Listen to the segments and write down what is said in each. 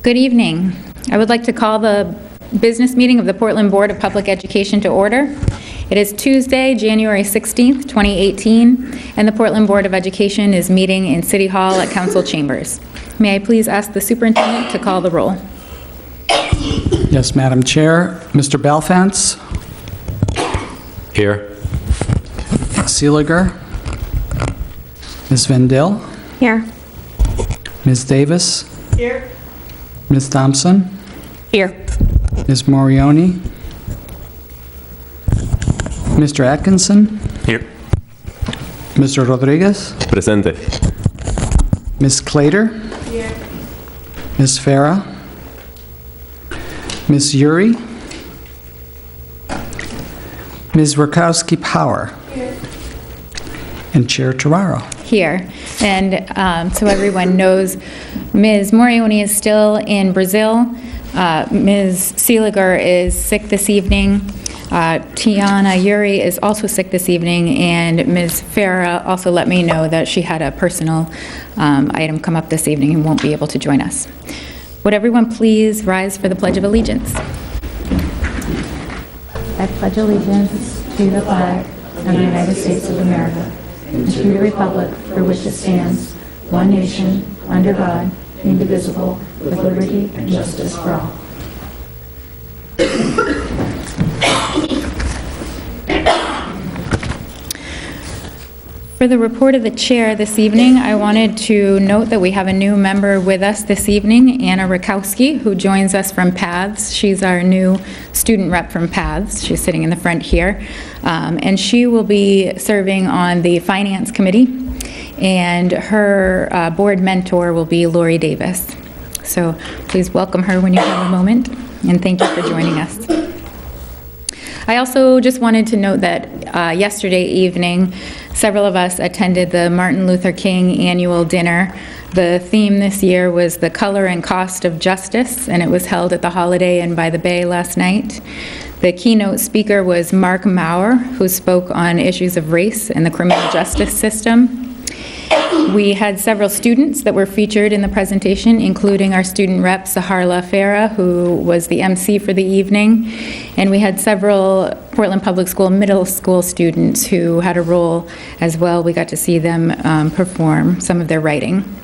Good evening. I would like to call the business meeting of the Portland Board of Public Education to order. It is Tuesday, January 16th, 2018, and the Portland Board of Education is meeting in City Hall at Council Chambers. May I please ask the superintendent to call the roll? Yes, Madam Chair. Mr. Balfance? Here. Seeliger? Ms. Vendil? Here. Ms. Davis? Here. Ms. Thompson? Here. Ms. Morioni? Mr. Atkinson? Here. Mr. Rodriguez? Presente. Ms. Clater? Here. Ms. Farah? Ms. Yuri? Ms. Rakowski-Power? Here. And Chair Terraro. Here. And so everyone knows, Ms. Morioni is still in Brazil. Ms. Seeliger is sick this evening. Tiana Yuri is also sick this evening, and Ms. Farah also let me know that she had a personal item come up this evening and won't be able to join us. Would everyone please rise for the Pledge of Allegiance? I pledge allegiance to the flag of the United States of America and to the republic for which it stands, one nation, under God, indivisible, with liberty and justice for all. For the report of the chair this evening, I wanted to note that we have a new member with us this evening, Anna Rakowski, who joins us from PATHS. She's our new student rep from PATHS. She's sitting in the front here. And she will be serving on the Finance Committee, and her board mentor will be Lori Davis. So please welcome her when you have a moment, and thank you for joining us. I also just wanted to note that yesterday evening, several of us attended the Martin Luther King annual dinner. The theme this year was the color and cost of justice, and it was held at the Holiday Inn by the Bay last night. The keynote speaker was Mark Maurer, who spoke on issues of race and the criminal justice system. We had several students that were featured in the presentation, including our student rep, Saharla Farah, who was the MC for the evening. And we had several Portland Public School middle school students who had a role as well. We got to see them perform some of their writing.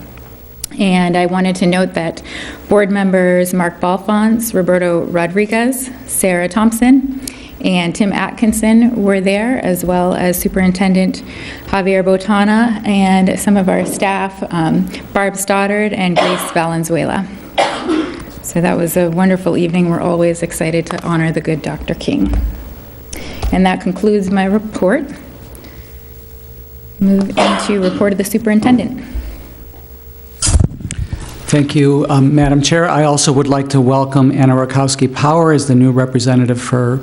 And I wanted to note that board members Mark Balfance, Roberto Rodriguez, Sarah Thompson, and Tim Atkinson were there, as well as Superintendent Javier Botana and some of our staff, Barb Stoddard and Grace Valenzuela. So that was a wonderful evening. We're always excited to honor the good Dr. King. And that concludes my report. Move into report of the superintendent. Thank you, Madam Chair. I also would like to welcome Anna Rakowski-Power as the new representative for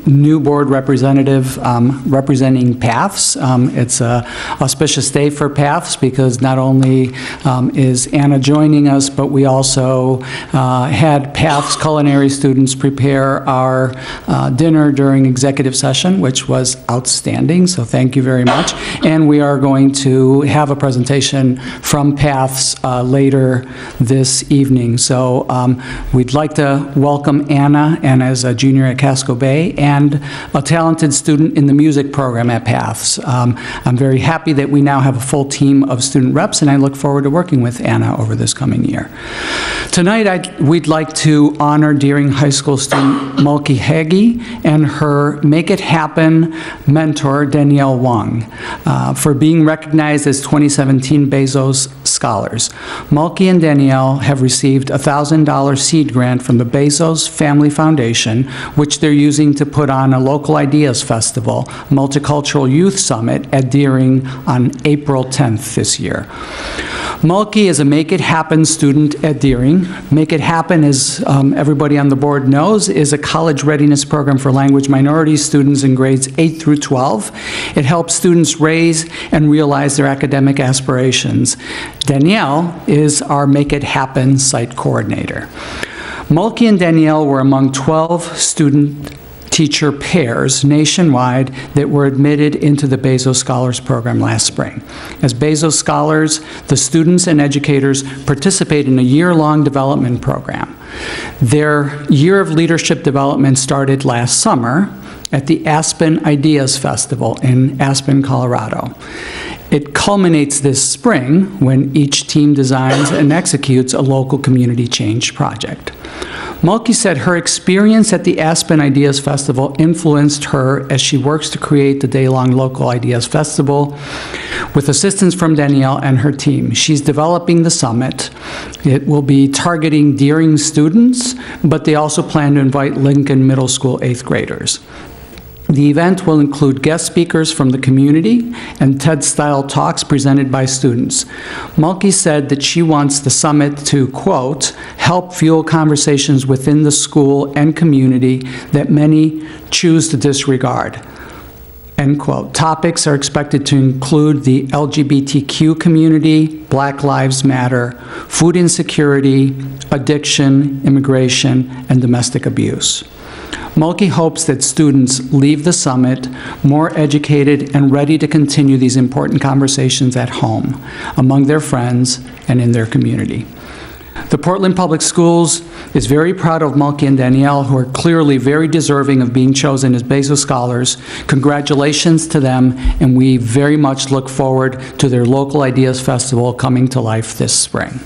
new board representative representing PATHS. It's an auspicious day for PATHS because not only is Anna joining us, but we also had PATHS culinary students prepare our dinner during executive session, which was outstanding, so thank you very much. And we are going to have a presentation from PATHS later this evening. So we'd like to welcome Anna, and as a junior at Casco Bay and a talented student in the music program at PATHS. I'm very happy that we now have a full team of student reps, and I look forward to working with Anna over this coming year. Tonight, we'd like to honor Deering High School student Mulkey Hagee and her Make It Happen mentor, Danielle Wong, for being recognized as 2017 Bezos Scholars. Mulkey and Danielle have received a $1,000 seed grant from the Bezos Family Foundation, which they're using to put on a local ideas festival, Multicultural Youth Summit at Deering on April 10th this year. Mulkey is a Make It Happen student at Deering. Make It Happen, as everybody on the board knows, is a college readiness program for language minority students in grades 8 through 12. It helps students raise and realize their academic aspirations. Danielle is our Make It Happen site coordinator. Mulkey and Danielle were among 12 student teacher pairs nationwide that were admitted into the Bezos Scholars Program last spring. As Bezos Scholars, the students and educators participate in a year-long development program. Their year of leadership development started last summer at the Aspen Ideas Festival in Aspen, Colorado. It culminates this spring when each team designs and executes a local community change project. Mulkey said her experience at the Aspen Ideas Festival influenced her as she works to create the day-long local Ideas Festival with assistance from Danielle and her team. She's developing the summit. It will be targeting Deering students, but they also plan to invite Lincoln Middle School 8th graders. The event will include guest speakers from the community and TED-style talks presented by students. Mulkey said that she wants the summit to, quote, help fuel conversations within the school and community that many choose to disregard, end quote. Topics are expected to include the LGBTQ community, Black Lives Matter, food insecurity, addiction, immigration, and domestic abuse. Mulkey hopes that students leave the summit more educated and ready to continue these important conversations at home, among their friends, and in their community. The Portland Public Schools is very proud of Mulkey and Danielle, who are clearly very deserving of being chosen as Bezos Scholars. Congratulations to them, and we very much look forward to their local Ideas Festival coming to life this spring.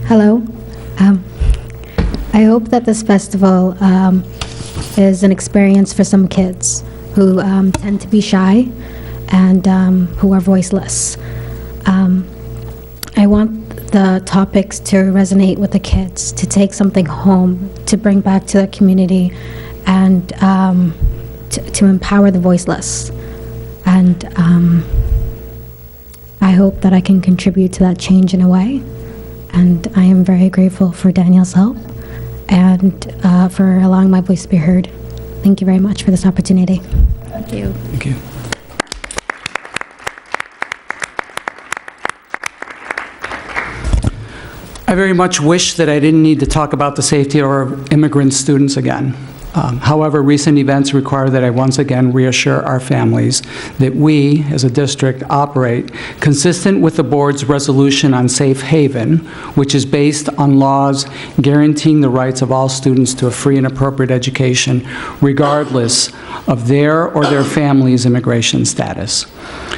Hello. I hope that this festival is an experience for some kids who tend to be shy and who are voiceless. I want the topics to resonate with the kids, to take something home, to bring back to the community, and to empower the voiceless. And I hope that I can contribute to that change in a way. And I am very grateful for Danielle's help and for allowing my voice to be heard. Thank you very much for this opportunity. Thank you. Thank you. I very much wish that I didn't need to talk about the safety of our immigrant students again. However, recent events require that I once again reassure our families that we, as a district, operate consistent with the board's resolution on safe haven, which is based on laws guaranteeing the rights of all students to a free and appropriate education, regardless of their or their family's immigration status.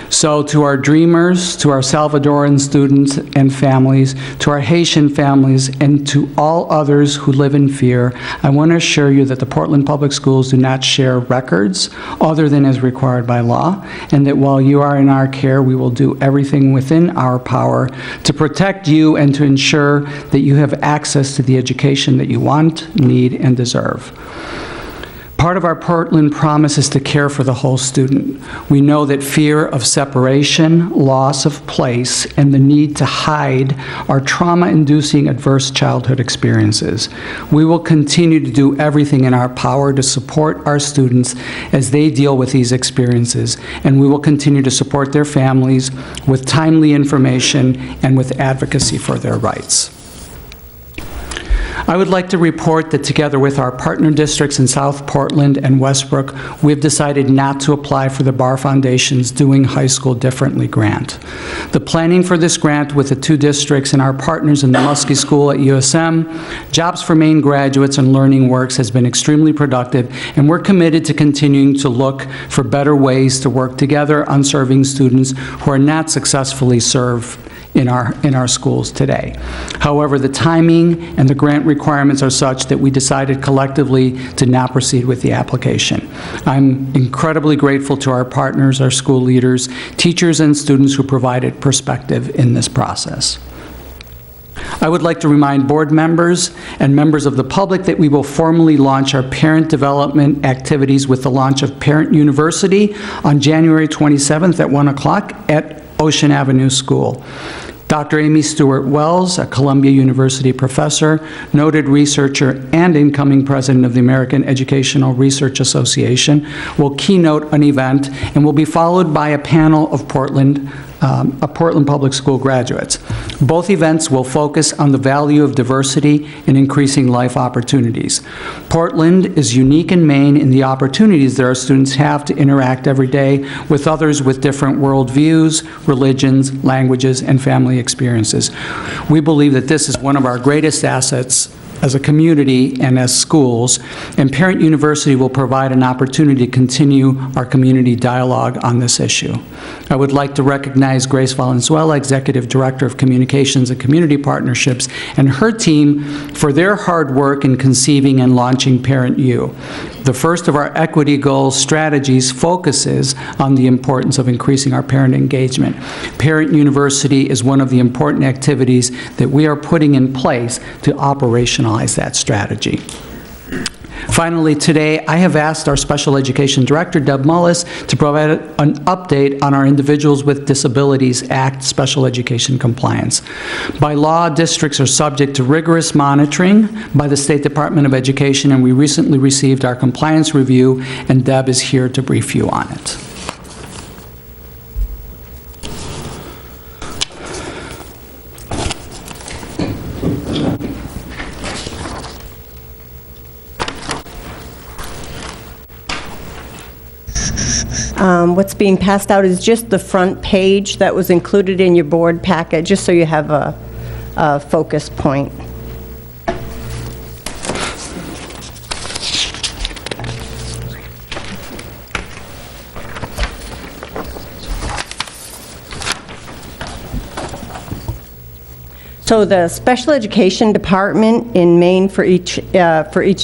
So to our dreamers, to our Salvadoran students and families, to our Haitian families, and to all others who live in fear, I want to assure you that the Portland Public Schools do not share records other than as required by law, and that while you are in our care, we will do everything within our power to protect you and to ensure that you have access to the education that you want, need, and deserve. Part of our Portland promise is to care for the whole student. We know that fear of separation, loss of place, and the need to hide are trauma-inducing adverse childhood experiences. We will continue to do everything in our power to support our students as they deal with these experiences, and we will continue to support their families with timely information and with advocacy for their rights. I would like to report that together with our partner districts in South Portland and Westbrook, we have decided not to apply for the Bar Foundation's Doing High School Differently grant. The planning for this grant with the two districts and our partners in the Muskie School at USM, Jobs for Maine graduates and Learning Works has been extremely productive, and we're committed to continuing to look for better ways to work together on serving students who are not successfully served in our schools today. However, the timing and the grant requirements are such that we decided collectively to not proceed with the application. I'm incredibly grateful to our partners, our school leaders, teachers, and students who provided perspective in this process. I would like to remind board members and members of the public that we will formally launch our parent development activities with the launch of Parent University on January 27th at 1 o'clock at Ocean Avenue School. Dr. Amy Stewart Wells, a Columbia University professor, noted researcher, and incoming president of the American Educational Research Association, will keynote an event and will be followed by a panel of Portland Public School graduates. Both events will focus on the value of diversity in increasing life opportunities. Portland is unique in Maine in the opportunities that our students have to interact every day with others with different worldviews, religions, languages, and family experiences. We believe that this is one of our greatest assets as a community and as schools, and Parent University will provide an opportunity to continue our community dialogue on this issue. I would like to recognize Grace Valenzuela, Executive Director of Communications and Community Partnerships, and her team for their hard work in conceiving and launching Parent U. The first of our equity goals strategies focuses on the importance of increasing our parent engagement. Parent University is one of the important activities that we are putting in place to operationalize that strategy. Finally, today, I have asked our Special Education Director, Deb Mullis, to provide an update on our Individuals with Disabilities Act special education compliance. By law, districts are subject to rigorous monitoring by the State Department of Education, and we recently received our compliance review, and Deb is here to brief you on it. What's being passed out is just the front page that was included in your board packet, just so you have a focus point. So the special education department in Maine for each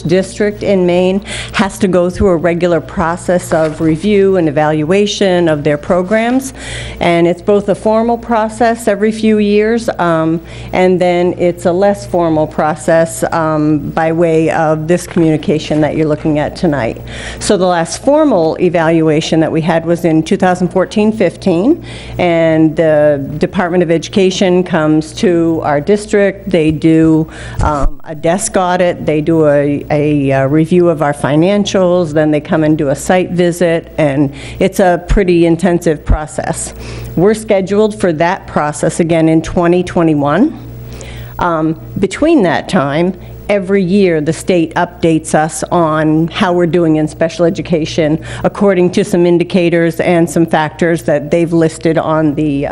district in Maine has to go through a regular process of review and evaluation of their programs, and it's both a formal process every few years, and then it's a less formal process by way of this communication that you're looking at tonight. So the last formal evaluation that we had was in 2014-15, and the Department of Education comes to our district, they do a desk audit, they do a review of our financials, then they come and do a site visit, and it's a pretty intensive process. We're scheduled for that process again in 2021. Between that time, every year the state updates us on how we're doing in special education according to some indicators and some factors that they've listed on the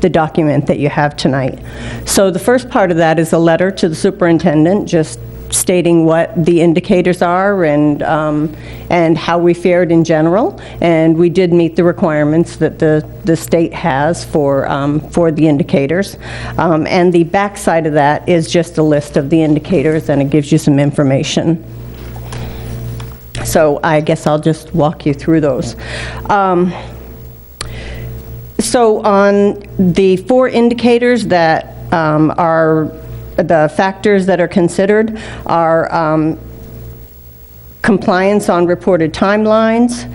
document that you have tonight. So the first part of that is a letter to the superintendent just stating what the indicators are and how we fared in general. And we did meet the requirements that the state has for the indicators. And the back side of that is just a list of the indicators, and it gives you some information. So I guess I'll just walk you through those. So on the 4 indicators that are the factors that are considered are compliance on reported timelines,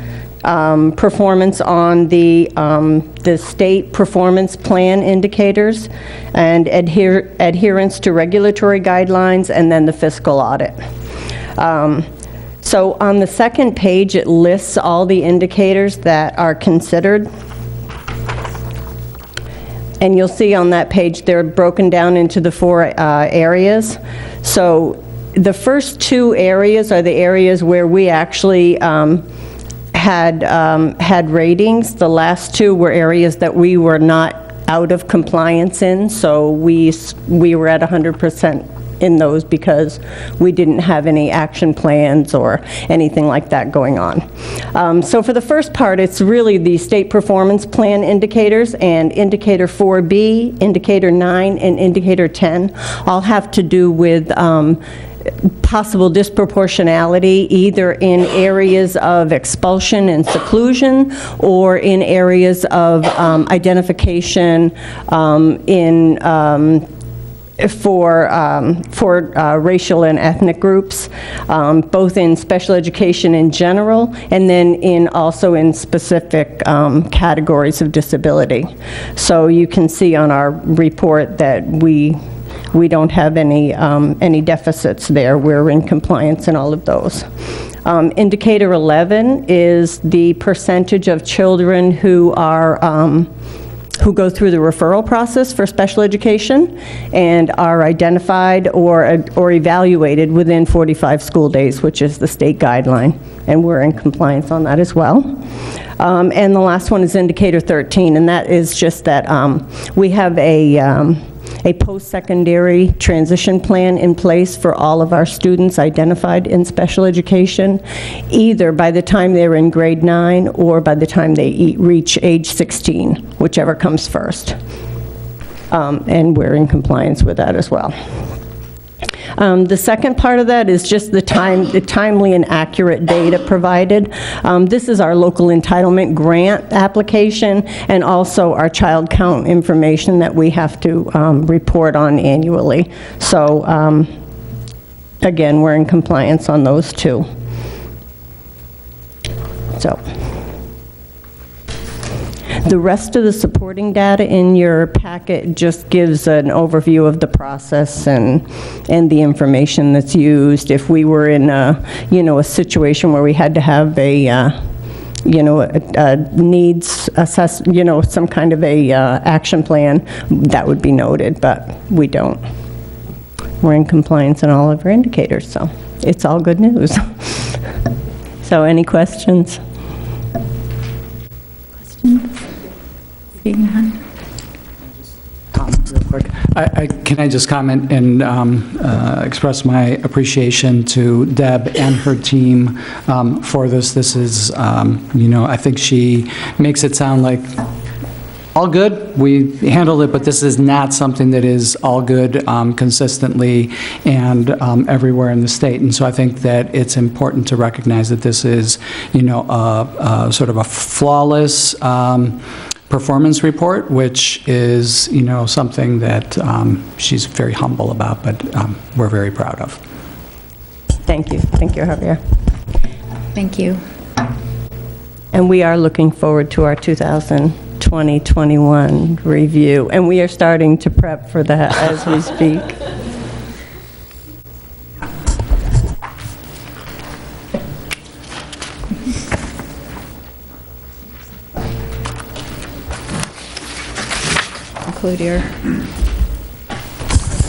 performance on the state performance plan indicators, and adherence to regulatory guidelines, and then the fiscal audit. So on the second page, it lists all the indicators that are considered. And you'll see on that page they're broken down into the 4 areas. So the first 2 areas are the areas where we actually had ratings. The last 2 were areas that we were not out of compliance in, so we were at 100% in those because we didn't have any action plans or anything like that going on. So for the first part, it's really the state performance plan indicators, and indicator 4B, indicator 9, and indicator 10 all have to do with possible disproportionality, either in areas of expulsion and seclusion or in areas of identification for racial and ethnic groups, both in special education in general and then also in specific categories of disability. So you can see on our report that we don't have any deficits there. We're in compliance in all of those. Indicator 11 is the percentage of children who go through the referral process for special education and are identified or evaluated within 45 school days, which is the state guideline, and we're in compliance on that as well. And the last one is indicator 13, and that is just that we have a post-secondary transition plan in place for all of our students identified in special education, either by the time they're in grade 9 or by the time they reach age 16, whichever comes first. And we're in compliance with that as well. The second part of that is just the timely and accurate data provided. This is our local entitlement grant application and also our child count information that we have to report on annually. So again, we're in compliance on those two. So the rest of the supporting data in your packet just gives an overview of the process and the information that's used. If we were in a situation where we had to have a needs assess, some kind of a action plan, that would be noted, but we don't. We're in compliance on all of our indicators, so it's all good news. So any questions? Seeing none. Comment real quick. Can I just comment and express my appreciation to Deb and her team for this. This is, I think she makes it sound like all good, we handled it, but this is not something that is all good consistently and everywhere in the state. And so I think that it's important to recognize that this is, sort of a flawless performance report, which is, something that she's very humble about, but we're very proud of. Thank you. Thank you, Javier. Thank you. And we are looking forward to our 2020-21 review, and we are starting to prep for that as we speak. Include your,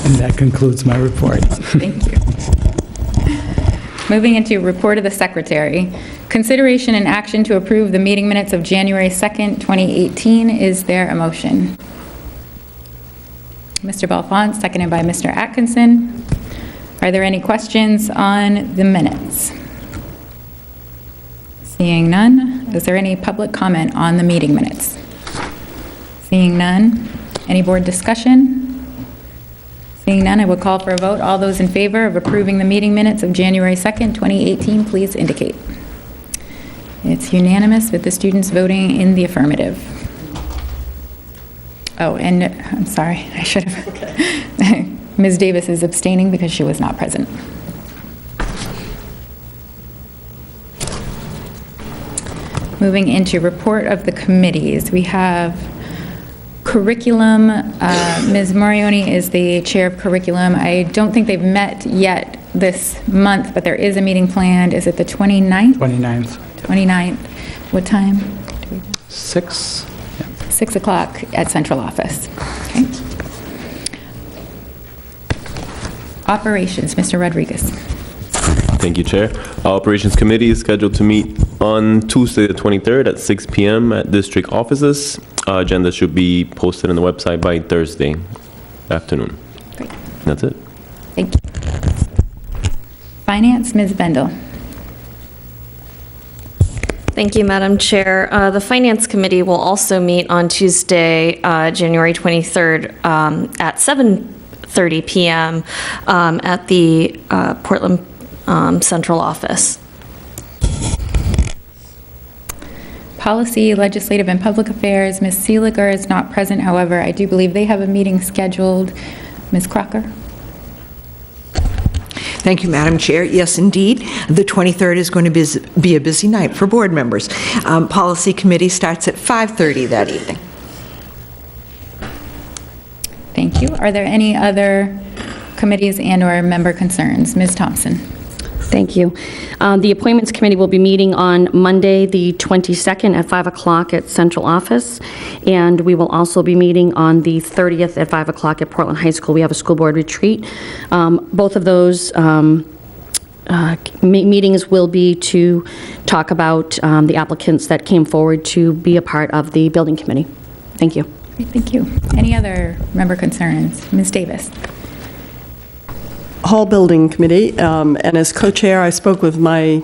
And that concludes my report. thank you. Moving into report of the secretary. Consideration and action to approve the meeting minutes of January 2nd, 2018. Is there a motion? Mr. Belfont, seconded by Mr. Atkinson. Are there any questions on the minutes? Seeing none, is there any public comment on the meeting minutes? Seeing none, any board discussion? Seeing none, I will call for a vote. All those in favor of approving the meeting minutes of January 2nd, 2018, please indicate. It's unanimous with the students voting in the affirmative. Oh, and I'm sorry, I should have. Okay. Ms. Davis is abstaining because she was not present. Moving into report of the committees, we have curriculum. Ms. Morioni is the chair of curriculum. I don't think they've met yet this month, but there is a meeting planned. Is it the 29th? 29th. 29th. What time? 6? Yeah. 6 o'clock at central office. Okay. Operations, Mr. Rodriguez. Thank you, Chair. Our Operations Committee is scheduled to meet on Tuesday, the 23rd at 6 p.m. at district offices. Our agenda should be posted on the website by Thursday afternoon. Great. That's it. Thank you. Finance, Ms. Bendel. Thank you, Madam Chair. The Finance Committee will also meet on Tuesday, January 23rd at 7:30 p.m. At the Portland Central Office. Policy, Legislative, and Public Affairs, Ms. Seeliger is not present, however, I do believe they have a meeting scheduled. Ms. Crocker? Thank you, Madam Chair. Yes, indeed. The 23rd is going to be a busy night for board members. Policy Committee starts at 5:30 that evening. Thank you. Are there any other committees and/or member concerns? Ms. Thompson? Thank you. The Appointments Committee will be meeting on Monday, the 22nd at 5 o'clock at Central Office, and we will also be meeting on the 30th at 5 o'clock at Portland High School. We have a school board retreat. Both of those meetings will be to talk about the applicants that came forward to be a part of the Building Committee. Thank you. Great, thank you. Any other member concerns? Ms. Davis? Hall Building Committee, and as co-chair, I spoke with my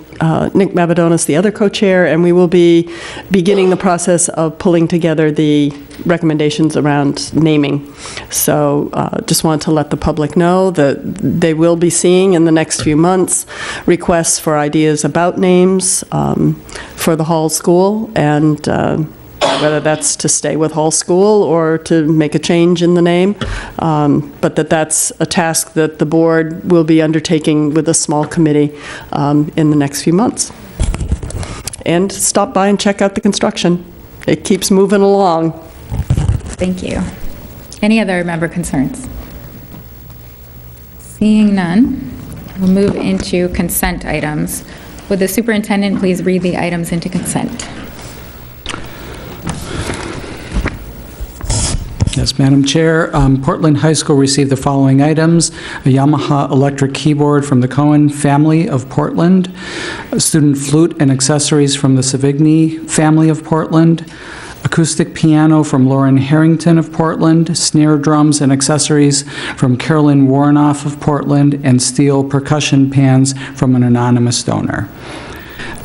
Nick Mavadonis, the other co-chair, and we will be beginning the process of pulling together the recommendations around naming. So just wanted to let the public know that they will be seeing in the next few months requests for ideas about names for the Hall School, and whether that's to stay with Hall School or to make a change in the name, but that's a task that the board will be undertaking with a small committee in the next few months. And stop by and check out the construction. It keeps moving along. Thank you. Any other member concerns? Seeing none, we'll move into consent items. Would the superintendent please read the items into consent? Yes, Madam Chair. Portland High School received the following items: a Yamaha electric keyboard from the Cohen family of Portland, a student flute and accessories from the Savigny family of Portland, acoustic piano from Lauren Harrington of Portland, snare drums and accessories from Carolyn Warnoff of Portland, and steel percussion pans from an anonymous donor.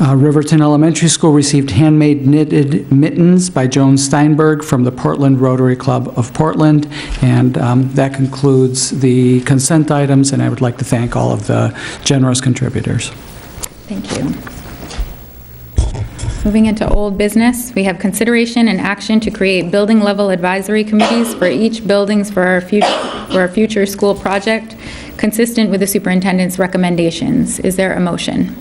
Riverton Elementary School received handmade knitted mittens by Joan Steinberg from the Portland Rotary Club of Portland, and that concludes the consent items, and I would like to thank all of the generous contributors. Thank you. Moving into old business, we have consideration and action to create building-level advisory committees for each buildings for our future school project, consistent with the superintendent's recommendations. Is there a motion?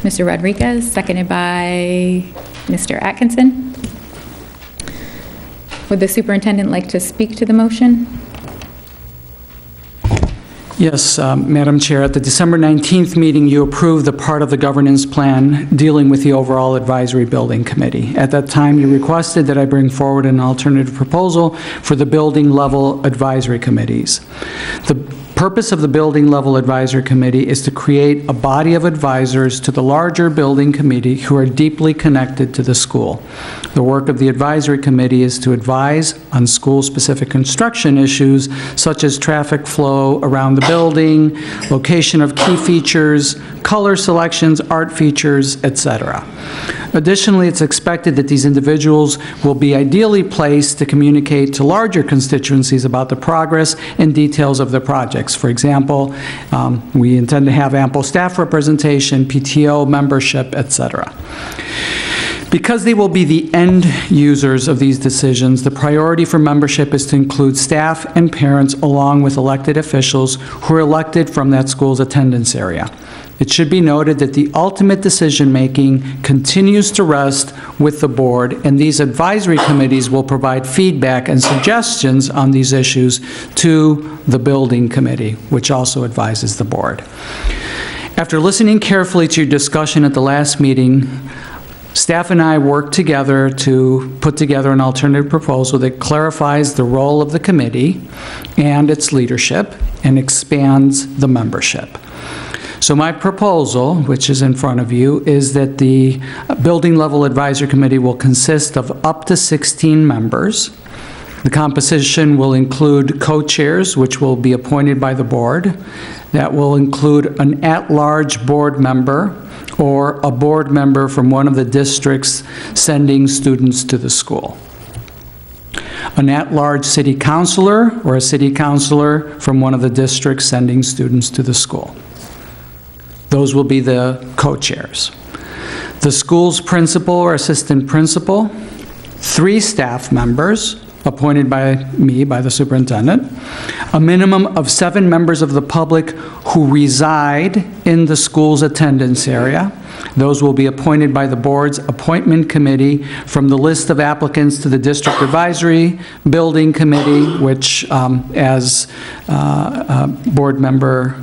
Mr. Rodriguez, seconded by Mr. Atkinson. Would the superintendent like to speak to the motion? Yes, Madam Chair, at the December 19th meeting, you approved the part of the governance plan dealing with the overall advisory building committee. At that time, you requested that I bring forward an alternative proposal for the building level advisory committees. The purpose of the building level advisory committee is to create a body of advisors to the larger building committee who are deeply connected to the school. The work of the advisory committee is to advise on school-specific construction issues such as traffic flow around the building, location of key features, color selections, art features, etc. Additionally, it's expected that these individuals will be ideally placed to communicate to larger constituencies about the progress and details of the projects. For example, we intend to have ample staff representation, PTO membership, etc. Because they will be the end users of these decisions, the priority for membership is to include staff and parents along with elected officials who are elected from that school's attendance area. It should be noted that the ultimate decision-making continues to rest with the board, and these advisory committees will provide feedback and suggestions on these issues to the building committee, which also advises the board. After listening carefully to your discussion at the last meeting, staff and I worked together to put together an alternative proposal that clarifies the role of the committee and its leadership and expands the membership. So my proposal, which is in front of you, is that the Building Level Advisory Committee will consist of up to 16 members. The composition will include co-chairs, which will be appointed by the board. That will include an at-large board member or a board member from one of the districts sending students to the school. An at-large city councilor or a city councilor from one of the districts sending students to the school. Those will be the co-chairs. The school's principal or assistant principal, 3 staff members appointed by me, by the superintendent, a minimum of 7 members of the public who reside in the school's attendance area. Those will be appointed by the board's appointment committee from the list of applicants to the district advisory building committee, which, as board member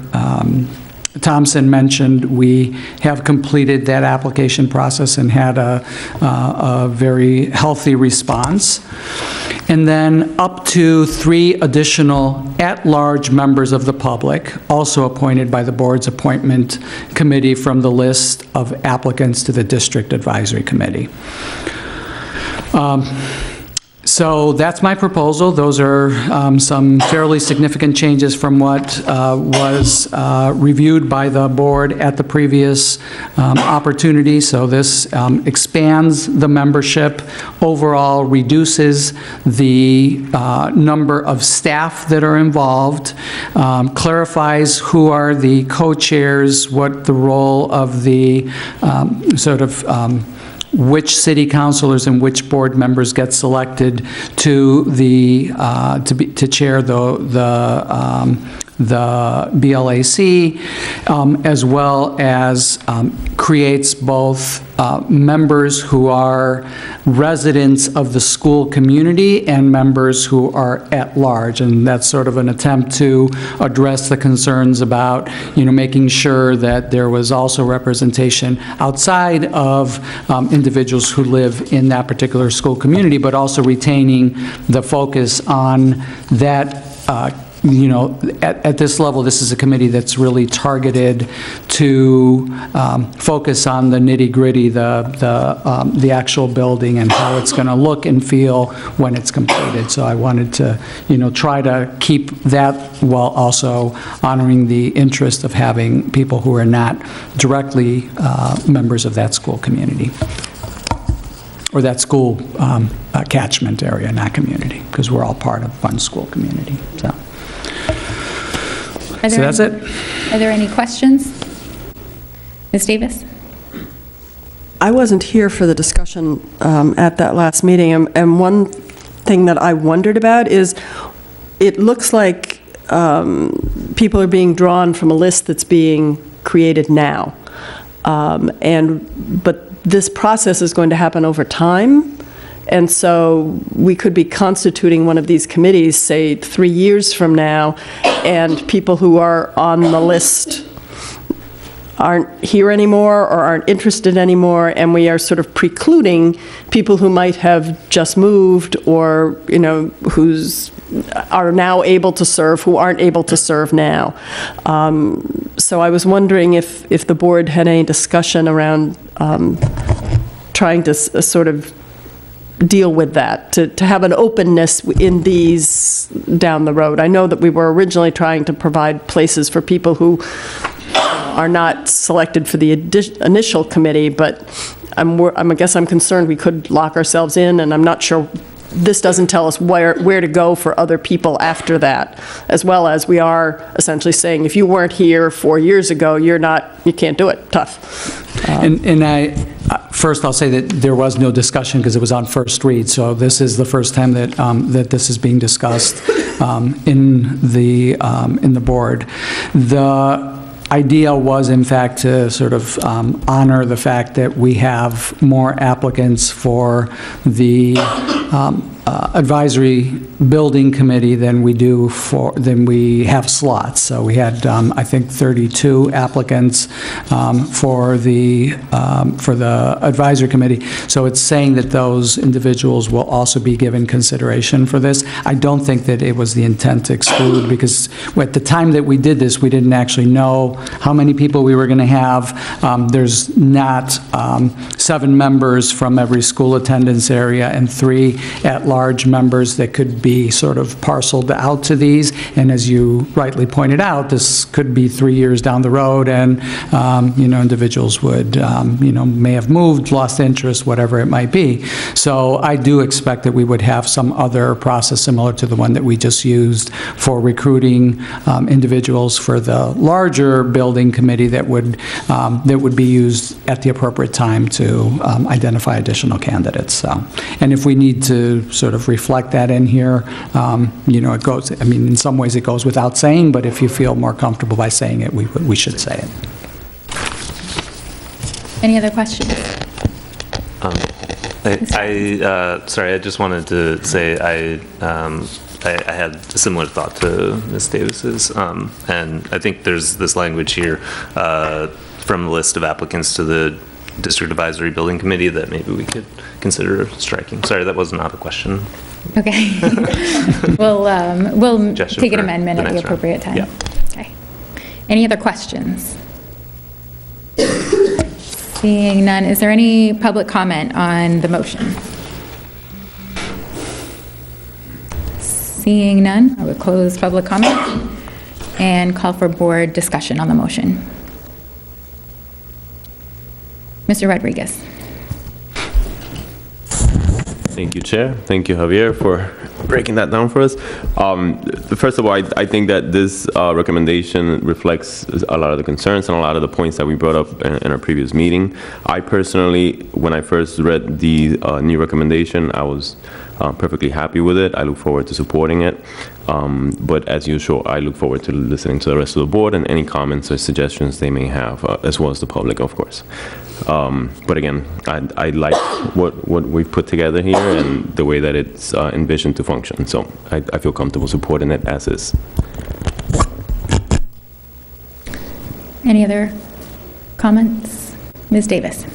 Thompson mentioned, we have completed that application process and had a very healthy response. And then up to 3 additional at-large members of the public, also appointed by the board's appointment committee from the list of applicants to the district advisory committee. So that's my proposal. Those are some fairly significant changes from what was reviewed by the board at the previous opportunity. So this expands the membership, overall reduces the number of staff that are involved, clarifies who are the co-chairs, what the role of the which city councilors and which board members get selected to the to chair the BLAC, as well as creates both members who are residents of the school community and members who are at large. And that's sort of an attempt to address the concerns about, making sure that there was also representation outside of individuals who live in that particular school community, but also retaining the focus on that at this level, this is a committee that's really targeted to focus on the nitty-gritty, the actual building and how it's going to look and feel when it's completed. So I wanted to, try to keep that while also honoring the interest of having people who are not directly members of that school community, or that school catchment area, not community, because we're all part of one school community. So that's it. Are there any questions? Ms. Davis? I wasn't here for the discussion at that last meeting, and one thing that I wondered about is it looks like people are being drawn from a list that's being created now. But this process is going to happen over time. And so we could be constituting one of these committees, say, 3 years from now, and people who are on the list aren't here anymore or aren't interested anymore, and we are sort of precluding people who might have just moved or, who's are now able to serve, who aren't able to serve now. So I was wondering if the board had any discussion around trying to sort of deal with that, to have an openness in these down the road. I know that we were originally trying to provide places for people who are not selected for the initial committee, but I guess I'm concerned we could lock ourselves in, and I'm not sure. This doesn't tell us where to go for other people after that, as well as we are essentially saying, if you weren't here 4 years ago, you can't do it. Tough. First, I'll say that there was no discussion because it was on first read, so this is the first time that that this is being discussed in the board. The idea was, in fact, to sort of honor the fact that we have more applicants for the advisory building committee than we have slots. So we had, I think, 32 applicants for the advisory committee. So it's saying that those individuals will also be given consideration for this. I don't think that it was the intent to exclude, because at the time that we did this, we didn't actually know how many people we were going to have. There's not 7 members from every school attendance area and 3 at-large members that could be sort of parceled out to these. And as you rightly pointed out, this could be 3 years down the road, and, individuals would, may have moved, lost interest, whatever it might be. So I do expect that we would have some other process similar to the one that we just used for recruiting individuals for the larger building committee that would be used at the appropriate time to identify additional candidates. So, and if we need to sort of reflect that in here, it goes, in some ways it goes without saying, but if you feel more comfortable by saying it, we should say it. Any other questions? Sorry, I just wanted to say I had a similar thought to Ms. Davis's, and I think there's this language here from the list of applicants to the District Advisory Building Committee that maybe we could consider striking. Sorry, that was not a question. Okay. We'll Gesture take an for amendment the at the next round. appropriate time. Yeah. Okay. Any other questions? Seeing none, is there any public comment on the motion? Seeing none, I will close public comment and call for board discussion on the motion. Mr. Rodriguez. Thank you, Chair. Thank you, Javier, for breaking that down for us. First of all, I think that this recommendation reflects a lot of the concerns and a lot of the points that we brought up in our previous meeting. I personally, when I first read the new recommendation, I was perfectly happy with it. I look forward to supporting it. But as usual, I look forward to listening to the rest of the board and any comments or suggestions they may have, as well as the public, of course. But again, I like what we've put together here and the way that it's envisioned to function. So I feel comfortable supporting it as is. Any other comments? Ms. Davis.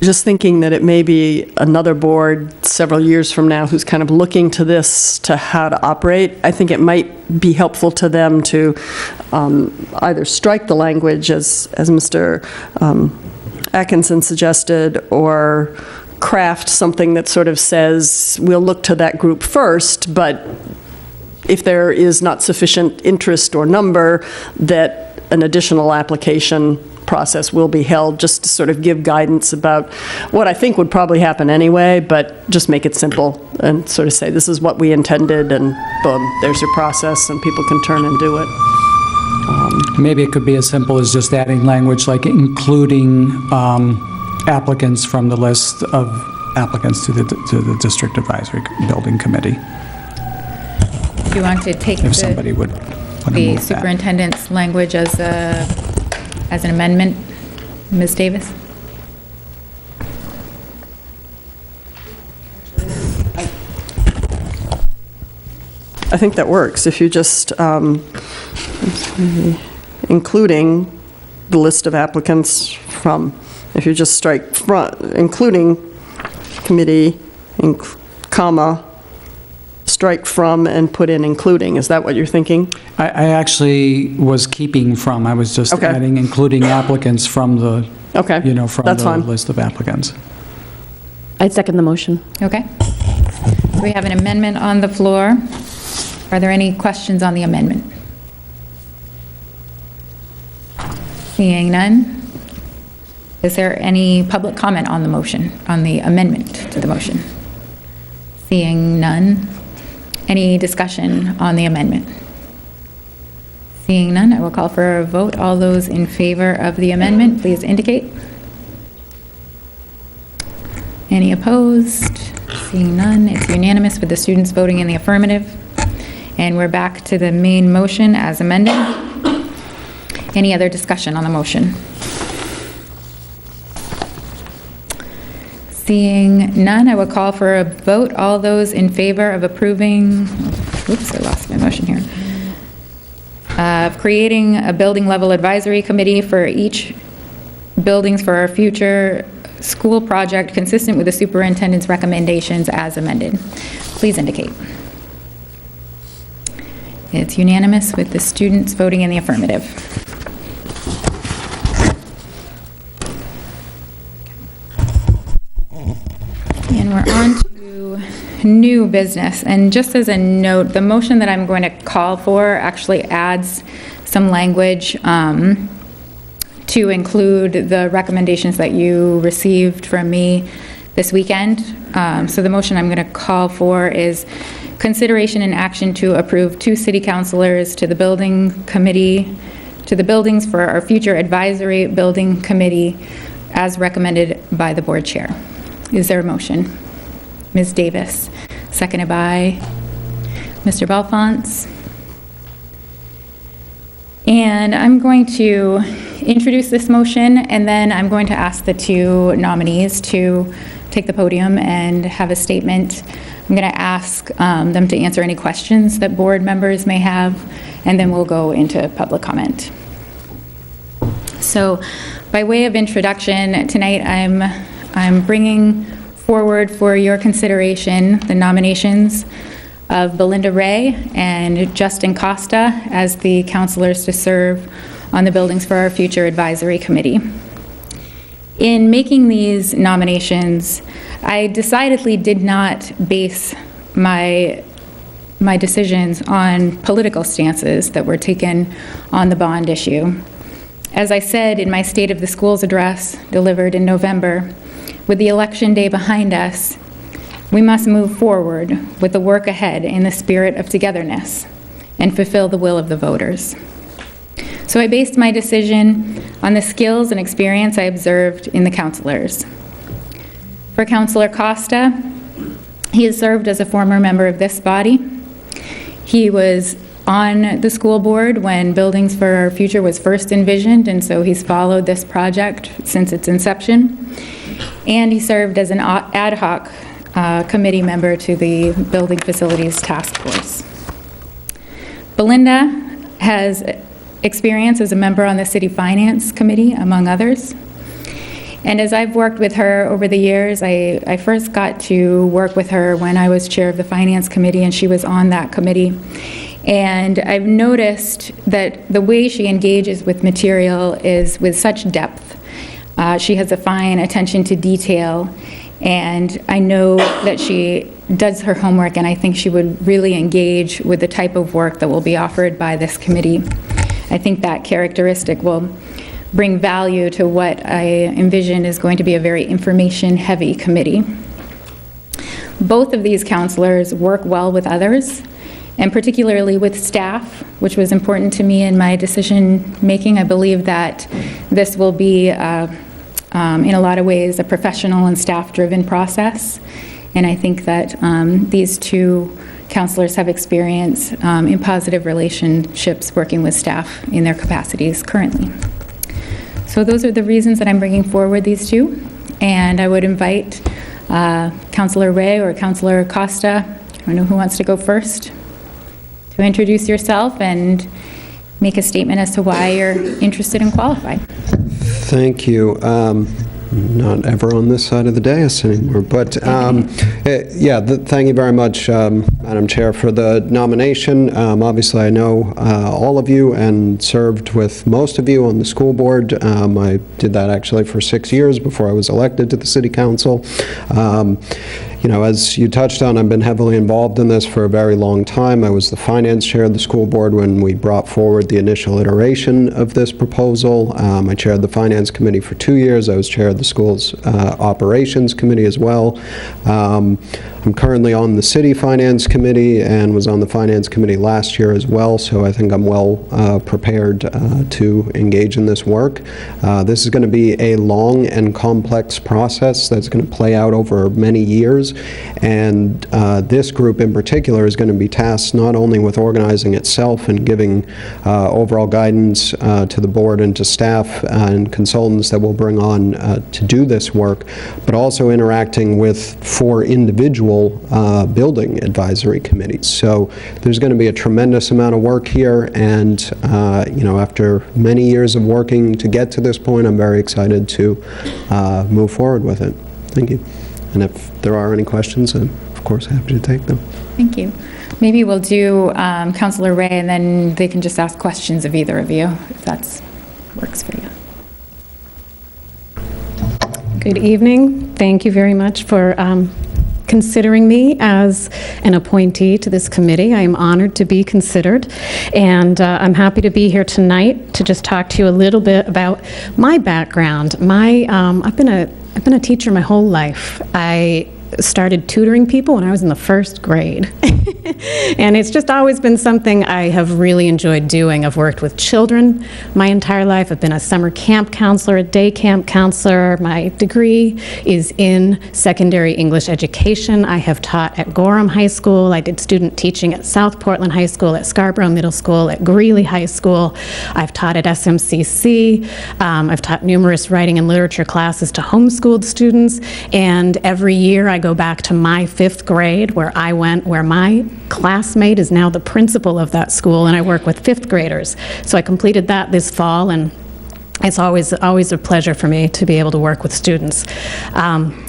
Just thinking that it may be another board several years from now who's kind of looking to this, to how to operate. I think it might be helpful to them to either strike the language, as Mr. Atkinson suggested, or craft something that sort of says, we'll look to that group first, but if there is not sufficient interest or number, that an additional application process will be held, just to sort of give guidance about what I think would probably happen anyway, but just make it simple and sort of say, this is what we intended, and boom, there's your process, and people can turn and do it. Maybe it could be as simple as just adding language like including applicants from the list of applicants to the District Advisory Building Committee, Do you want to take if somebody would want to the move that. superintendent's language as an amendment? Ms. Davis? I think that works. If you just, including the list of applicants from, if you just strike including committee, comma, strike from and put in including. Is that what you're thinking? I actually was keeping from, I was just Okay. adding including applicants from the, Okay, from that's the fine. list of applicants. I'd second the motion. Okay. We have an amendment on the floor. Are there any questions on the amendment? Seeing none. Is there any public comment on the motion, on the amendment to the motion? Seeing none. Any discussion on the amendment? Seeing none, I will call for a vote. All those in favor of the amendment, please indicate. Any opposed? Seeing none, it's unanimous with the students voting in the affirmative. And we're back to the main motion as amended. Any other discussion on the motion? Seeing none, I will call for a vote. All those in favor of approving, oops, I lost my motion here, of creating a building level advisory committee for each buildings for our future school project consistent with the superintendent's recommendations as amended. Please indicate. It's unanimous with the students voting in the affirmative. new business, and just as a note, the motion that I'm going to call for actually adds some language to include the recommendations that you received from me this weekend. So the motion I'm going to call for is consideration and action to approve 2 city councilors to the building committee, to the buildings for our future advisory building committee as recommended by the board chair. Is there a motion? Ms. Davis, seconded by Mr. Belfont. And I'm going to introduce this motion, and then I'm going to ask the 2 nominees to take the podium and have a statement. I'm going to ask them to answer any questions that board members may have, and then we'll go into public comment. So, by way of introduction, tonight I'm bringing forward for your consideration the nominations of Belinda Ray and Justin Costa as the counselors to serve on the Buildings for Our Future Advisory Committee. In making these nominations, I decidedly did not base my decisions on political stances that were taken on the bond issue. As I said in my State of the Schools address delivered in November, with the election day behind us, we must move forward with the work ahead in the spirit of togetherness and fulfill the will of the voters. So I based my decision on the skills and experience I observed in the counselors. For Councilor Costa, he has served as a former member of this body. He was on the school board when Buildings for Our Future was first envisioned, and so he's followed this project since its inception. And he served as an ad hoc committee member to the Building Facilities Task Force. Belinda has experience as a member on the City Finance Committee, among others. And as I've worked with her over the years, I first got to work with her when I was chair of the Finance Committee and she was on that committee. And I've noticed that the way she engages with material is with such depth. She has a fine attention to detail, and I know that she does her homework, and I think she would really engage with the type of work that will be offered by this committee. I think that characteristic will bring value to what I envision is going to be a very information-heavy committee. Both of these counselors work well with others, and particularly with staff, which was important to me in my decision-making. I believe that this will be, in a lot of ways, a professional and staff-driven process, and I think that these 2 counselors have experience in positive relationships working with staff in their capacities currently. So those are the reasons that I'm bringing forward these 2, and I would invite Councilor Ray or Councilor Costa, I don't know who wants to go first, to introduce yourself and make a statement as to why you're interested and qualified. Thank you. Not ever on this side of the dais anymore, but thank you very much, Madam Chair, for the nomination. Obviously, I know all of you and served with most of you on the school board. I did that actually for 6 years before I was elected to the City Council. You know, as you touched on, I've been heavily involved in this for a very long time. I was the finance chair of the school board when we brought forward the initial iteration of this proposal. I chaired the finance committee for 2 years. I was chair of the school's operations committee as well. I'm currently on the city finance committee and was on the finance committee last year as well, so I think I'm well prepared to engage in this work. This is going to be a long and complex process that's going to play out over many years, and this group in particular is going to be tasked not only with organizing itself and giving overall guidance to the board and to staff and consultants that we'll bring on to do this work, but also interacting with 4 individual building advisory committees. So there's going to be a tremendous amount of work here, and you know, after many years of working to get to this point, I'm very excited to move forward with it. Thank you. And if there are any questions, I'm of course happy to take them. Thank you. Maybe we'll do Councilor Ray, and then they can just ask questions of either of you, if that works for you. Good evening. Thank you very much for considering me as an appointee to this committee. I am honored to be considered, and I'm happy to be here tonight to just talk to you a little bit about my background. I've been a teacher my whole life. I started tutoring people when I was in the first grade. And it's just always been something I have really enjoyed doing. I've worked with children my entire life. I've been a summer camp counselor, a day camp counselor. My degree is in secondary English education. I have taught at Gorham High School. I did student teaching at South Portland High School, at Scarborough Middle School, at Greeley High School. I've taught at SMCC. I've taught numerous writing and literature classes to homeschooled students. And every year I go back to my 5th grade where I went, where my classmate is now the principal of that school, and I work with 5th graders. So I completed that this fall, and it's always a pleasure for me to be able to work with students.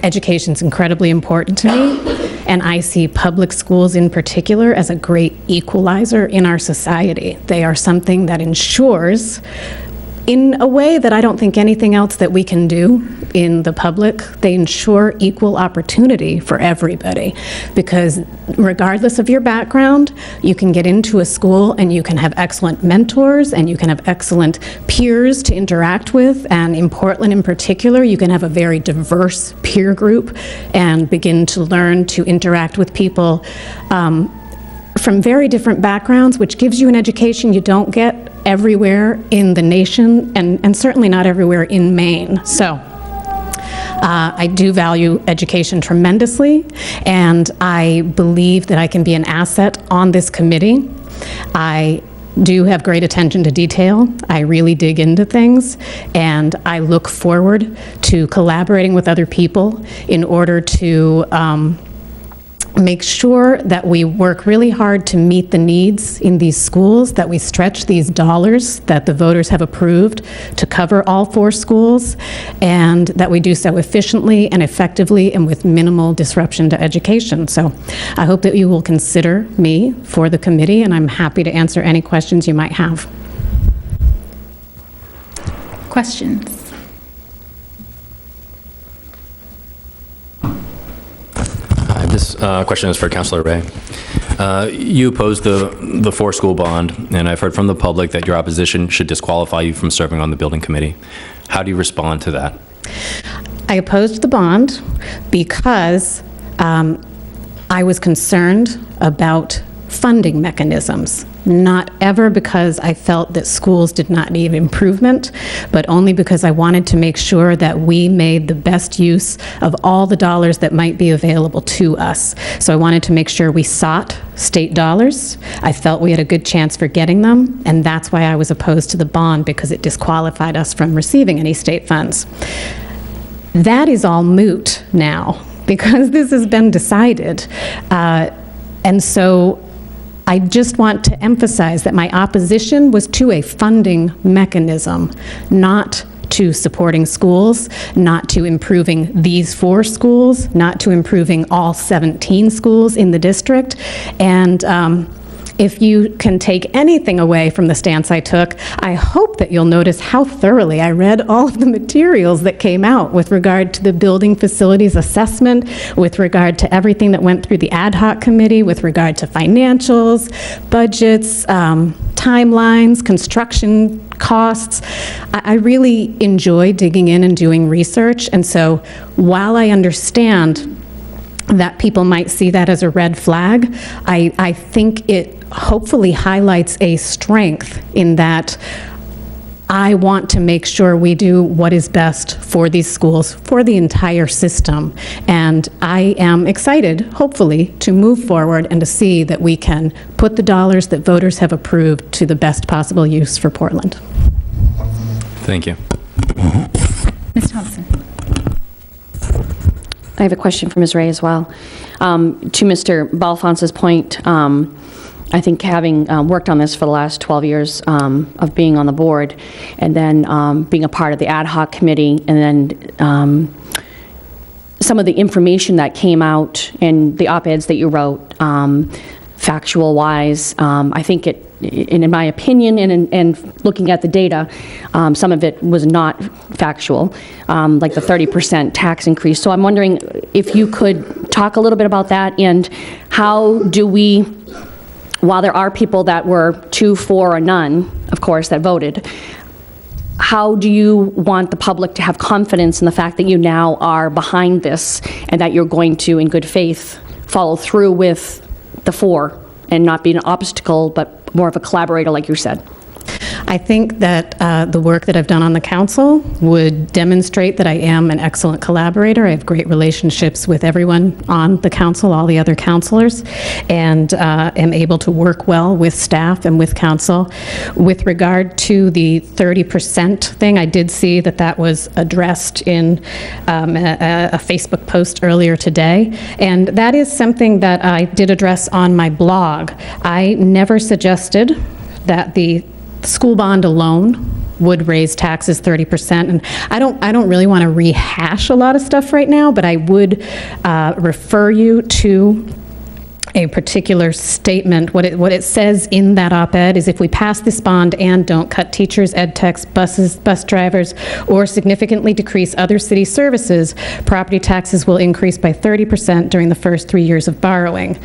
Education is incredibly important to me, and I see public schools in particular as a great equalizer in our society. They are something that ensures, in a way that I don't think anything else that we can do in the public, they ensure equal opportunity for everybody. Because regardless of your background, you can get into a school and you can have excellent mentors and you can have excellent peers to interact with. And in Portland in particular, you can have a very diverse peer group and begin to learn to interact with people from very different backgrounds, which gives you an education you don't get everywhere in the nation, and certainly not everywhere in Maine. So I do value education tremendously, and I believe that I can be an asset on this committee. I do have great attention to detail. I really dig into things, and I look forward to collaborating with other people in order to make sure that we work really hard to meet the needs in these schools, that we stretch these dollars that the voters have approved to cover all 4 schools, and that we do so efficiently and effectively and with minimal disruption to education. So I hope that you will consider me for the committee, and I'm happy to answer any questions you might have. Questions? This question is for Councilor Ray. You opposed the 4-school bond, and I've heard from the public that your opposition should disqualify you from serving on the building committee. How do you respond to that? I opposed the bond because I was concerned about funding mechanisms, not ever because I felt that schools did not need improvement, but only because I wanted to make sure that we made the best use of all the dollars that might be available to us. So I wanted to make sure we sought state dollars. I felt we had a good chance for getting them, and that's why I was opposed to the bond, because it disqualified us from receiving any state funds. That is all moot now, because this has been decided. And so I just want to emphasize that my opposition was to a funding mechanism, not to supporting schools, not to improving these 4 schools, not to improving all 17 schools in the district. And if you can take anything away from the stance I took, I hope that you'll notice how thoroughly I read all of the materials that came out with regard to the building facilities assessment, with regard to everything that went through the ad hoc committee, with regard to financials, budgets, timelines, construction costs. I really enjoy digging in and doing research, and so while I understand that people might see that as a red flag, I think it hopefully highlights a strength in that I want to make sure we do what is best for these schools, for the entire system. And I am excited, hopefully, to move forward and to see that we can put the dollars that voters have approved to the best possible use for Portland. Thank you. Ms. Thompson. I have a question for Ms. Ray as well. To Mr. Balfonte's point, I think having worked on this for the last 12 years of being on the board, and then being a part of the ad hoc committee, and then some of the information that came out in the op-eds that you wrote factual-wise. I think it, in my opinion, and looking at the data, some of it was not factual, like the 30% tax increase. So I'm wondering if you could talk a little bit about that, and how do we, while there are people that were 2, 4, or none, of course, that voted, how do you want the public to have confidence in the fact that you now are behind this and that you're going to, in good faith, follow through with the 4 and not be an obstacle, but more of a collaborator, like you said? I think that the work that I've done on the council would demonstrate that I am an excellent collaborator. I have great relationships with everyone on the council, all the other councilors, and am able to work well with staff and with council. With regard to the 30% thing, I did see that that was addressed in a Facebook post earlier today, and that is something that I did address on my blog. I never suggested that the school bond alone would raise taxes 30%, and I don't really want to rehash a lot of stuff right now, but I would refer you to a particular statement. What it says in that op-ed is, if we pass this bond and don't cut teachers, ed techs, bus drivers, or significantly decrease other city services, property taxes will increase by 30% during the first 3 years of borrowing.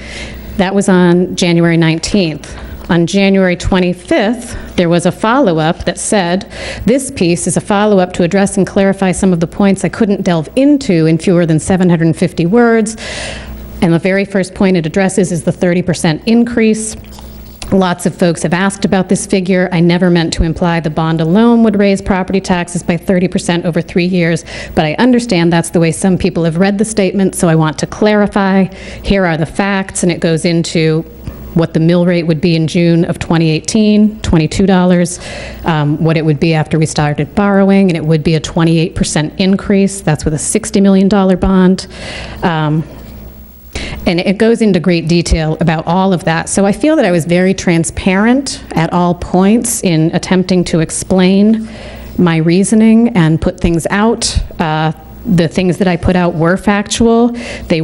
That was on January 19th. On January 25th, there was a follow-up that said, this piece is a follow-up to address and clarify some of the points I couldn't delve into in fewer than 750 words. And the very first point it addresses is the 30% increase. Lots of folks have asked about this figure. I never meant to imply the bond alone would raise property taxes by 30% over 3 years, but I understand that's the way some people have read the statement, so I want to clarify. Here are the facts, and it goes into what the mill rate would be in June of 2018, $22, what it would be after we started borrowing, and it would be a 28% increase. That's with a $60 million bond. And it goes into great detail about all of that. So I feel that I was very transparent at all points in attempting to explain my reasoning and put things out. The things that I put out were factual. They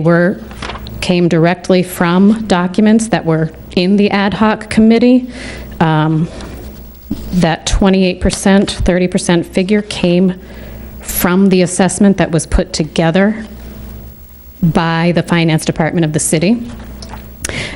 came directly from documents that were in the ad hoc committee. That 28%, 30% figure came from the assessment that was put together by the finance department of the city.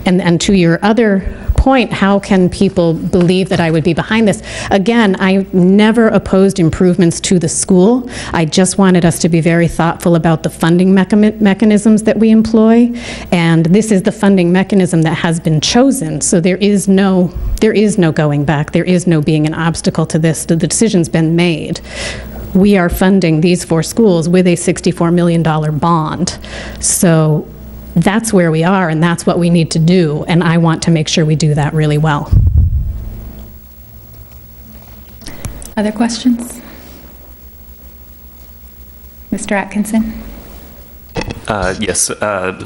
And to your other point, how can people believe that I would be behind this? Again, I never opposed improvements to the school. I just wanted us to be very thoughtful about the funding mechanisms that we employ, and this is the funding mechanism that has been chosen. So there is no going back. There is no being an obstacle to this. The decision's been made. We are funding these 4 schools with a $64 million bond. So that's where we are, and that's what we need to do, and I want to make sure we do that really well. Other questions? Mr. Atkinson? Yes,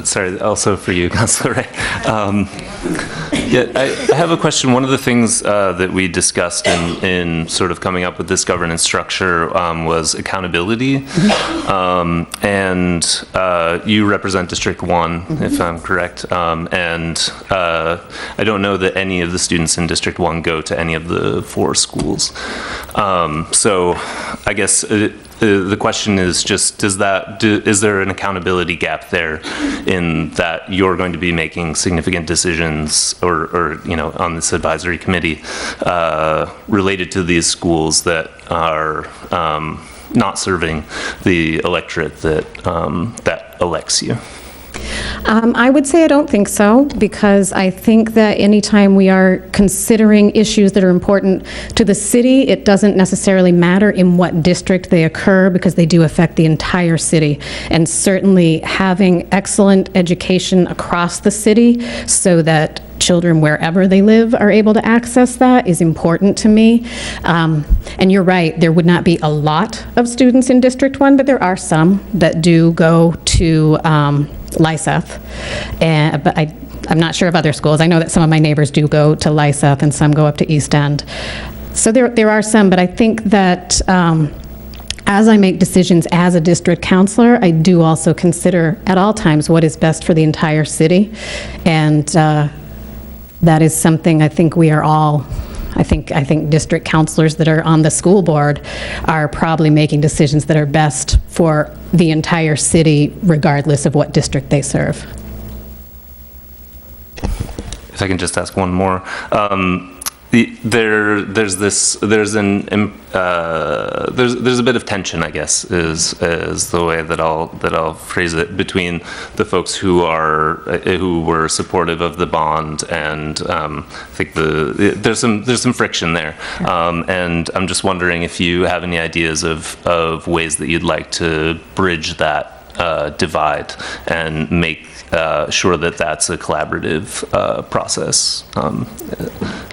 sorry, also for you, Councilor Ray. Yeah, I have a question. One of the things that we discussed in sort of coming up with this governance structure was accountability. And you represent District 1, if I'm correct. And I don't know that any of the students in District 1 go to any of the 4 schools. So I guess the question is just, is there an accountability gap there in that you're going to be making significant decisions or on this advisory committee related to these schools that are not serving the electorate that elects you? I would say I don't think so, because I think that anytime we are considering issues that are important to the city, it doesn't necessarily matter in what district they occur, because they do affect the entire city. And certainly having excellent education across the city so that children wherever they live are able to access that is important to me. And you're right, there would not be a lot of students in District 1, but there are some that do go to Lyseth. But I'm not sure of other schools. I know that some of my neighbors do go to Lyseth and some go up to East End. So there are some, but I think that as I make decisions as a district counselor, I do also consider at all times what is best for the entire city. And that is something I think we are all, I think district counselors that are on the school board are probably making decisions that are best for the entire city, regardless of what district they serve. If I can just ask one more. There's a bit of tension, I guess, is the way that I'll phrase it, between the folks who were supportive of the bond, and I think there's some friction there, and I'm just wondering if you have any ideas of ways that you'd like to bridge that divide and make sure that that's a collaborative process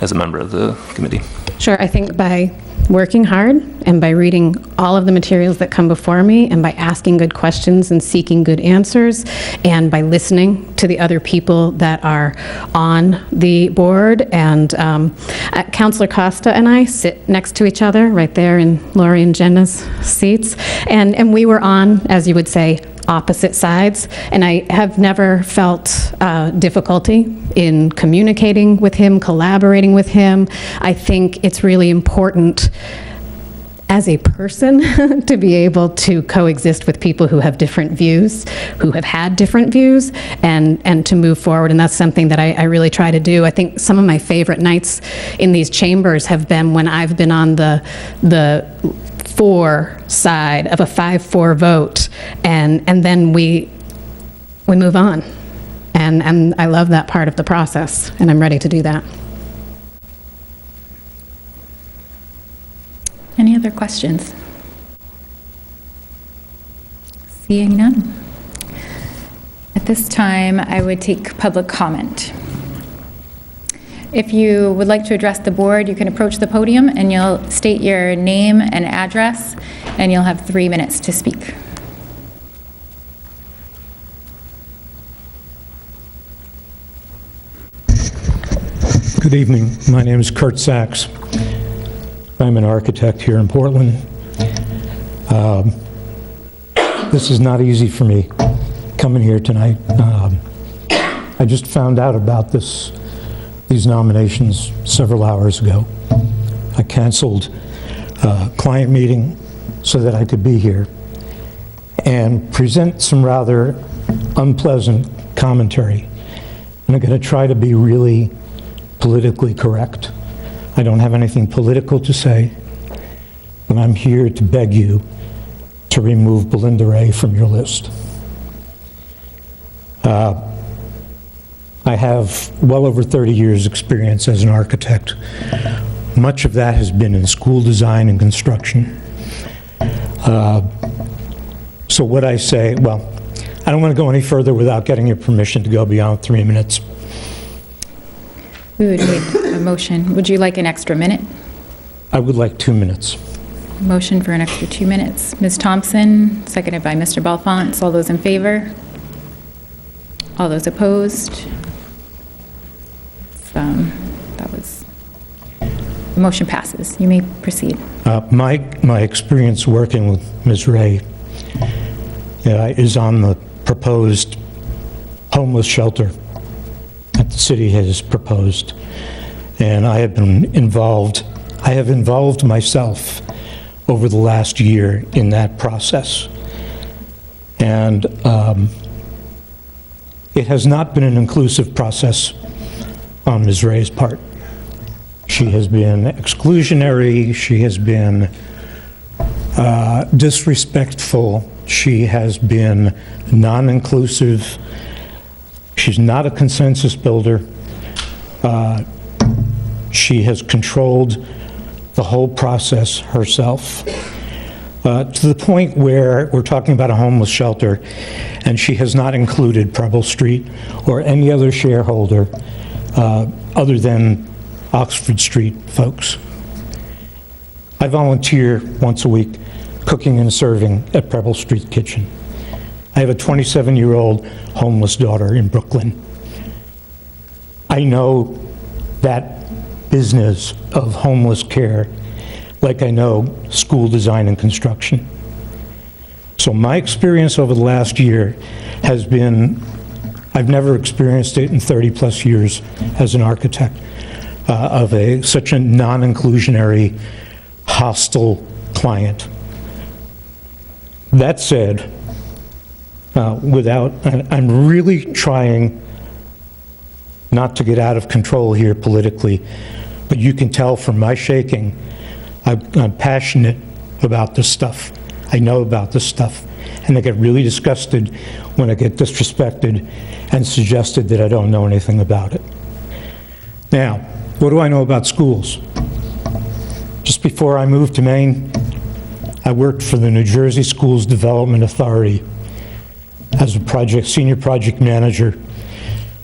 as a member of the committee. Sure, I think by working hard and by reading all of the materials that come before me and by asking good questions and seeking good answers and by listening to the other people that are on the board. And Councillor Costa and I sit next to each other right there in Lori and Jenna's seats. And we were on, as you would say, opposite sides, and I have never felt difficulty in communicating with him, collaborating with him. I think it's really important as a person to be able to coexist with people who have different views, who have had different views, and to move forward, and that's something that I really try to do. I think some of my favorite nights in these chambers have been when I've been on the for side of a 5-4 vote, and then we move on. And I love that part of the process, and I'm ready to do that. Any other questions? Seeing none. At this time, I would take public comment. If you would like to address the board, you can approach the podium and you'll state your name and address, and you'll have 3 minutes to speak. Good evening. My name is Kurt Sachs. I'm an architect here in Portland. This is not easy for me coming here tonight. I just found out about these nominations several hours ago. I canceled a client meeting so that I could be here and present some rather unpleasant commentary. And I'm going to try to be really politically correct. I don't have anything political to say, but I'm here to beg you to remove Belinda Ray from your list. I have well over 30 years' experience as an architect. Much of that has been in school design and construction. So what I say, well, I don't want to go any further without getting your permission to go beyond 3 minutes. We would need a motion. Would you like an extra minute? I would like 2 minutes. Motion for an extra 2 minutes. Ms. Thompson, seconded by Mr. Belfont. All those in favor? All those opposed? The motion passes. You may proceed. My experience working with Ms. Ray is on the proposed homeless shelter that the city has proposed. And I have involved myself over the last year in that process. And it has not been an inclusive process on Ms. Ray's part. She has been exclusionary, she has been disrespectful, she has been non-inclusive, she's not a consensus builder. She has controlled the whole process herself, to the point where we're talking about a homeless shelter, and she has not included Preble Street or any other shareholder other than Oxford Street folks. I volunteer once a week cooking and serving at Preble Street Kitchen. I have a 27-year-old homeless daughter in Brooklyn. I know that business of homeless care like I know school design and construction. So my experience over the last year has been I've never experienced it in 30-plus years as an architect, of such a non-inclusionary, hostile client. That said, I'm really trying not to get out of control here politically, but you can tell from my shaking, I'm passionate about this stuff. I know about this stuff, and I get really disgusted when I get disrespected and suggested that I don't know anything about it. Now, what do I know about schools? Just before I moved to Maine, I worked for the New Jersey Schools Development Authority as a senior project manager,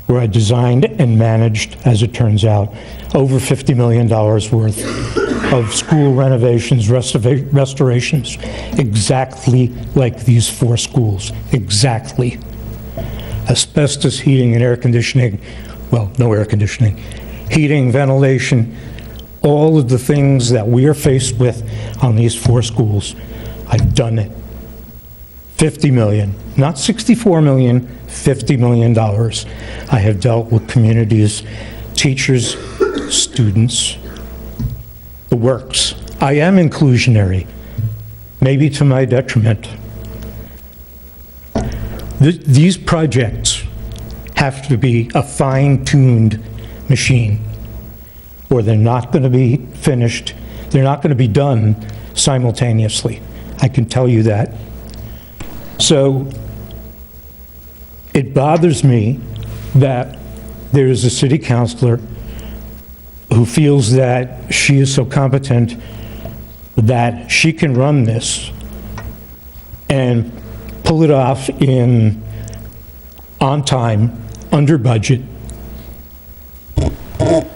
where I designed and managed, as it turns out, over $50 million worth of school renovations, restorations, exactly like these 4 schools, exactly. Asbestos heating and air conditioning, well, no air conditioning, heating, ventilation, all of the things that we are faced with on these 4 schools. I've done it. 50 million, not 64 million, $50 million. I have dealt with communities, teachers, students, the works. I am inclusionary, maybe to my detriment. These projects have to be a fine-tuned machine, or they're not going to be finished, they're not going to be done simultaneously. I can tell you that. So it bothers me that there is a city councilor who feels that she is so competent that she can run this and pull it off on time, under budget,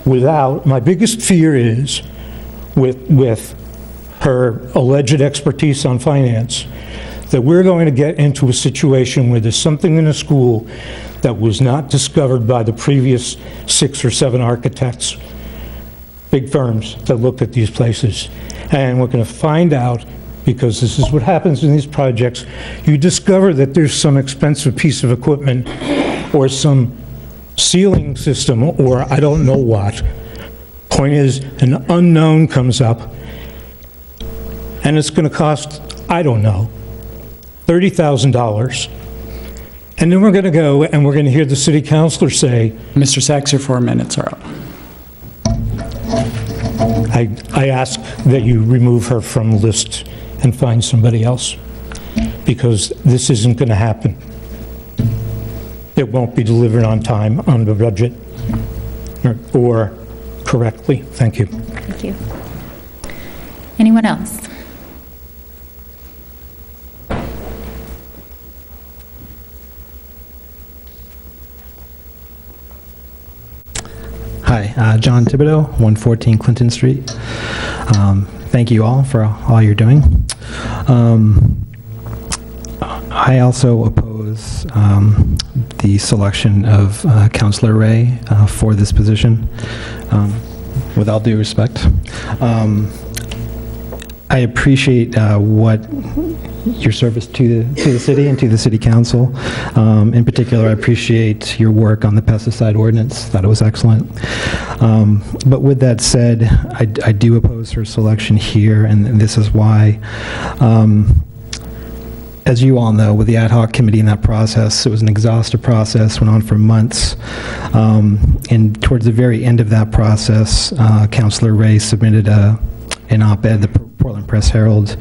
without, my biggest fear is, with her alleged expertise on finance, that we're going to get into a situation where there's something in a school that was not discovered by the previous 6 or 7 architects, big firms that looked at these places. And we're going to find out, because this is what happens in these projects, you discover that there's some expensive piece of equipment or some ceiling system or I don't know what. Point is, an unknown comes up and it's going to cost, I don't know, $30,000. And then we're going to go and we're going to hear the city councilor say, Mr. Sachs, your 4 minutes are up. I ask that you remove her from the list and find somebody else, because this isn't going to happen. It won't be delivered on time, on the budget, or correctly. Thank you. Thank you. Anyone else? Hi, John Thibodeau, 114 Clinton Street. Thank you all for all you're doing. I also oppose the selection of Councilor Ray for this position, with all due respect. I appreciate what your service to the city and to the city council. In particular, I appreciate your work on the pesticide ordinance. Thought it was excellent. But with that said, I do oppose her selection here, and this is why. As you all know, with the ad hoc committee in that process, it was an exhaustive process, went on for months. And towards the very end of that process, Councilor Ray submitted an op-ed, the Portland Press-Herald,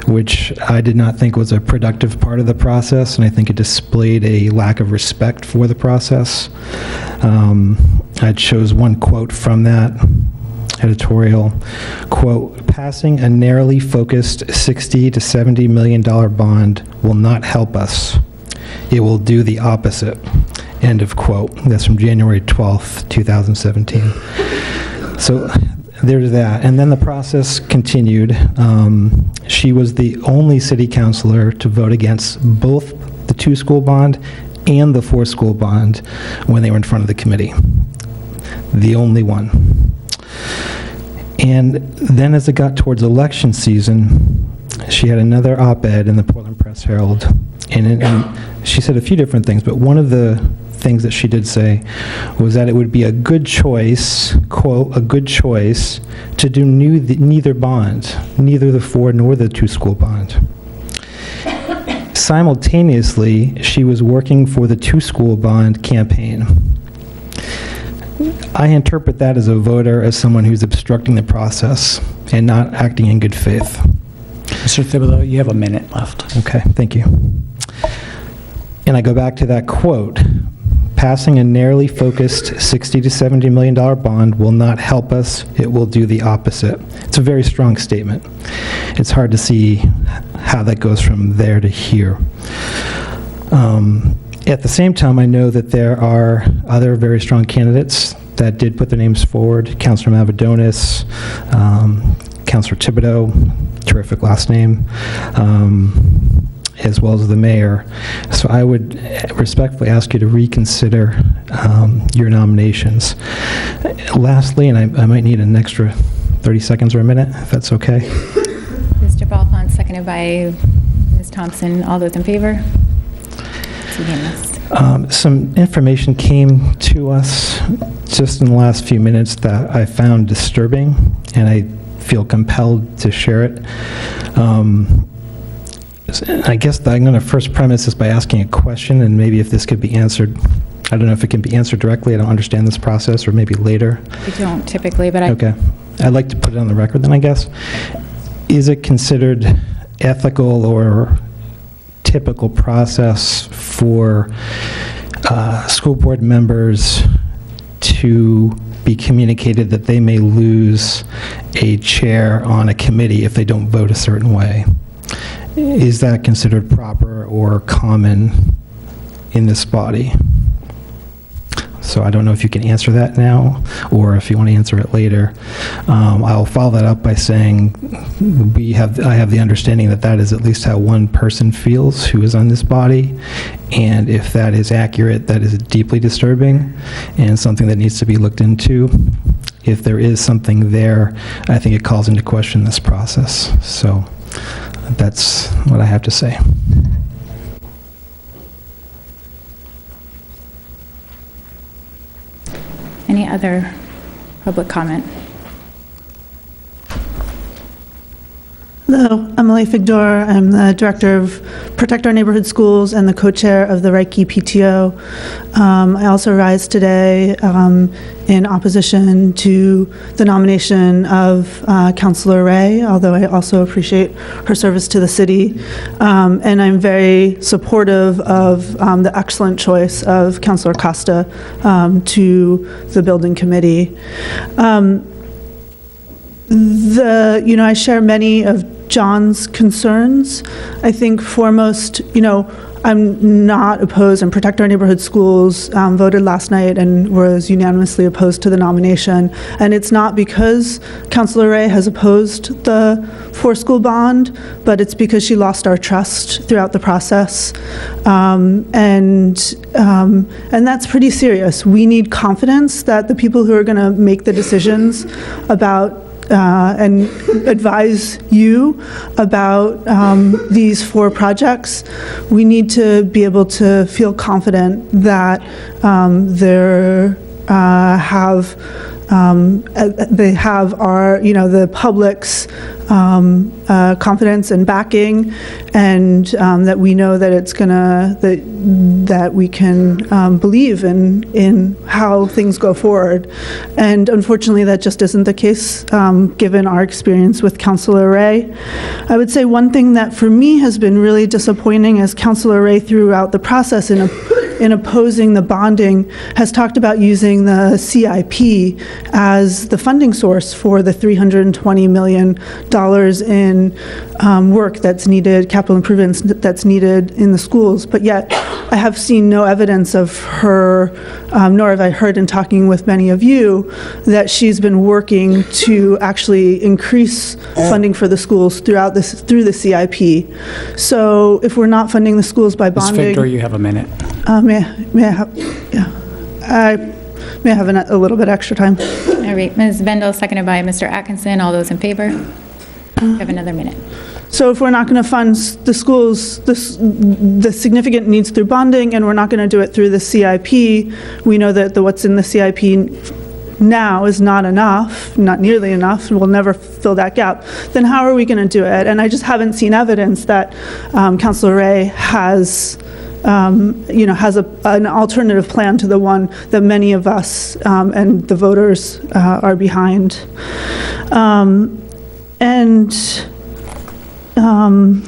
which I did not think was a productive part of the process, and I think it displayed a lack of respect for the process. I chose one quote from that editorial, quote, "Passing a narrowly focused $60 to $70 million bond will not help us. It will do the opposite," end of quote. That's from January 12th, 2017. So there's that. And then the process continued. She was the only city councilor to vote against both the 2-school bond and the 4-school bond when they were in front of the committee. The only one. And then as it got towards election season, she had another op-ed in the Portland Press-Herald, and she said a few different things, but one of the things that she did say was that it would be a good choice, quote, a good choice to do neither bond, neither the 4 nor the 2 school bond. Simultaneously, she was working for the 2 school bond campaign. I interpret that as a voter, as someone who's obstructing the process and not acting in good faith. Mr. Thibodeau, you have a minute left. Okay, thank you. And I go back to that quote, passing a narrowly focused $60 to $70 million bond will not help us, it will do the opposite. It's a very strong statement. It's hard to see how that goes from there to here. At the same time, I know that there are other very strong candidates that did put their names forward. Councilor Mavadonis, Councilor Thibodeau, terrific last name, as well as the mayor. So I would respectfully ask you to reconsider your nominations. Lastly, and I might need an extra 30 seconds or a minute, if that's okay. Mr. Balfont, seconded by Ms. Thompson. All those in favor? It's unanimous. Some information came to us just in the last few minutes that I found disturbing, and I feel compelled to share it. I guess I'm going to first premise this by asking a question, and maybe if this could be answered. I don't know if it can be answered directly. I don't understand this process, or maybe later. We don't typically, but Okay. I'd like to put it on the record then, I guess. Is it considered ethical or typical process for school board members to be communicated that they may lose a chair on a committee if they don't vote a certain way? Is that considered proper or common in this body? So I don't know if you can answer that now, or if you want to answer it later. I'll follow that up by saying I have the understanding that that is at least how one person feels who is on this body, and if that is accurate, that is deeply disturbing and something that needs to be looked into. If there is something there, I think it calls into question this process. So that's what I have to say. any other public comment? Hello, I'm Emily Figdor. I'm the Director of Protect Our Neighborhood Schools and the co-chair of the Reiki PTO. I also rise today in opposition to the nomination of Councilor Ray, although I also appreciate her service to the city. And I'm very supportive of the excellent choice of Councilor Costa to the building committee. I share many of John's concerns. I think foremost, I'm not opposed, and Protect Our Neighborhood Schools voted last night and was unanimously opposed to the nomination. And it's not because Councilor Ray has opposed the for-school bond, but it's because she lost our trust throughout the process. And that's pretty serious. We need confidence that the people who are going to make the decisions about and advise you about these 4 projects, we need to be able to feel confident that they have our, the public's confidence and backing, and that we know that it's gonna, that we can believe in how things go forward. And unfortunately, that just isn't the case, given our experience with Councilor Ray. I would say one thing that for me has been really disappointing as Councilor Ray throughout the process in opposing the bonding has talked about using the CIP as the funding source for the $320 million in work that's needed, capital improvements that's needed in the schools. But yet, I have seen no evidence of her, nor have I heard in talking with many of you, that she's been working to actually increase funding for the schools through the CIP. So if we're not funding the schools by bonding... Ms. Victor, you have a minute. May I have, may I have a little bit extra time? All right, Ms. Vendel, seconded by Mr. Atkinson. All those in favor? You have another minute. So if we're not going to fund the schools, the significant needs through bonding, and we're not going to do it through the CIP, we know that what's in the CIP now is not enough, not nearly enough, and we'll never fill that gap, then how are we going to do it? And I just haven't seen evidence that Councilor Ray has an alternative plan to the one that many of us and the voters are behind.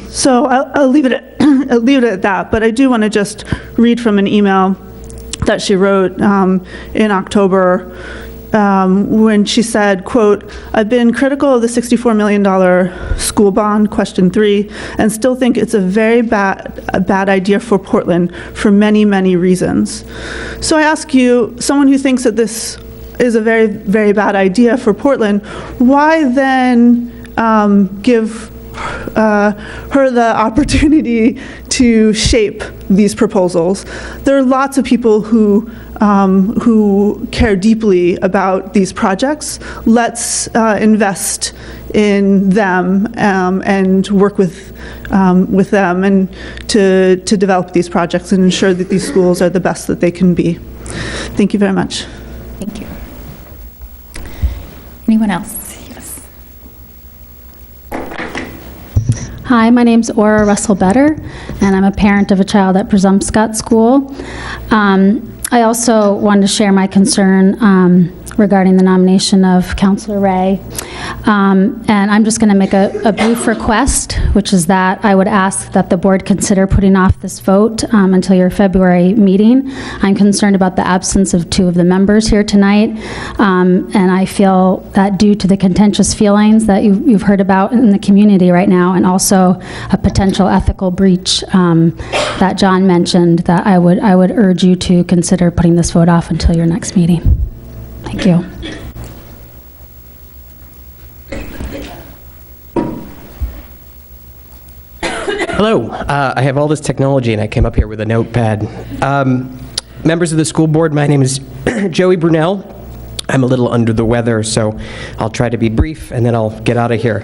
So I'll leave it at that, but I do want to just read from an email that she wrote in October when she said, quote, "I've been critical of the $64 million school bond, question 3, and still think it's a very bad idea for Portland for many, many reasons." So I ask you, someone who thinks that this is a very, very bad idea for Portland, why then give her the opportunity to shape these proposals? There are lots of people who care deeply about these projects. Let's invest in them and work with them and to develop these projects and ensure that these schools are the best that they can be. Thank you very much. Thank you. Anyone else? Hi, my name's Aura Russell-Better, and I'm a parent of a child at Presumpscot School. I also wanted to share my concern regarding the nomination of Councilor Ray. And I'm just going to make a brief request, which is that I would ask that the board consider putting off this vote until your February meeting. I'm concerned about the absence of 2 of the members here tonight, and I feel that due to the contentious feelings that you've heard about in the community right now, and also a potential ethical breach that John mentioned, that I would urge you to consider putting this vote off until your next meeting. Thank you. Hello, I have all this technology and I came up here with a notepad. Members of the school board, my name is Joey Brunel. I'm a little under the weather, so I'll try to be brief and then I'll get out of here.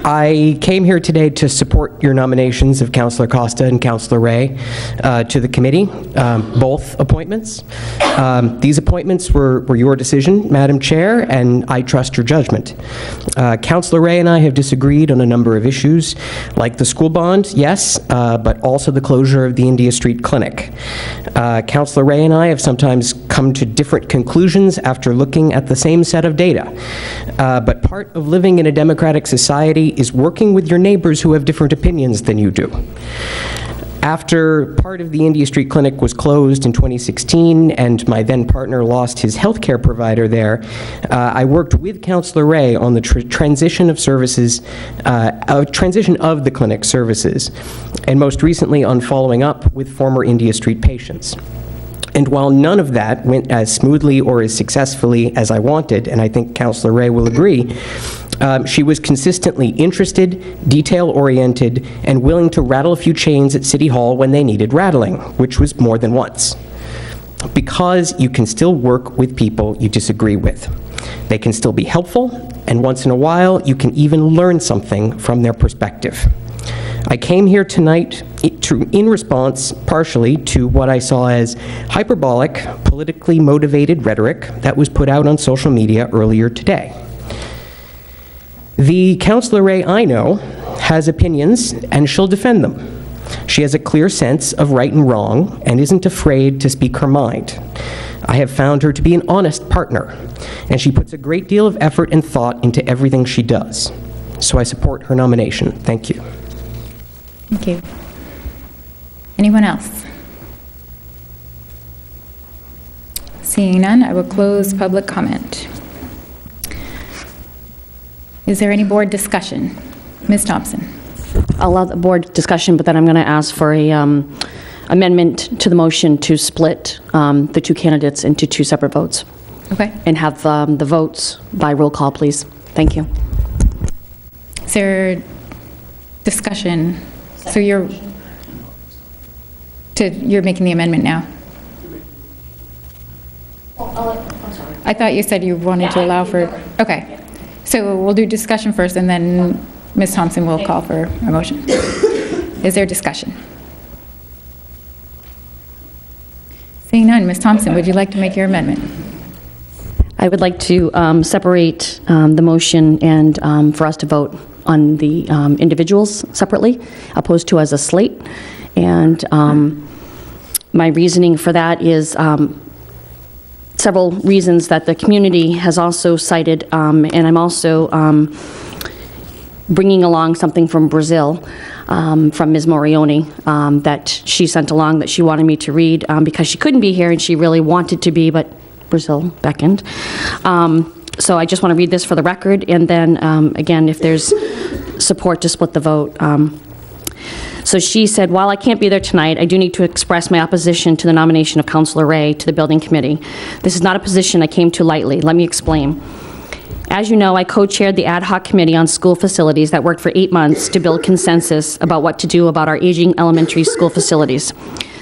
I came here today to support your nominations of Councilor Costa and Councilor Ray to the committee, both appointments. These appointments were your decision, Madam Chair, and I trust your judgment. Councilor Ray and I have disagreed on a number of issues, like the school bond, yes, but also the closure of the India Street Clinic. Councilor Ray and I have sometimes come to different conclusions after looking at the same set of data. But part of living in a democratic society is working with your neighbors who have different opinions than you do. After part of the India Street Clinic was closed in 2016 and my then partner lost his healthcare provider there, I worked with Councilor Ray on the transition of services, transition of the clinic services, and most recently on following up with former India Street patients. And while none of that went as smoothly or as successfully as I wanted, and I think Councilor Ray will agree, she was consistently interested, detail-oriented, and willing to rattle a few chains at City Hall when they needed rattling, which was more than once. Because you can still work with people you disagree with. They can still be helpful, and once in a while, you can even learn something from their perspective. I came here tonight in response, partially, to what I saw as hyperbolic, politically motivated rhetoric that was put out on social media earlier today. The Councilor Ray I know has opinions, and she'll defend them. She has a clear sense of right and wrong, and isn't afraid to speak her mind. I have found her to be an honest partner, and she puts a great deal of effort and thought into everything she does. So I support her nomination. Thank you. Thank you. Anyone else? Seeing none, I will close public comment. Is there any board discussion? Ms. Thompson. I'll allow the board discussion, but then I'm going to ask for a amendment to the motion to split the 2 candidates into 2 separate votes. Okay. And have the votes by roll call, please. Thank you. Is there discussion? So you're making the amendment now? I thought you said you wanted to allow for, okay. So we'll do discussion first, and then Ms. Thompson will call for a motion. Is there discussion? Seeing none, Ms. Thompson, would you like to make your amendment? I would like to separate the motion and for us to vote on the individuals separately, opposed to as a slate. And my reasoning for that is several reasons that the community has also cited, and I'm also bringing along something from Brazil, from Ms. Morioni, that she sent along that she wanted me to read because she couldn't be here and she really wanted to be, but Brazil beckoned. So I just want to read this for the record, and then, again, if there's support to split the vote. So she said, while I can't be there tonight, I do need to express my opposition to the nomination of Councilor Ray to the Building Committee. This is not a position I came to lightly. Let me explain. As you know, I co-chaired the ad hoc committee on school facilities that worked for 8 months to build consensus about what to do about our aging elementary school facilities.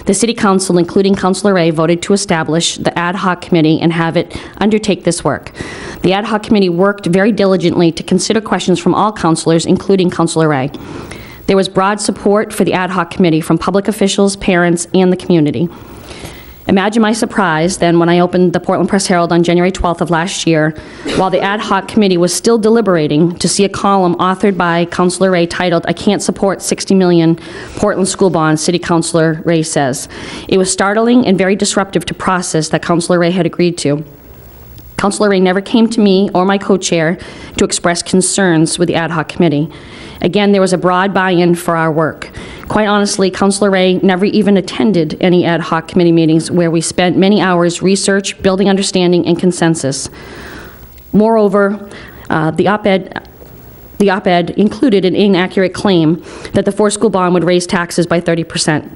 The City Council, including Councilor Ray, voted to establish the ad hoc committee and have it undertake this work. The ad hoc committee worked very diligently to consider questions from all councilors, including Councilor Ray. There was broad support for the ad hoc committee from public officials, parents, and the community. Imagine my surprise then when I opened the Portland Press-Herald on January 12th of last year, while the ad hoc committee was still deliberating, to see a column authored by Councilor Ray titled, "I Can't Support $60 Million Portland School Bonds," City Councilor Ray says. It was startling and very disruptive to process that Councilor Ray had agreed to. Councilor Ray never came to me or my co-chair to express concerns with the ad hoc committee. Again, there was a broad buy-in for our work. Quite honestly, Councilor Ray never even attended any ad hoc committee meetings where we spent many hours research, building understanding, and consensus. Moreover, the op-ed included an inaccurate claim that the four-school bond would raise taxes by 30%.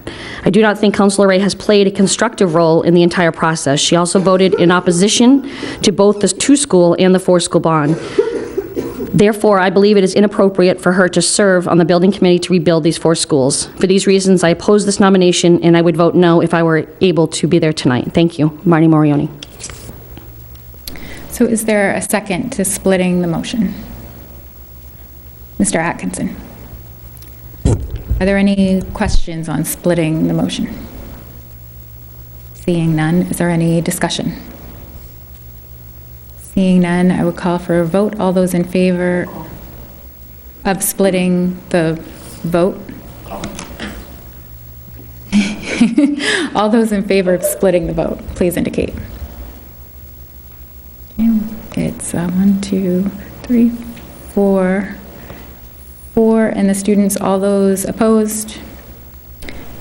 I do not think Councilor Ray has played a constructive role in the entire process. She also voted in opposition to both the two-school and the four-school bond. Therefore, I believe it is inappropriate for her to serve on the building committee to rebuild these four schools. For these reasons, I oppose this nomination, and I would vote no if I were able to be there tonight. Thank you. Marty Morioni. So is there a second to splitting the motion? Mr. Atkinson. Are there any questions on splitting the motion? Seeing none, is there any discussion? Seeing none, I would call for a vote. All those in favor of splitting the vote? All those in favor of splitting the vote, please indicate. Okay, it's 1, 2, 3, 4. 4, and the students, all those opposed?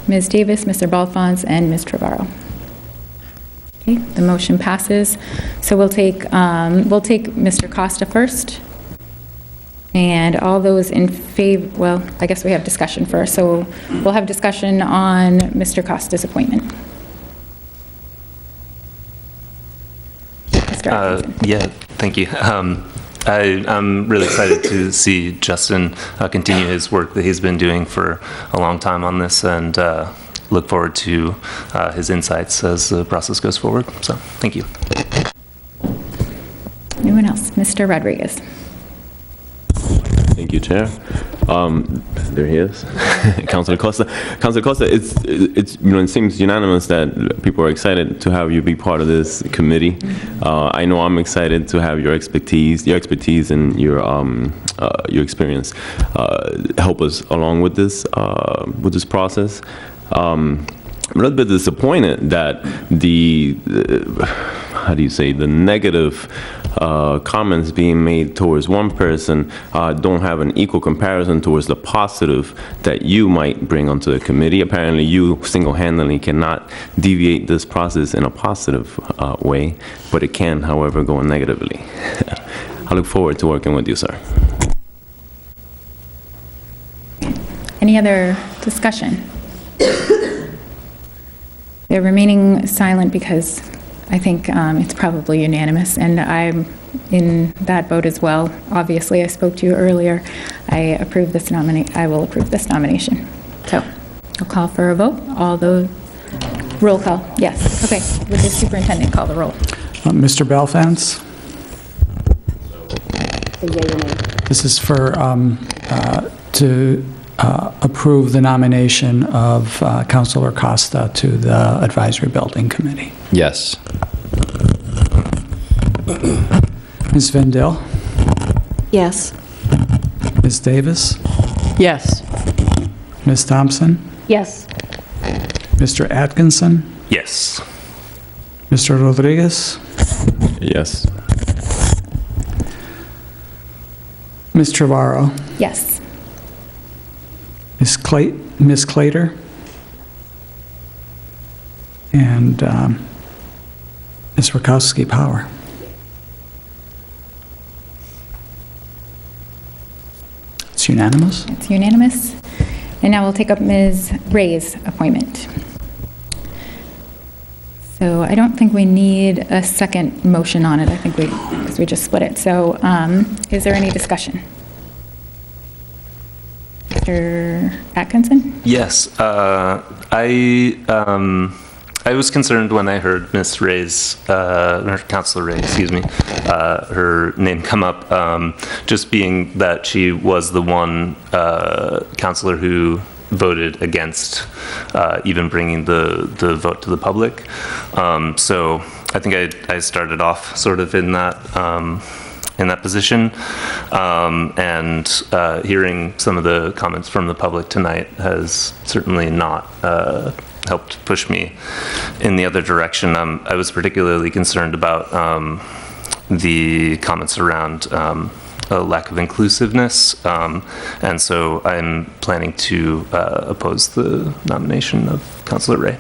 Ms. Davis, Mr. Balfons, and Ms. Trevorrow. Okay, the motion passes. So we'll take Mr. Costa first. And all those in favor, well, I guess we have discussion first. So we'll have discussion on Mr. Costa's appointment. Mr. Atkinson. Yeah, thank you. I'm really excited to see Justin continue his work that he's been doing for a long time on this, and look forward to his insights as the process goes forward. So, thank you. Anyone else? Mr. Rodriguez. Thank you, Chair. There he is, Councilor Costa. Councilor Costa, it's it seems unanimous that people are excited to have you be part of this committee. I know I'm excited to have your expertise and your experience help us along with this process. I'm a little bit disappointed that the negative comments being made towards one person don't have an equal comparison towards the positive that you might bring onto the committee. Apparently, you single-handedly cannot deviate this process in a positive way, but it can, however, go negatively. I look forward to working with you, sir. Any other discussion? They're remaining silent because I think it's probably unanimous, and I'm in that boat as well. Obviously, I spoke to you earlier. I will approve this nomination. So I'll call for a vote. All those, roll call. Yes. Okay. Would the superintendent call the roll? Mr. Balfans? This is for, to approve the nomination of Councilor Costa to the Advisory Building Committee. Yes. Ms. Van Dil? Yes. Ms. Davis? Yes. Ms. Thompson? Yes. Mr. Atkinson? Yes. Mr. Rodriguez? Yes. Ms. Trevorrow? Yes. Ms. Clater? And Ms. Rakowski-Power? It's unanimous? It's unanimous. And now we'll take up Ms. Ray's appointment. So I don't think we need a second motion on it. I think because we just split it. So is there any discussion? Mr. Atkinson? Yes. I was concerned when I heard Ms. Ray's, or Councilor Ray, excuse me, her name come up, just being that she was the one councilor who voted against even bringing the vote to the public. So I think I started off sort of in that position, and hearing some of the comments from the public tonight has certainly not helped push me in the other direction. I was particularly concerned about the comments around a lack of inclusiveness, and so I'm planning to oppose the nomination of Councilor Ray.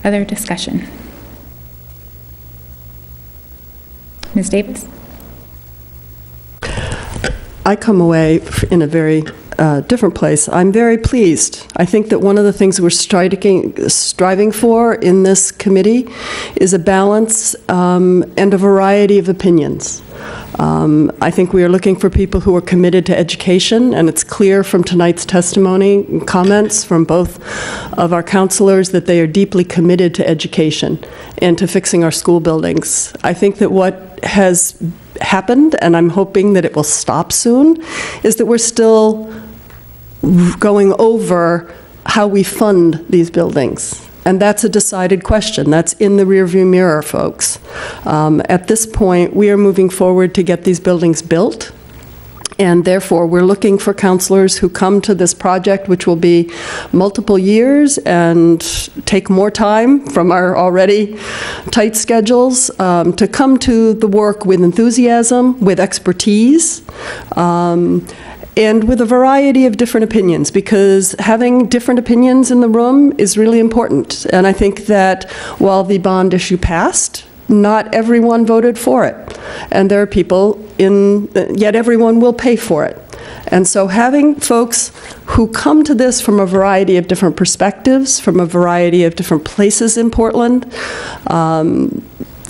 Other discussion? Ms. Davis? I come away in a very different place. I'm very pleased. I think that one of the things we're striving for in this committee is a balance and a variety of opinions. I think we are looking for people who are committed to education, and it's clear from tonight's testimony and comments from both of our counselors that they are deeply committed to education and to fixing our school buildings. I think that what has happened, and I'm hoping that it will stop soon, is that we're still going over how we fund these buildings. And that's a decided question. That's in the rearview mirror, folks. At this point, we are moving forward to get these buildings built. And therefore, we're looking for counselors who come to this project, which will be multiple years and take more time from our already tight schedules, to come to the work with enthusiasm, with expertise, and with a variety of different opinions, because having different opinions in the room is really important. And I think that while the bond issue passed, not everyone voted for it. And there are people yet everyone will pay for it. And so having folks who come to this from a variety of different perspectives, from a variety of different places in Portland,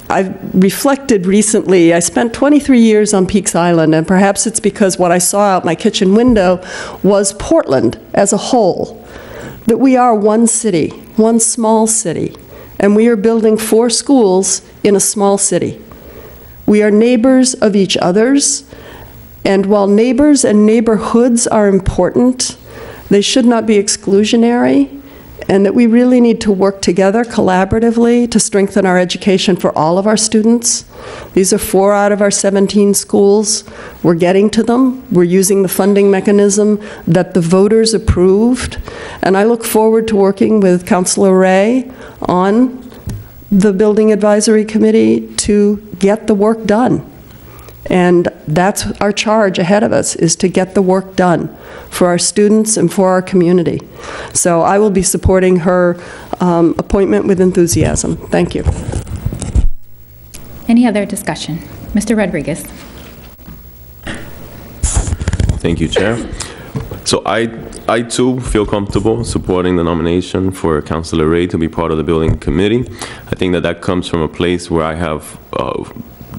I've reflected recently. I spent 23 years on Peaks Island, and perhaps it's because what I saw out my kitchen window was Portland as a whole, that we are one city, one small city, and we are building 4 schools in a small city. We are neighbors of each other's, and while neighbors and neighborhoods are important, they should not be exclusionary, and that we really need to work together collaboratively to strengthen our education for all of our students. These are 4 out of our 17 schools. We're getting to them. We're using the funding mechanism that the voters approved. And I look forward to working with Councilor Ray on the Building Advisory Committee to get the work done. And that's our charge ahead of us, is to get the work done for our students and for our community. So I will be supporting her appointment with enthusiasm. Thank you. Any other discussion? Mr. Rodriguez? Thank you, Chair. So I too feel comfortable supporting the nomination for Councilor Ray to be part of the Building Committee. I think that comes from a place where I have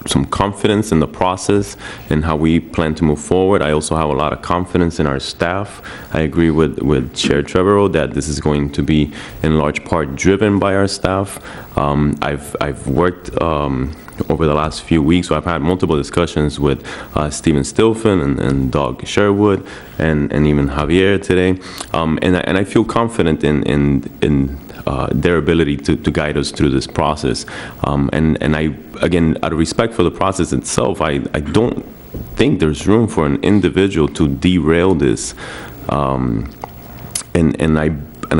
some confidence in the process and how we plan to move forward. I also have a lot of confidence in our staff. I agree with Chair Trevorrow that this is going to be in large part driven by our staff. I've worked over the last few weeks. So I've had multiple discussions with Stephen Stilfen and Doug Sherwood and even Javier today. And I feel confident in their ability to guide us through this process. And I, again, out of respect for the process itself, I don't think there's room for an individual to derail this. And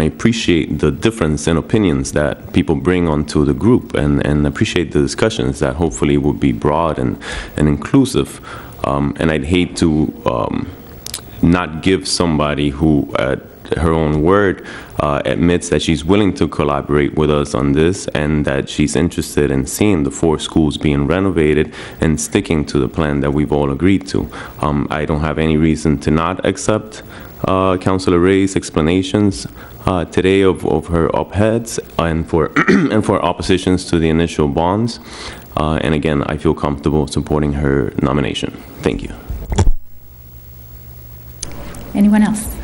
I appreciate the difference in opinions that people bring onto the group, and appreciate the discussions that hopefully will be broad and inclusive. And I'd hate to not give somebody who, at her own word, admits that she's willing to collaborate with us on this, and that she's interested in seeing the 4 schools being renovated and sticking to the plan that we've all agreed to. I don't have any reason to not accept Councilor Ray's explanations today of her op-eds and for and for oppositions to the initial bonds. And again, I feel comfortable supporting her nomination. Thank you. Anyone else?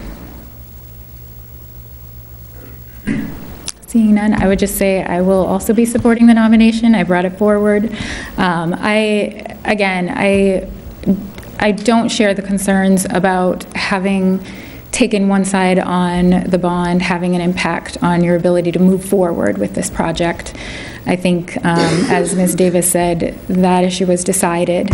Seeing none, I would just say I will also be supporting the nomination. I brought it forward. I don't share the concerns about having taken one side on the bond having an impact on your ability to move forward with this project. I think, as Ms. Davis said, that issue was decided,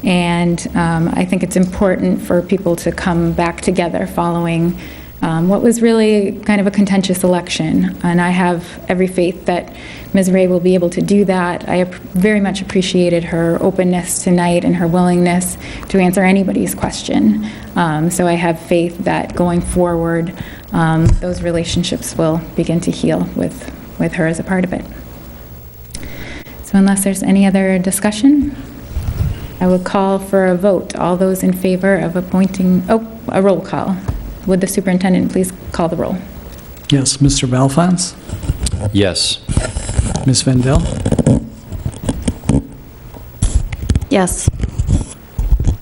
and I think it's important for people to come back together following what was really kind of a contentious election. And I have every faith that Ms. Ray will be able to do that. I very much appreciated her openness tonight and her willingness to answer anybody's question. So I have faith that going forward, those relationships will begin to heal with her as a part of it. So unless there's any other discussion, I will call for a vote. All those in favor of appointing, a roll call. Would the superintendent please call the roll? Yes, Mr. Belfance? Yes. Ms. Vendel? Yes.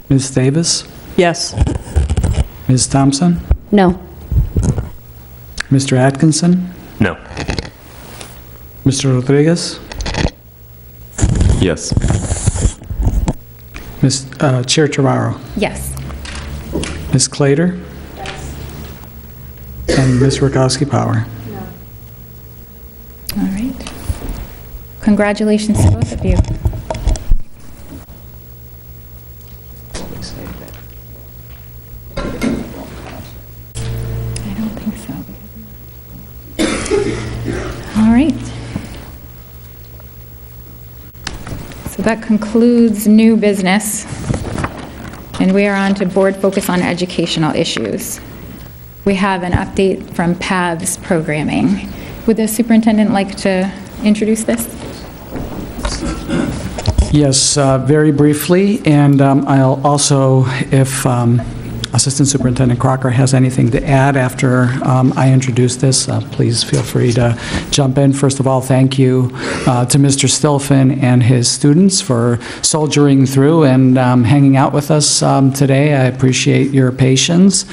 Ms. Davis? Yes. Ms. Thompson? No. Mr. Atkinson? No. Mr. Rodriguez? Yes. Chair Terraro? Yes. Ms. Clater? And Ms. Rakowski-Power? All right. Congratulations to both of you. I don't think so. All right. So that concludes new business, and we are on to board focus on educational issues. We have an update from PATHS programming. Would the superintendent like to introduce this? Yes, very briefly, and I'll also, if Assistant Superintendent Crocker has anything to add after I introduce this, please feel free to jump in. First of all, thank you to Mr. Stilfen and his students for soldiering through and hanging out with us today. I appreciate your patience.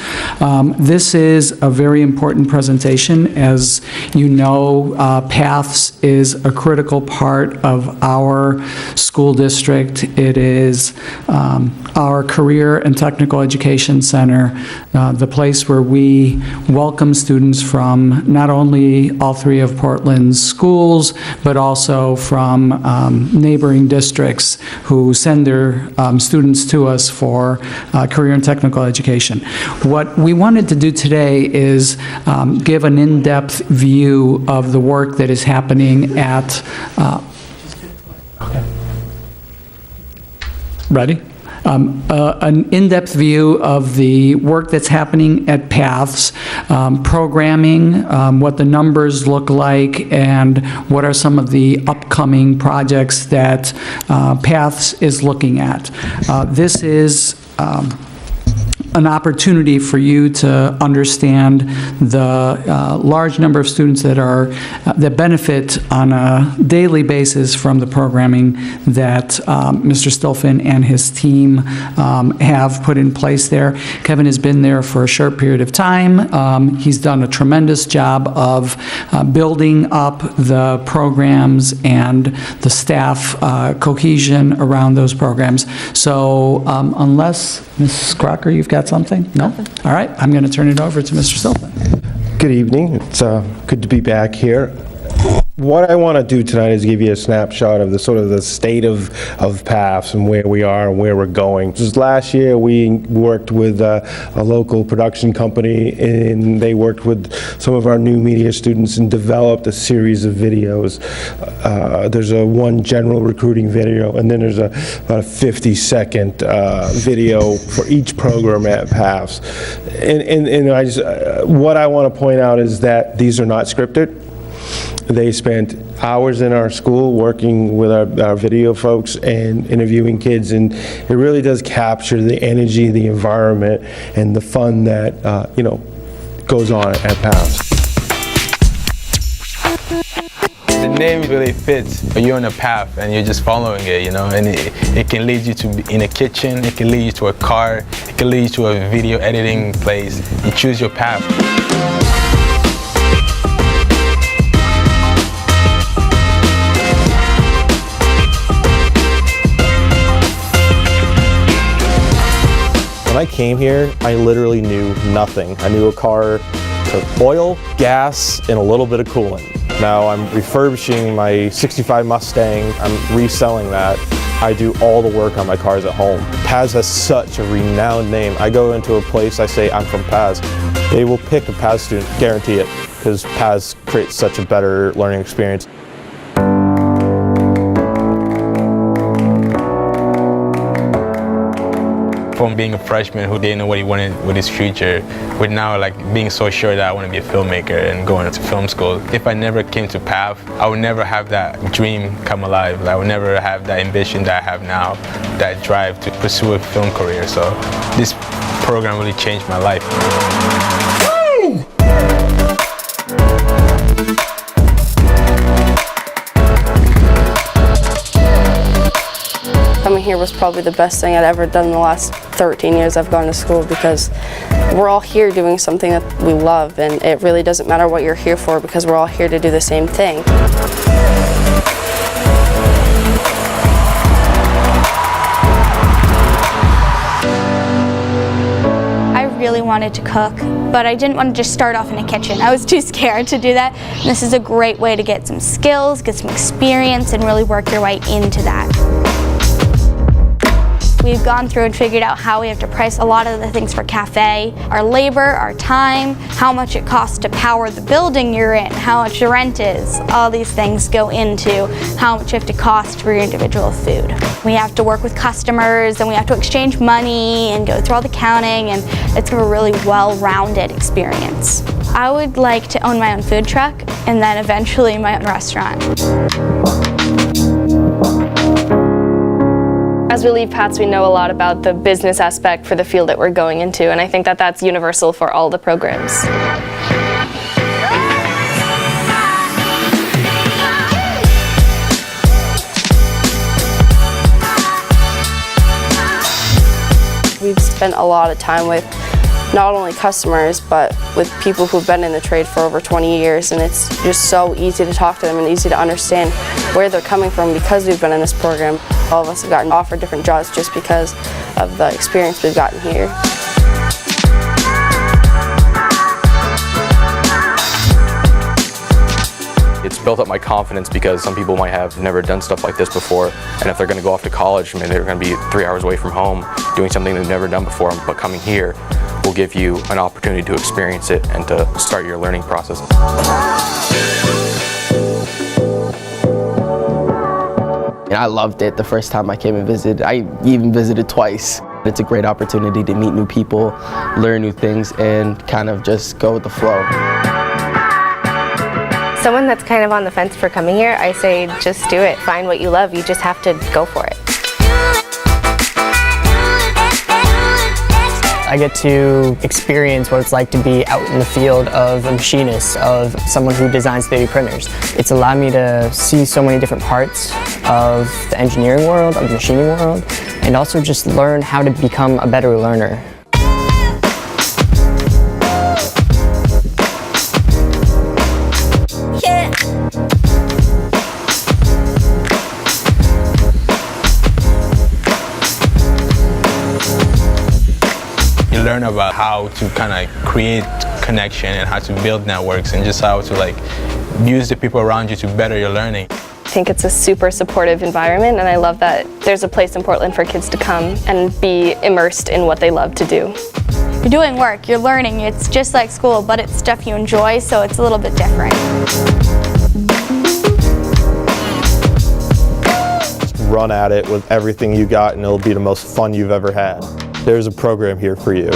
This is a very important presentation. As you know, PATHS is a critical part of our school district. It is our career and technical education center, the place where we welcome students from not only all 3 of Portland's schools, but also from neighboring districts who send their students to us for career and technical education. What we wanted to do today is give an in-depth view of the work that is happening at Ready? An in-depth view of the work that's happening at PATHS, programming, what the numbers look like, and what are some of the upcoming projects that PATHS is looking at. This is an opportunity for you to understand the large number of students that benefit on a daily basis from the programming that Mr. Stilfen and his team have put in place there. Kevin has been there for a short period of time. He's done a tremendous job of building up the programs and the staff cohesion around those programs. So unless, Ms. Crocker, you've got something? No? All right, I'm going to turn it over to Mr. Stilfen. Good evening. It's good to be back here. What I want to do tonight is give you a snapshot of the sort of the state of PAFs and where we are and where we're going. Just last year, we worked with a local production company, and they worked with some of our new media students and developed a series of videos. There's one general recruiting video, and then there's about a 50-second video for each program at PAFs. And I just, what I want to point out is that these are not scripted. They spent hours in our school working with our video folks and interviewing kids, and it really does capture the energy, the environment, and the fun that goes on at PAFs. The name really fits. You're on a path and you're just following it, and it can lead you to in a kitchen, it can lead you to a car, it can lead you to a video editing place. You choose your path. When I came here, I literally knew nothing. I knew a car took oil, gas, and a little bit of coolant. Now I'm refurbishing my 65 Mustang, I'm reselling that. I do all the work on my cars at home. Paz has such a renowned name. I go into a place, I say I'm from Paz. They will pick a Paz student, guarantee it, because Paz creates such a better learning experience. From being a freshman who didn't know what he wanted with his future, with now being so sure that I want to be a filmmaker and going into film school. If I never came to PAF, I would never have that dream come alive. I would never have that ambition that I have now, that drive to pursue a film career. So this program really changed my life. Coming here was probably the best thing I'd ever done in the last 13 years I've gone to school, because we're all here doing something that we love, and it really doesn't matter what you're here for because we're all here to do the same thing. I really wanted to cook, but I didn't want to just start off in a kitchen. I was too scared to do that. And this is a great way to get some skills, get some experience, and really work your way into that. We've gone through and figured out how we have to price a lot of the things for cafe, our labor, our time, how much it costs to power the building you're in, how much the rent is. All these things go into how much you have to cost for your individual food. We have to work with customers, and we have to exchange money and go through all the counting, and it's a really well-rounded experience. I would like to own my own food truck and then eventually my own restaurant. As we leave PATS, we know a lot about the business aspect for the field that we're going into, and I think that that's universal for all the programs. We've spent a lot of time with not only customers, but with people who've been in the trade for over 20 years, and it's just so easy to talk to them and easy to understand where they're coming from because we've been in this program. All of us have gotten offered different jobs just because of the experience we've gotten here. It's built up my confidence because some people might have never done stuff like this before, and if they're going to go off to college, maybe they're going to be 3 hours away from home doing something they've never done before, but coming here will give you an opportunity to experience it and to start your learning process. And I loved it the first time I came and visited. I even visited twice. It's a great opportunity to meet new people, learn new things, and kind of just go with the flow. Someone that's kind of on the fence for coming here, I say just do it. Find what you love. You just have to go for it. I get to experience what it's like to be out in the field of a machinist, of someone who designs 3D printers. It's allowed me to see so many different parts of the engineering world, of the machining world, and also just learn how to become a better learner. Learn about how to kind of create connection and how to build networks and just how to like use the people around you to better your learning. I think it's a super supportive environment, and I love that there's a place in Portland for kids to come and be immersed in what they love to do. You're doing work, you're learning, it's just like school, but it's stuff you enjoy, so it's a little bit different. Just run at it with everything you got and it'll be the most fun you've ever had. There's a program here for you.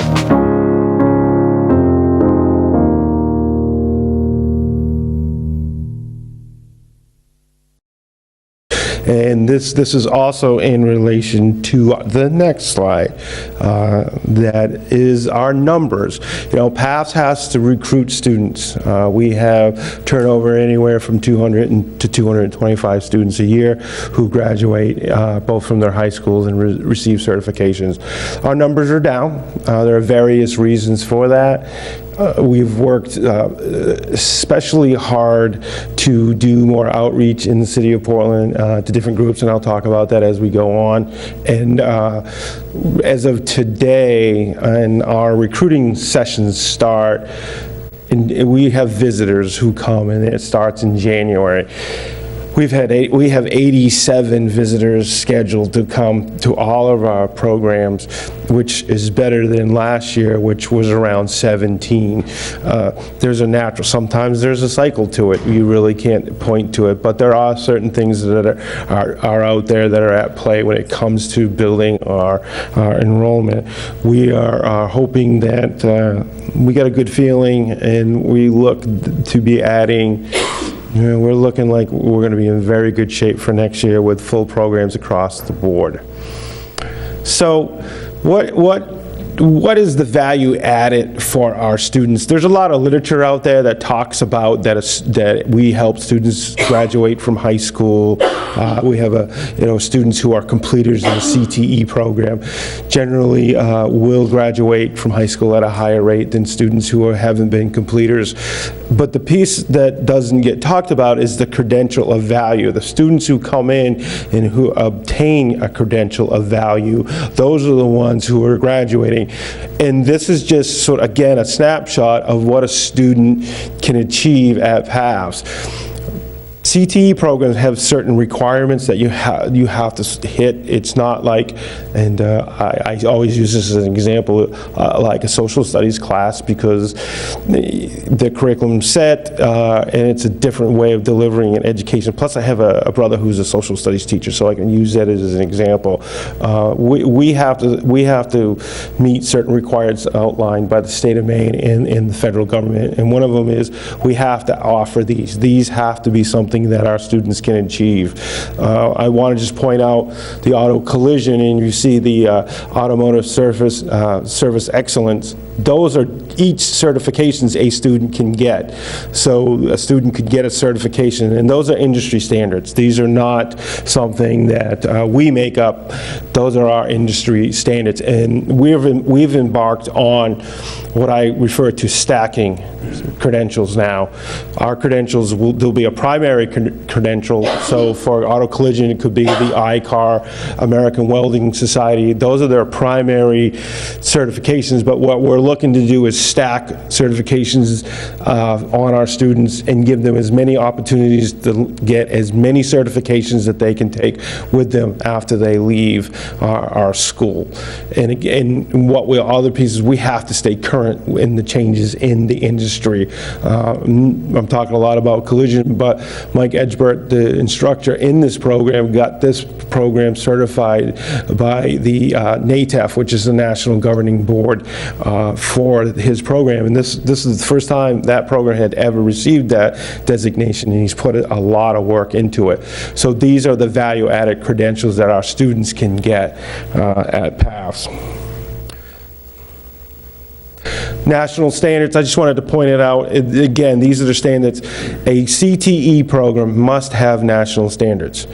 And this is also in relation to the next slide. That is our numbers. You know, PAFS has to recruit students. We have turnover anywhere from 200 to 225 students a year who graduate both from their high schools and receive certifications. Our numbers are down. There are various reasons for that. We've worked especially hard to do more outreach in the city of Portland to different groups, and I'll talk about that as we go on. And as of today, and our recruiting sessions start, and we have visitors who come, and it starts in January. We have 87 visitors scheduled to come to all of our programs, which is better than last year, which was around 17. There's a natural, sometimes there's a cycle to it. You really can't point to it, but there are certain things that are out there that are at play when it comes to building our enrollment. We are hoping that we got a good feeling, and we look to be adding. You know, we're looking like we're going to be in very good shape for next year with full programs across the board. So what is the value added for our students? There's a lot of literature out there that talks about that we help students graduate from high school. We have students who are completers in the CTE program generally will graduate from high school at a higher rate than students who haven't been completers. But the piece that doesn't get talked about is the credential of value. The students who come in and who obtain a credential of value, those are the ones who are graduating. And this is just sort of, again, a snapshot of what a student can achieve at PAFS. CTE programs have certain requirements that you have to hit. It's not like, and I always use this as an example, like a social studies class, because the curriculum's set and it's a different way of delivering an education. Plus I have a brother who's a social studies teacher, so I can use that as an example. We have to meet certain requirements outlined by the state of Maine and the federal government, and one of them is we have to offer these. These have to be something that our students can achieve. I want to just point out the auto collision, and you see the automotive service excellence. Those are each certifications a student can get. So a student could get a certification, and those are industry standards. These are not something that we make up. Those are our industry standards, and we've embarked on what I refer to stacking credentials now. Our credentials there'll be a primary credential. So for auto collision, it could be the ICAR, American Welding Society. Those are their primary certifications, but what we're looking to do is stack certifications on our students and give them as many opportunities to get as many certifications that they can take with them after they leave our school. And again, other pieces, we have to stay current in the changes in the industry. I'm talking a lot about collision, but Mike Edgebert, the instructor in this program, got this program certified by the NATEF, which is the National Governing Board for his program. And this is the first time that program had ever received that designation, and he's put a lot of work into it. So these are the value-added credentials that our students can get at PAFS. National standards, I just wanted to point it out. Again, these are the standards. A CTE program must have national standards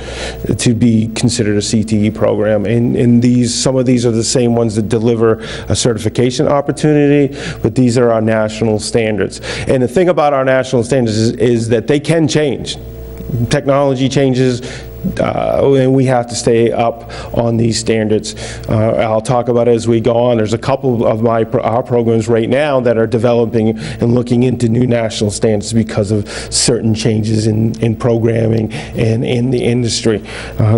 to be considered a CTE program. And some of these are the same ones that deliver a certification opportunity, but these are our national standards. And the thing about our national standards is that they can change. Technology changes, and we have to stay up on these standards. I'll talk about it as we go on. There's a couple of our programs right now that are developing and looking into new national standards because of certain changes in programming and in the industry.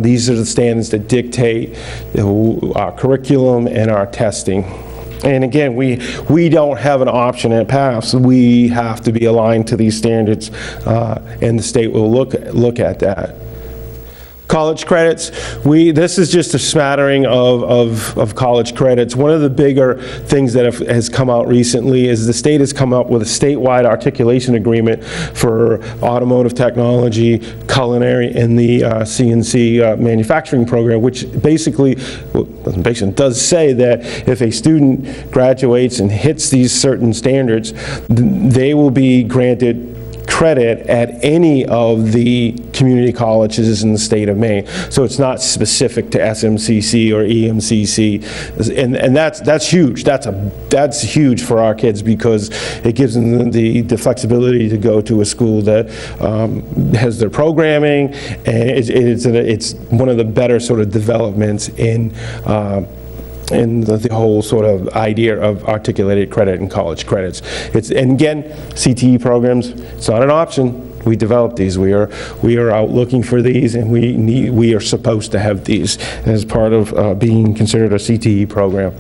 These are the standards that dictate our curriculum and our testing. And again, we don't have an option at PAFS. We have to be aligned to these standards, and the state will look at that. College credits, this is just a smattering of college credits. One of the bigger things that has come out recently is the state has come up with a statewide articulation agreement for automotive technology, culinary, and the CNC manufacturing program, which basically does say that if a student graduates and hits these certain standards, they will be granted credit at any of the community colleges in the state of Maine. So it's not specific to SMCC or EMCC, and that's huge. That's huge for our kids because it gives them the flexibility to go to a school that has their programming, and it's one of the better sort of developments in the whole sort of idea of articulated credit and college credits. And again, CTE programs, it's not an option. We develop these. We are out looking for these, and we are supposed to have these as part of being considered a CTE program.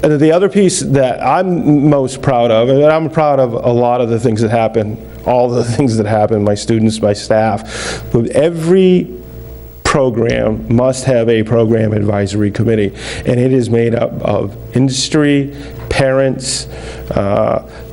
And the other piece that I'm most proud of, and I'm proud of a lot of the things that happen, all the things that happen, my students, my staff, but every program must have a program advisory committee, and it is made up of industry, parents,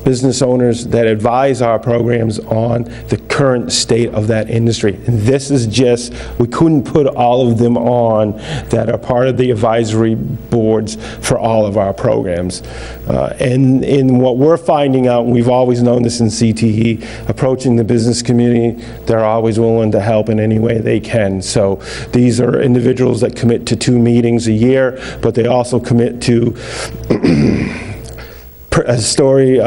business owners that advise our programs on the current state of that industry. And this is just, we couldn't put all of them on that are part of the advisory boards for all of our programs. And in what we're finding out, and we've always known this in CTE, approaching the business community, they're always willing to help in any way they can. So these are individuals that commit to 2 meetings a year, but they also commit to a story,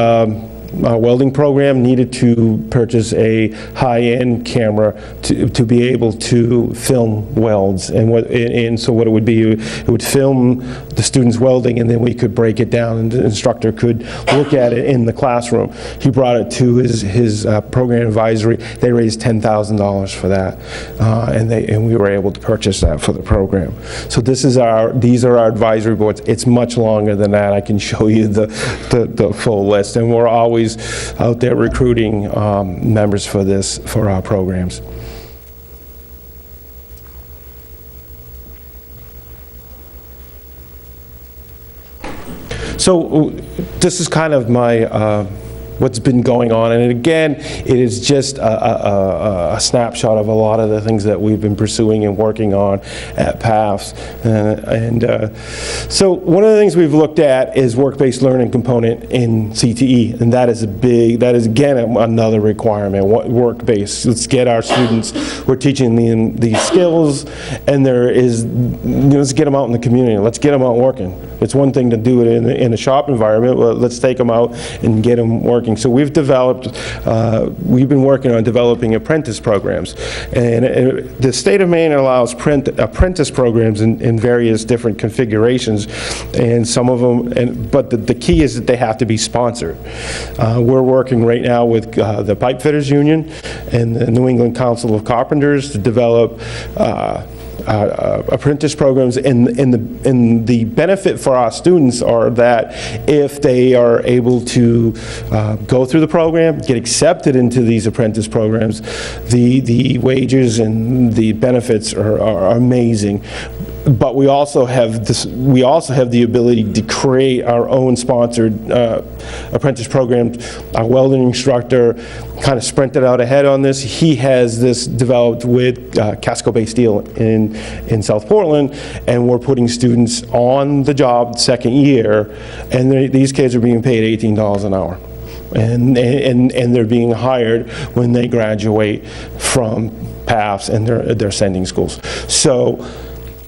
welding program needed to purchase a high-end camera to be able to film welds. And so what it would be, it would film the students welding, and then we could break it down, and the instructor could look at it in the classroom. He brought it to his program advisory. They raised $10,000 for that, and we were able to purchase that for the program. So these are our advisory boards. It's much longer than that. I can show you the full list, and we're always out there recruiting members for our programs. So this is kind of my what's been going on, and again, it is just a snapshot of a lot of the things that we've been pursuing and working on at PAFS. So one of the things we've looked at is work-based learning component in CTE, and that is again another requirement. Work-based. Let's get our students. We're teaching them these skills, and let's get them out in the community. Let's get them out working. It's one thing to do it in a shop environment, but let's take them out and get them working. So we've been working on developing apprentice programs. And the state of Maine allows apprentice programs in various different configurations, and some of them, but the key is that they have to be sponsored. We're working right now with the Pipe Fitters Union and the New England Council of Carpenters to develop apprentice programs, and the benefit for our students are that if they are able to go through the program, get accepted into these apprentice programs, the wages and the benefits are amazing. But we also have this. We also have the ability to create our own sponsored apprentice programs. Our welding instructor kind of sprinted out ahead on this. He has this developed with Casco Bay Steel in South Portland, and we're putting students on the job second year, and these kids are being paid $18 an hour. And they're being hired when they graduate from PAFs and their sending schools. So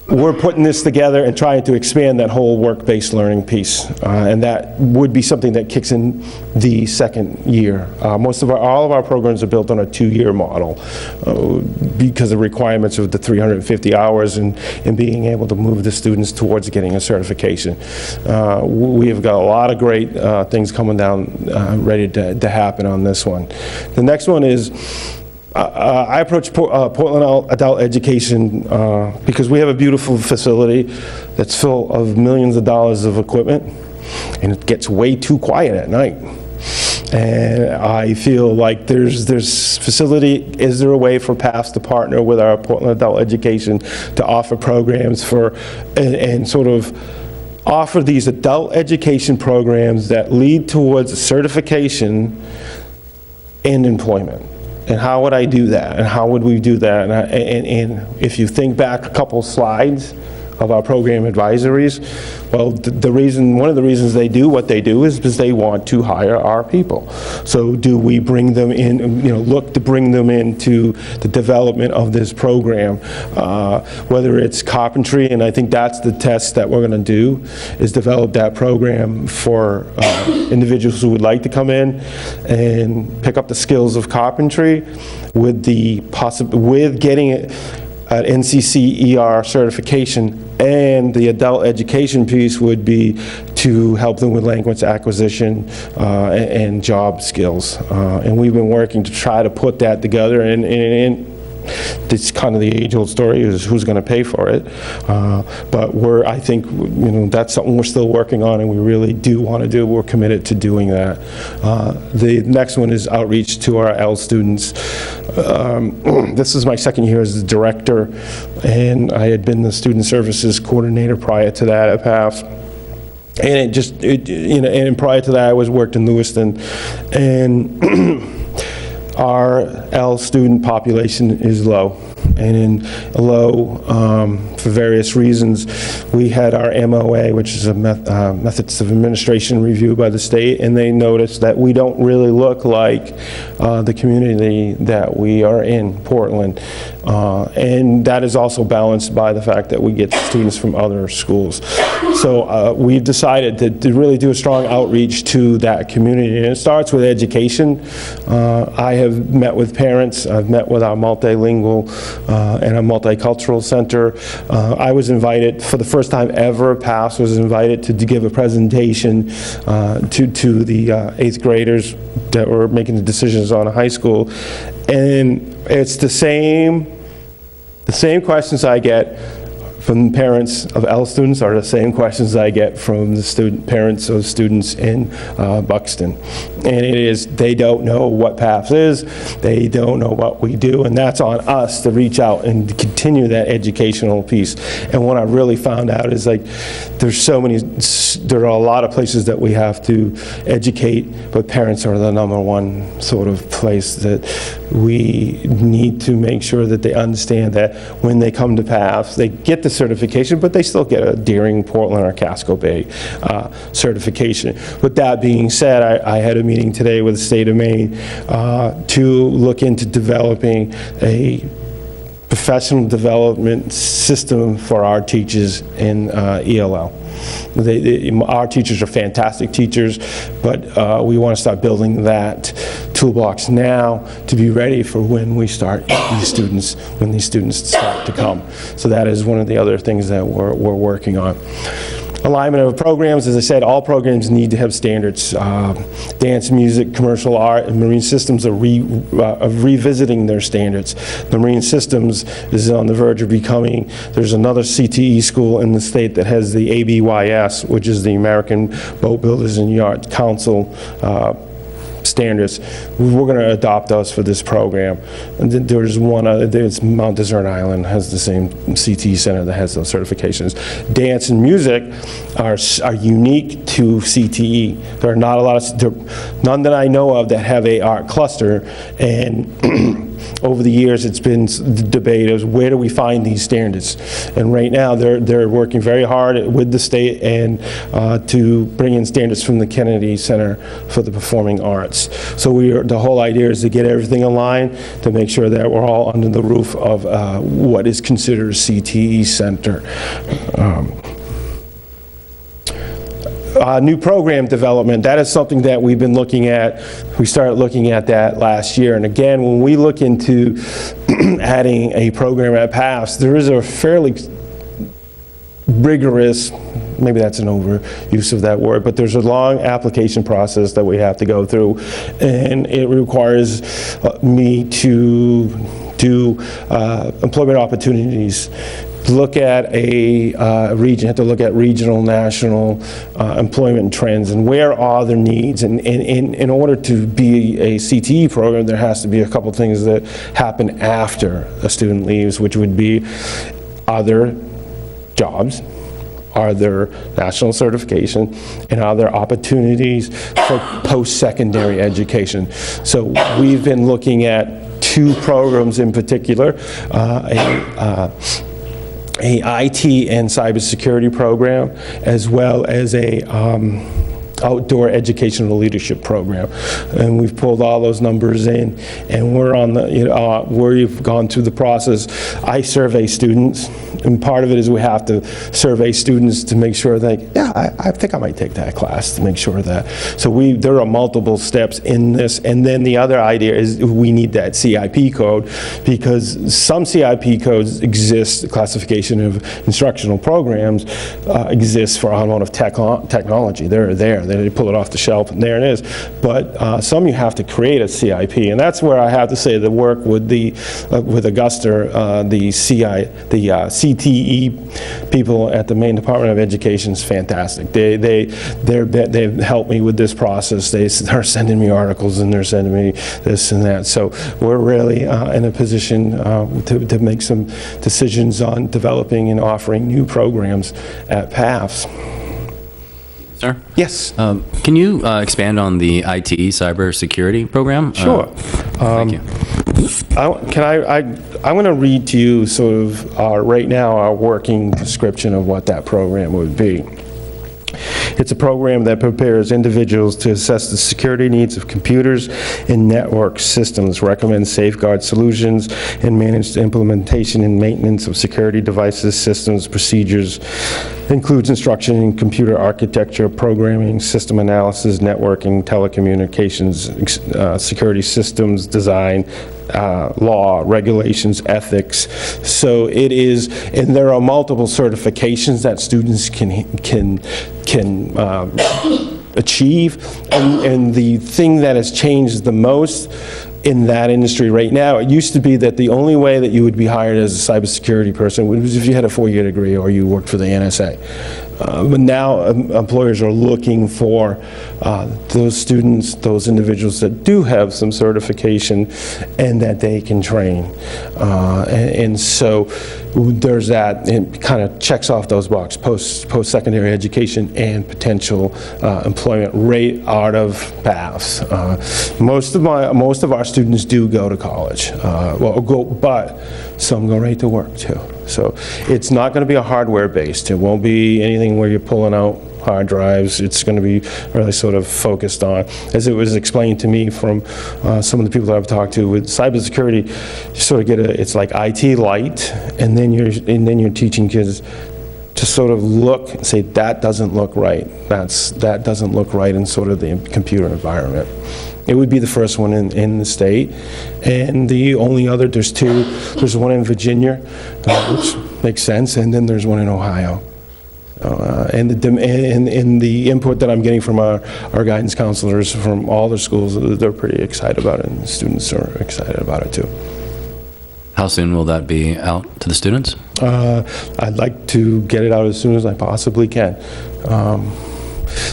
we're putting this together and trying to expand that whole work-based learning piece, and that would be something that kicks in the second year. All of our programs are built on a 2-year model because of requirements of the 350 hours and being able to move the students towards getting a certification. We have got a lot of great things coming down ready to happen on this one. The next one is I approached Portland Adult Education because we have a beautiful facility that's full of millions of dollars of equipment, and it gets way too quiet at night. And I feel like there's facility. Is there a way for PAFs to partner with our Portland Adult Education to offer programs for and sort of offer these adult education programs that lead towards certification and employment? And how would I do that? And how would we do that? And if you think back a couple slides of our program advisories, well, one of the reasons they do what they do is because they want to hire our people. So do we bring them in, look to bring them into the development of this program, whether it's carpentry, and I think that's the test that we're going to do, is develop that program for individuals who would like to come in and pick up the skills of carpentry with getting it at NCCER certification, and the adult education piece would be to help them with language acquisition and job skills. And we've been working to try to put that together, and it's kind of the age-old story is who's going to pay for it. But I think that's something we're still working on, and we really do want to do. We're committed to doing that. The next one is outreach to our L students. This is my second year as the director, and I had been the student services coordinator prior to that at PAF. And and prior to that, I worked in Lewiston, and our L student population is low, and for various reasons. We had our MOA, which is a Methods of Administration review by the state, and they noticed that we don't really look like the community that we are in, Portland. And that is also balanced by the fact that we get students from other schools. So we've decided to really do a strong outreach to that community, and it starts with education. I have met with parents, I've met with our multilingual and our multicultural center. I was invited, for the first time ever, PAFS was invited to give a presentation to the 8th graders that were making the decisions on a high school. And it's the same questions I get from parents of L students are the same questions I get from the parents of students in Buxton. And it is, they don't know what PAFS is, they don't know what we do, and that's on us to reach out and to continue that educational piece. And what I really found out is there are a lot of places that we have to educate, but parents are the number one sort of place that we need to make sure that they understand that when they come to PAFS, they get the certification, but they still get a Deering, Portland, or Casco Bay certification. With that being said, I had a meeting today with the state of Maine to look into developing a professional development system for our teachers in ELL. Our teachers are fantastic teachers, but we want to start building that toolbox now to be ready for when we start when these students start to come. So that is one of the other things that we're working on. Alignment of programs, as I said, all programs need to have standards. Dance, music, commercial art, and marine systems are revisiting their standards. The marine systems is on the verge of becoming, there's another CTE school in the state that has the ABYS, which is the American Boat Builders and Yacht Council standards, we're going to adopt those for this program. And then there's one other, there's Mount Desert Island has the same CTE center that has those certifications. Dance and music are unique to CTE. There are not a lot of, none that I know of that have a art cluster, and over the years it's been debated as where do we find these standards, and right now they're working very hard with the state and to bring in standards from the Kennedy Center for the Performing Arts. So the whole idea is to get everything in line to make sure that we're all under the roof of what is considered a CTE center. New program development, that is something that we've been looking at. We started looking at that last year. And again, when we look into adding a program at PAFS, there is a fairly rigorous, maybe that's an overuse of that word, but there's a long application process that we have to go through. And it requires me to do employment opportunities, look at a region, have to look at regional, national employment trends and where are their needs. And in order to be a CTE program, there has to be a couple things that happen after a student leaves, which would be, are there jobs? Are there national certification? And are there opportunities for post-secondary education? So we've been looking at two programs in particular, a IT and cybersecurity program, as well as a outdoor educational leadership program. And we've pulled all those numbers in, and we're on the, we've gone through the process. I survey students, and part of it is we have to survey students to make sure that, yeah, I think I might take that class, to make sure that. So there are multiple steps in this, and then the other idea is we need that CIP code, because some CIP codes exist, the classification of instructional programs exists for automotive technology. They're there. They pull it off the shelf, and there it is. But some you have to create a CIP, and that's where I have to say the work with with Augusta, the CTE people at the Maine Department of Education is fantastic. They've helped me with this process. They are sending me articles, and they're sending me this and that. So we're really in a position to make some decisions on developing and offering new programs at PAFS. Sir? Yes. Can you expand on the IT cybersecurity program? Sure. Thank you. I'm going to read to you sort of right now our working description of what that program would be. It's a program that prepares individuals to assess the security needs of computers and network systems, recommends safeguard solutions, and manage the implementation and maintenance of security devices, systems, procedures. Includes instruction in computer architecture, programming, system analysis, networking, telecommunications, security systems design, law, regulations, ethics. So it is, and there are multiple certifications that students can achieve. And the thing that has changed the most in that industry right now, it used to be that the only way that you would be hired as a cybersecurity person was if you had a 4-year degree or you worked for the NSA. But now employers are looking for those students, those individuals that do have some certification and that they can train. And so there's that, it kind of checks off those boxes, post-secondary education and potential employment right out of PAFS. Most of our students do go to college, but some go right to work too. So it's not going to be a hardware based. It won't be anything where you're pulling out hard drives. It's going to be really sort of focused on, as it was explained to me from some of the people that I've talked to with cybersecurity, you sort of get it's like IT light, and then you're teaching kids to sort of look and say, that doesn't look right. That doesn't look right in sort of the computer environment. It would be the first one in the state, and the only other, there's two. There's one in Virginia, which makes sense, and then there's one in Ohio. And the input that I'm getting from our guidance counselors from all the schools, they're pretty excited about it, and the students are excited about it too. How soon will that be out to the students? I'd like to get it out as soon as I possibly can.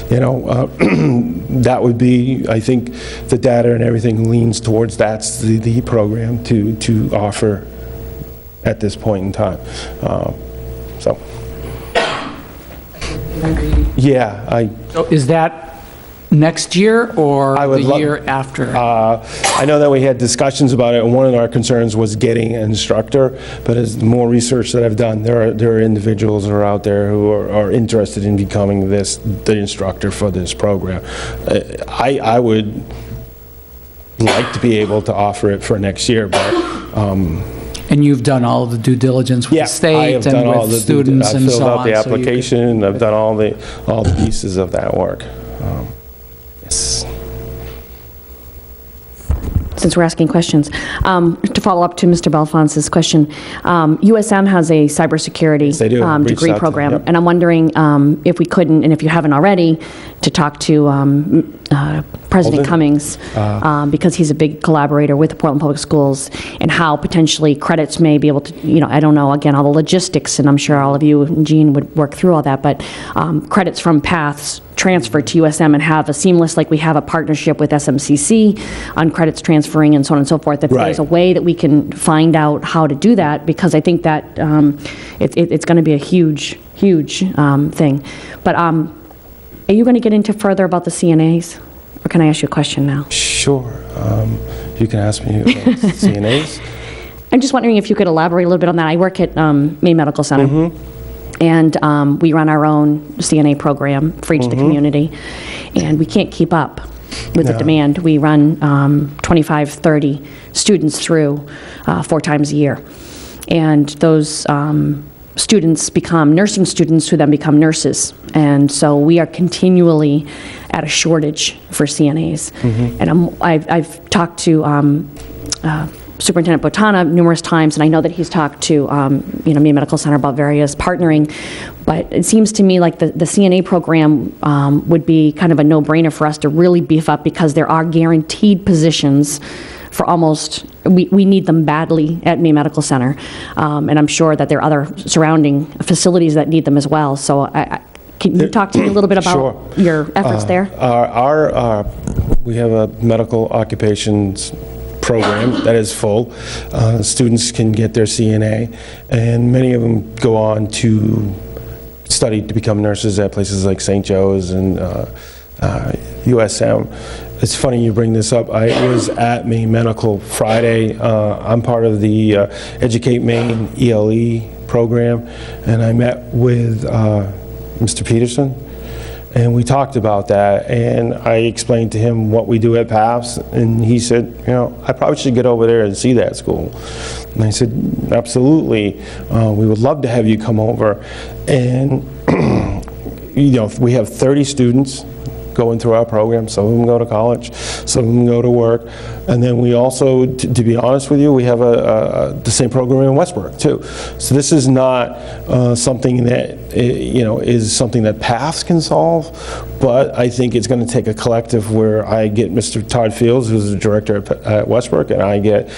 that would be, I think, the data and everything leans towards that's the program to offer at this point in time. So, yeah, So is that next year or the year after? I know that we had discussions about it, and one of our concerns was getting an instructor, but as the more research that I've done, there are individuals who are out there who are interested in becoming the instructor for this program. I would like to be able to offer it for next year, but and you've done all of the due diligence with the state and with students and so on? I've filled out the so you could- application, I've done all the pieces of that work. Yes. Since we're asking questions, to follow up to Mr. Belfonce's question, USM has a cybersecurity they do. Reached degree out to them, program, yep. and I'm wondering if we couldn't, and if you haven't already, to talk to President Cummings, because he's a big collaborator with the Portland Public Schools, and how potentially credits may be able to, I don't know, again, all the logistics, and I'm sure all of you and Jean would work through all that, but credits from paths transfer to USM and have a seamless, like we have a partnership with SMCC on credits transferring and so on and so forth. If there's a way that we can find out how to do that, because I think that it's going to be a huge thing. But are you going to get into further about the CNAs? Or can I ask you a question now? Sure. You can ask me about CNAs. I'm just wondering if you could elaborate a little bit on that. I work at Maine Medical Center. Mm-hmm. And we run our own CNA program for each of the community, and we can't keep up with the demand. We run 25, 30 students through 4 times a year, and those students become nursing students who then become nurses, and so we are continually at a shortage for CNAs. And I've talked to Superintendent Botana numerous times, and I know that he's talked to Maine Medical Center about various partnering, but it seems to me like the CNA program would be kind of a no-brainer for us to really beef up, because there are guaranteed positions for almost, we need them badly at Maine Medical Center, and I'm sure that there are other surrounding facilities that need them as well. So can you talk to me a little bit about your efforts there? We have a medical occupations program that is full. Students can get their CNA, and many of them go on to study to become nurses at places like St. Joe's and USM. It's funny you bring this up. I was at Maine Medical Friday. I'm part of the Educate Maine ELE program, and I met with Mr. Peterson, and we talked about that, and I explained to him what we do at PAFS, and he said, I probably should get over there and see that school. And I said, absolutely, we would love to have you come over. And, we have 30 students going through our program. Some of them go to college, some of them go to work. And then we also, to be honest with you, we have the same program in Westbrook too. So this is not something that, is something that PATHs can solve, but I think it's going to take a collective where I get Mr. Todd Fields, who's the director at Westbrook, and I get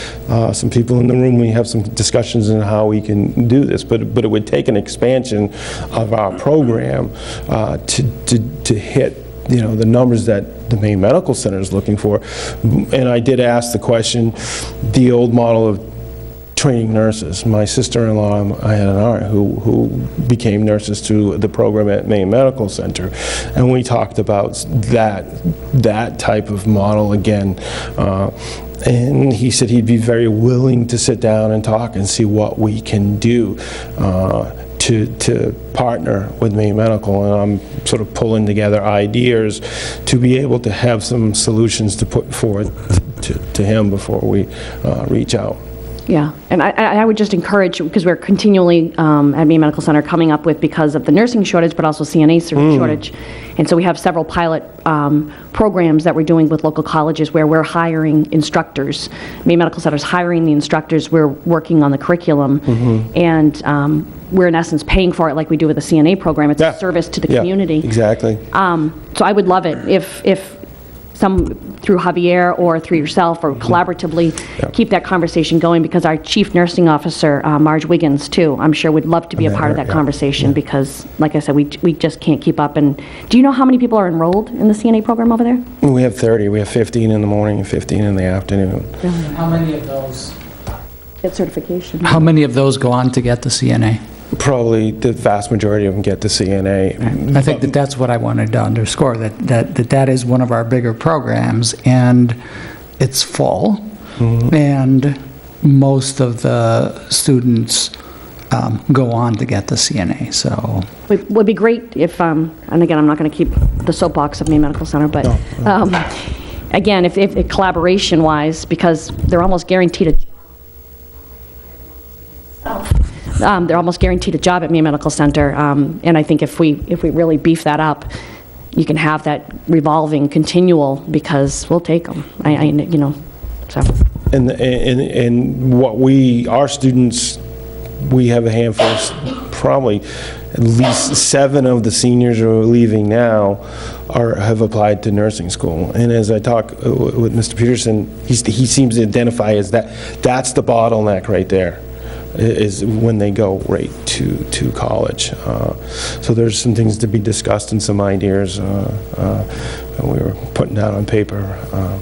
some people in the room. We have some discussions on how we can do this, but it would take an expansion of our program to hit the numbers that the Maine Medical Center is looking for. And I did ask the question, the old model of training nurses. My sister-in-law, I had an aunt who became nurses through the program at Maine Medical Center, and we talked about that type of model again. And he said he'd be very willing to sit down and talk and see what we can do to partner with Maine Medical, and I'm sort of pulling together ideas to be able to have some solutions to put forward to him before we reach out. Yeah, and I would just encourage, because we're continually at Maine Medical Center coming up with, because of the nursing shortage, but also CNA shortage. And so we have several pilot programs that we're doing with local colleges where we're hiring instructors. Maine Medical Center is hiring the instructors, we're working on the curriculum, and we're in essence paying for it like we do with the CNA program. It's a service to the community. Exactly. So I would love it if some through Javier or through yourself or collaboratively keep that conversation going, because our chief nursing officer, Marge Wiggins, too, I'm sure would love to be a part of that conversation because, like I said, we just can't keep up. And do you know how many people are enrolled in the CNA program over there? We have 30. We have 15 in the morning and 15 in the afternoon. How many of those? Get certification. How many of those go on to get the CNA? Probably the vast majority of them get the CNA. I think that's what I wanted to underscore, that is one of our bigger programs, and it's full, and most of the students go on to get the CNA, so. It would be great if, and again, I'm not going to keep the soapbox of Maine Medical Center, but again, if collaboration-wise, because they're almost guaranteed they're almost guaranteed a job at Maine Medical Center, and I think if we really beef that up, you can have that revolving, continual, because we'll take them. So. And what our students, we have a handful of, probably at least 7 of the seniors who are leaving now have applied to nursing school. And as I talk with Mr. Peterson, he seems to identify as that's the bottleneck right there, is when they go right to college. So there's some things to be discussed and some ideas that we were putting down on paper.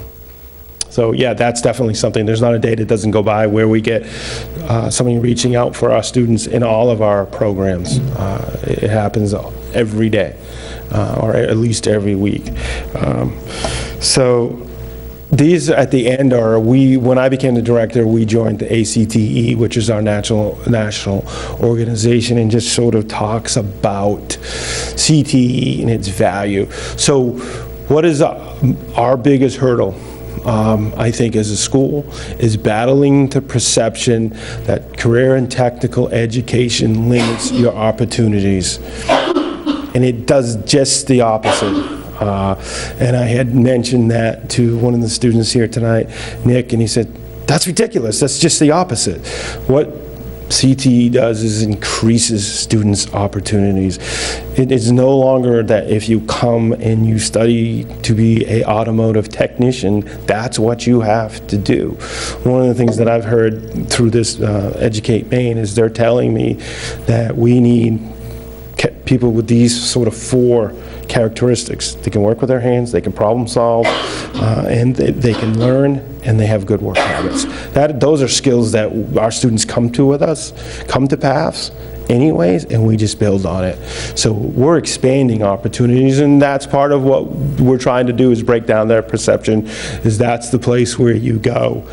So yeah, that's definitely something. There's not a day that doesn't go by where we get somebody reaching out for our students in all of our programs. It happens every day, or at least every week. So these at the end are, when I became the director, we joined the ACTE, which is our national organization, and just sort of talks about CTE and its value. So what is our biggest hurdle? I think as a school, is battling the perception that career and technical education limits your opportunities. And it does just the opposite. And I had mentioned that to one of the students here tonight, Nick, and he said, that's ridiculous, that's just the opposite. What CTE does is increases students' opportunities. It is no longer that if you come and you study to be an automotive technician, that's what you have to do. One of the things that I've heard through this Educate Maine is they're telling me that we need people with these sort of 4 characteristics. They can work with their hands, they can problem solve, and they can learn, and they have good work habits. Those are skills that our students come to PAFs anyways, and we just build on it. So we're expanding opportunities, and that's part of what we're trying to do, is break down their perception, is that's the place where you go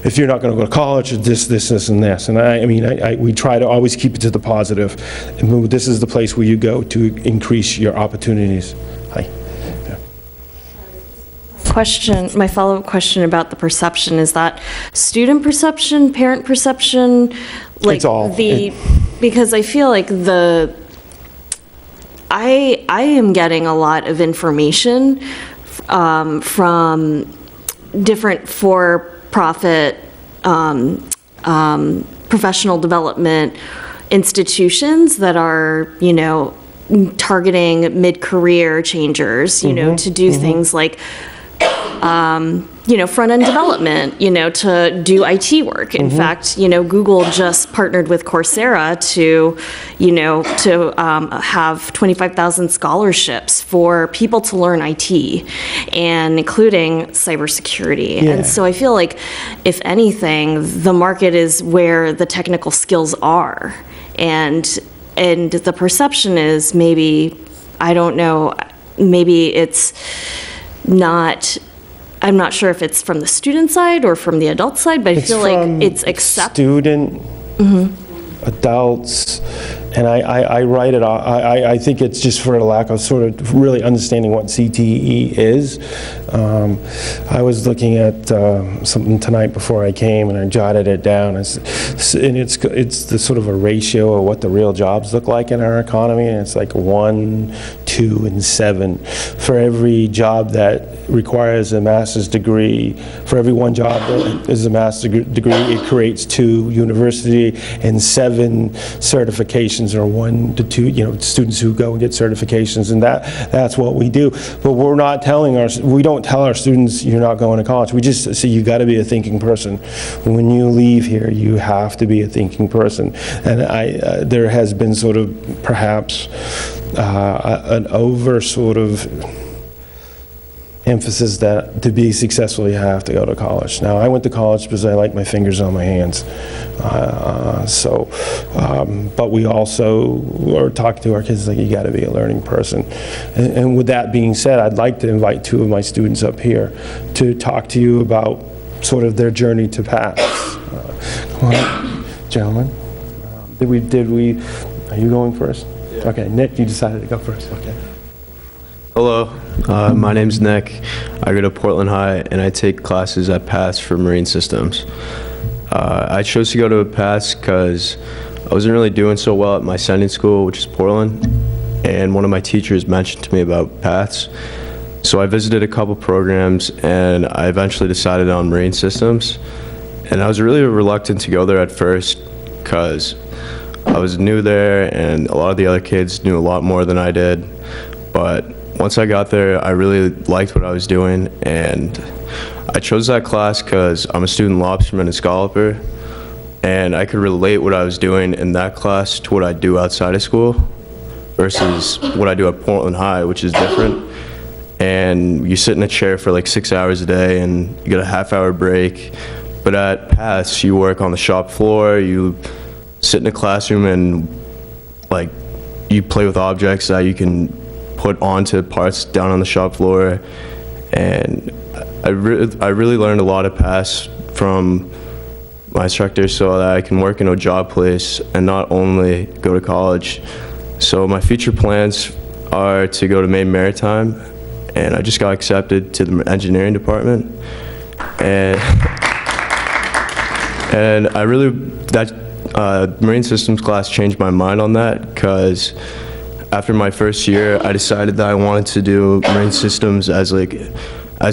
if you're not going to go to college, or this, and this. And we try to always keep it to the positive. And this is the place where you go to increase your opportunities. Hi. My follow-up question about the perception, is that student perception, parent perception, like it's all, because I feel like I am getting a lot of information from different for-profit professional development institutions that are, targeting mid-career changers, to do things like front-end development, to do IT work. In fact, Google just partnered with Coursera to have 25,000 scholarships for people to learn IT, and including cybersecurity. Yeah. And so I feel like, if anything, the market is where the technical skills are. And the perception is, maybe, I don't know, maybe it's not, I'm not sure if it's from the student side or from the adult side, but I feel like it's accepted. Student, adults, and I write it off. I think it's just for a lack of sort of really understanding what CTE is. I was looking at something tonight before I came, and I jotted it down. And it's the sort of a ratio of what the real jobs look like in our economy, and it's like 1, 2, and 7. For every job that requires a master's degree, for every one job that is a master's degree, it creates 2 university and 7 certifications certifications or 1 to 2, students who go and get certifications, and that's what we do. But we don't tell our students you're not going to college. We just say you got to be a thinking person. When you leave here, you have to be a thinking person. And there has been sort of perhaps an over sort of emphasis that to be successful you have to go to college. Now, I went to college because I like my fingers on my hands. But we also are talking to our kids like you got to be a learning person. And with that being said, I'd like to invite 2 of my students up here to talk to you about sort of their journey to pass. Come on, gentlemen. Are you going first? Yeah. Okay, Nick, you decided to go first. Okay. Hello, my name's Nick. I go to Portland High and I take classes at PATH for Marine Systems. I chose to go to PATH because I wasn't really doing so well at my sending school, which is Portland, and one of my teachers mentioned to me about PATHs. So I visited a couple programs and I eventually decided on Marine Systems. And I was really reluctant to go there at first because I was new there and a lot of the other kids knew a lot more than I did. But once I got there, I really liked what I was doing, and I chose that class because I'm a student lobsterman and scalloper, and I could relate what I was doing in that class to what I do outside of school versus what I do at Portland High, which is different. And you sit in a chair for like 6 hours a day, and you get a half-hour break. But at PATH, you work on the shop floor, you sit in a classroom, and like you play with objects that you can put onto parts down on the shop floor, and I really learned a lot of PATH from my instructor so that I can work in a job place and not only go to college. So my future plans are to go to Maine Maritime, and I just got accepted to the engineering department, and that Marine Systems class changed my mind on that because after my first year, I decided that I wanted to do Marine Systems as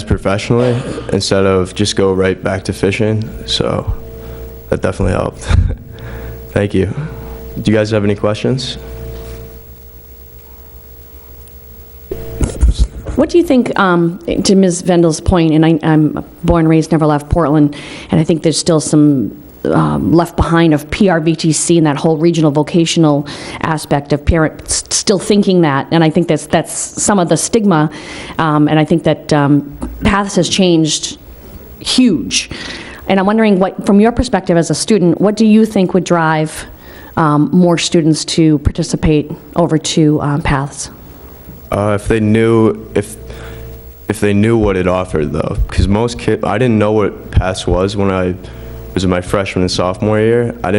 professionally instead of just go right back to fishing. So that definitely helped. Thank you. Do you guys have any questions? What do you think, to Ms. Vendel's point, and I'm born and raised, never left Portland, and I think there's still some left behind of PRVTC and that whole regional vocational aspect of parents still thinking that, and I think that's some of the stigma, and I think that PATH has changed huge. And I'm wondering, what, from your perspective as a student, what do you think would drive more students to participate over to PATHs? If they knew what it offered, though, because most kids, I didn't know what PATH was when I was in my freshman and sophomore year. I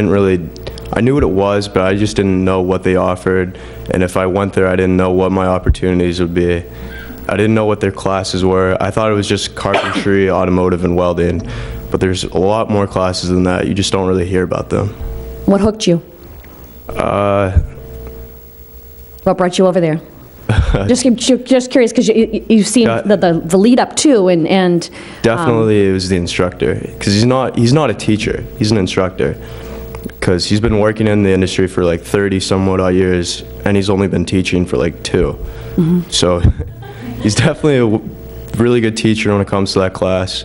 knew what it was, but I just didn't know what they offered, and if I went there, I didn't know what my opportunities would be. I didn't know what their classes were. I thought it was just carpentry, automotive, and welding, but there's a lot more classes than that. You just don't really hear about them. What hooked you? What brought you over there? just curious, because you've seen the lead up to, and definitely it was the instructor, because he's not a teacher, he's an instructor, because he's been working in the industry for like 30 somewhat odd years, and he's only been teaching for like 2. Mm-hmm. So he's definitely a really good teacher when it comes to that class,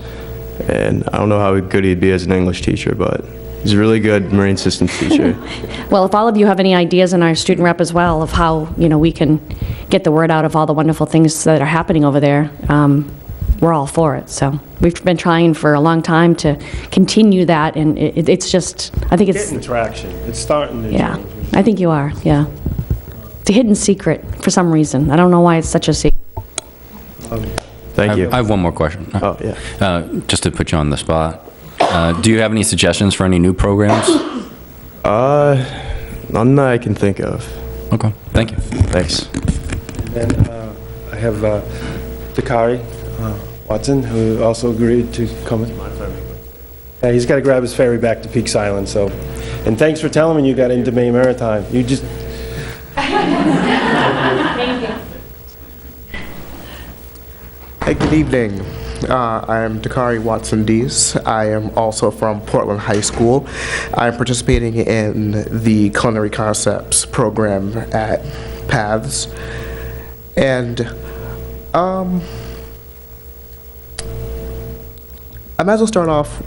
and I don't know how good he'd be as an English teacher, but he's a really good Marine Systems teacher. Well, if all of you have any ideas, in our student rep as well, of how we can get the word out of all the wonderful things that are happening over there, we're all for it. So we've been trying for a long time to continue that, and it's just, I think it's getting traction. It's starting to change. I think you are. Yeah, it's a hidden secret for some reason. I don't know why it's such a secret. Thank you. I have one more question. Oh yeah. Just to put you on the spot. Do you have any suggestions for any new programs? None that I can think of. Okay, thank you. Thanks. And I have Dakari Watson, who also agreed to come with my ferry. Yeah, he's got to grab his ferry back to Peaks Island. So, and thanks for telling me you got into Maine Maritime. You just. Thank you. Hey, good evening. I am Dakari Watson-Dees. I am also from Portland High School. I am participating in the Culinary Concepts program at Paths. And I might as well start off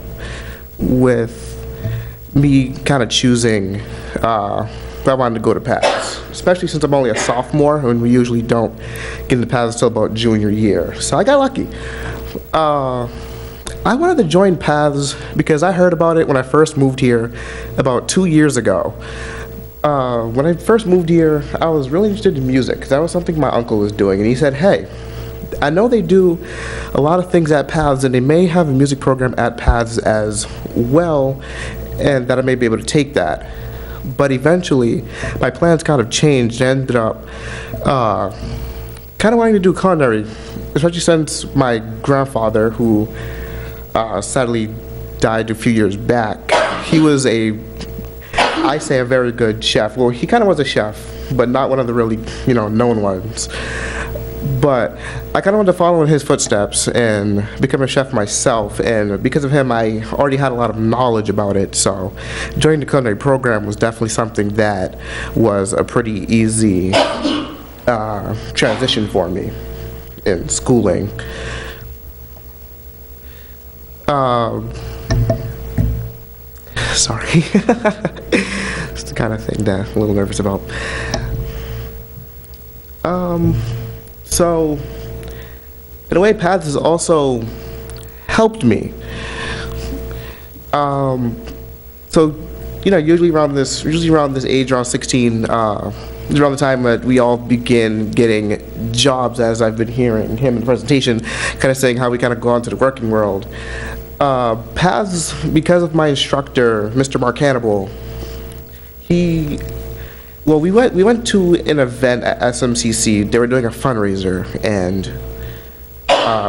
with me kind of choosing if I wanted to go to Paths, especially since I'm only a sophomore and we usually don't get into Paths until about junior year. So I got lucky. I wanted to join Paths because I heard about it when I first moved here about 2 years ago. When I first moved here, I was really interested in music. That was something my uncle was doing, and he said, hey, I know they do a lot of things at Paths, and they may have a music program at Paths as well, and that I may be able to take that. But eventually, my plans kind of changed and ended up kind of wanting to do culinary, especially since my grandfather, who sadly died a few years back, he was a very good chef. Well, he kind of was a chef, but not one of the really, known ones. But I kind of wanted to follow in his footsteps and become a chef myself, and because of him, I already had a lot of knowledge about it, so joining the culinary program was definitely something that was a pretty easy transition for me in schooling. Sorry. It's the kind of thing that I'm a little nervous about. So, in a way, Paths has also helped me. So, usually around this age, around 16, is around the time that we all begin getting jobs, as I've been hearing him in the presentation, kind of saying how we kind of go into the working world. Paths, because of my instructor, Mr. Mark Hannibal, we went to an event at SMCC. They were doing a fundraiser, and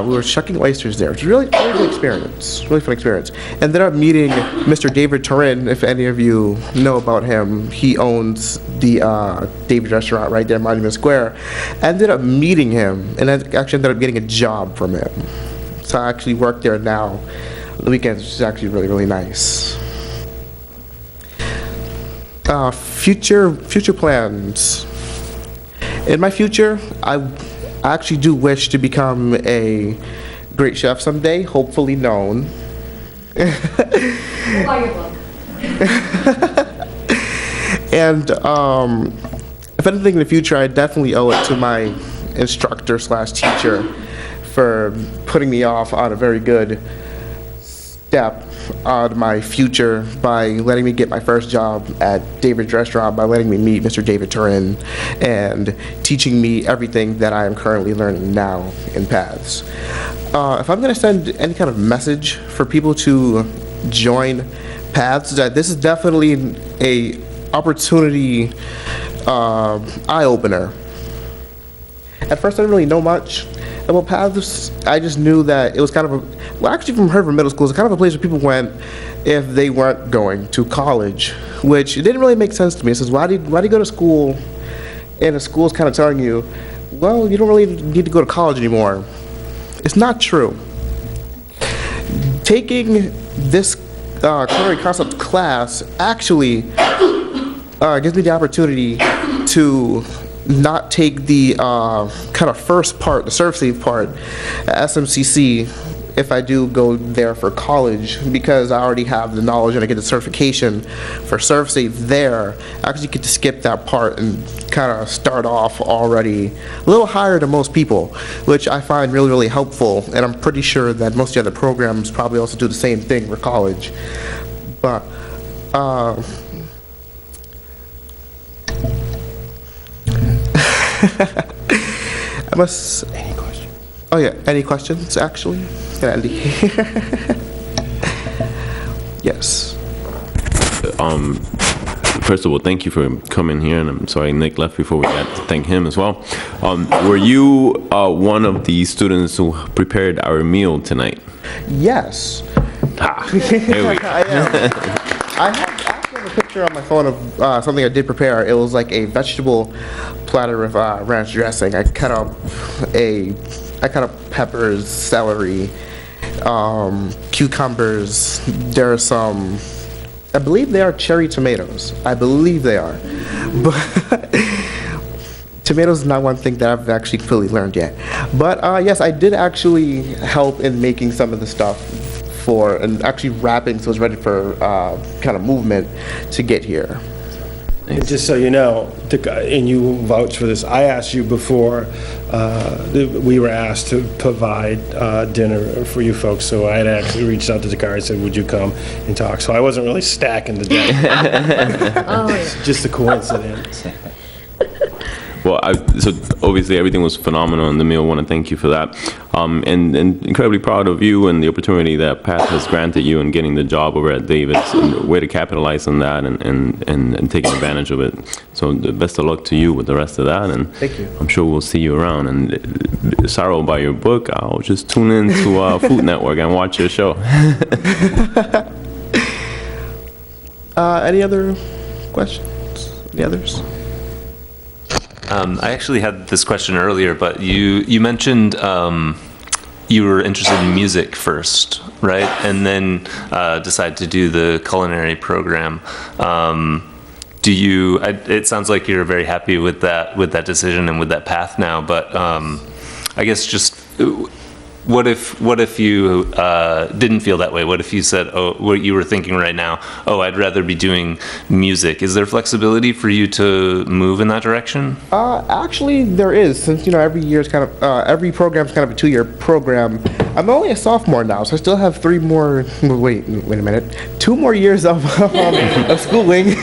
we were shucking oysters there. It was really good experience, really fun experience. Ended up meeting Mr. David Turin, if any of you know about him. He owns the David restaurant right there in Monument Square. Ended up meeting him, and I actually ended up getting a job from him. So I actually work there now on the weekends, which is actually really, really nice. Future plans. In my future, I actually do wish to become a great chef someday, hopefully known. And if anything in the future, I definitely owe it to my instructor/teacher for putting me off on a very good step on my future by letting me get my first job at David's restaurant, by letting me meet Mr. David Turin, and teaching me everything that I am currently learning now in Paths. If I'm going to send any kind of message for people to join Paths, that this is definitely a opportunity eye-opener. At first, I didn't really know much about Paths. I just knew that it was kind of actually from Hereford Middle School, it's kind of a place where people went if they weren't going to college, which it didn't really make sense to me. It says, why do you go to school, and the school's kind of telling you, well, you don't really need to go to college anymore. It's not true. Taking this culinary concepts class actually gives me the opportunity to not take the kind of first part, the serve safe part at SMCC if I do go there for college, because I already have the knowledge and I get the certification for serve safe there. I actually get to skip that part and kind of start off already a little higher than most people, which I find really, really helpful, and I'm pretty sure that most of the other programs probably also do the same thing for college. But I must. Any questions? Oh yeah, any questions actually? Andy. Yes. First of all, thank you for coming here, and I'm sorry Nick left before we got to thank him as well. Were you one of the students who prepared our meal tonight? Yes. Here we go. I have a picture on my phone of something I did prepare. It was like a vegetable platter with ranch dressing. I cut up peppers, celery, cucumbers. There are some, I believe they are cherry tomatoes. I believe they are. But tomatoes is not one thing that I've actually fully learned yet. But yes, I did actually help in making some of the stuff for, and actually wrapping so it's ready for kind of movement to get here. And just so you know, and you vouch for this, I asked you before we were asked to provide dinner for you folks, so I had actually reached out to Dakar and said, would you come and talk? So I wasn't really stacking the deck. It's just a coincidence. Well, so obviously everything was phenomenal in the meal. I want to thank you for that. And incredibly proud of you and the opportunity that Pat has granted you in getting the job over at Davis and the way to capitalize on that and taking advantage of it. So the best of luck to you with the rest of that. And thank you. I'm sure we'll see you around. And Sarah will buy your book. I'll just tune in to Food Network and watch your show. Any other questions? Any others? I actually had this question earlier, but you mentioned you were interested in music first, right? And then decided to do the culinary program. It sounds like you're very happy with that decision and with that path now, but I guess just what if you didn't feel that way? What if you said, oh, what you were thinking right now, oh, I'd rather be doing music? Is there flexibility for you to move in that direction? Actually, there is. Since every year's kind of every program's kind of a 2-year program. I'm only a sophomore now, so I still have 3 more. Wait a minute. 2 more years of schooling.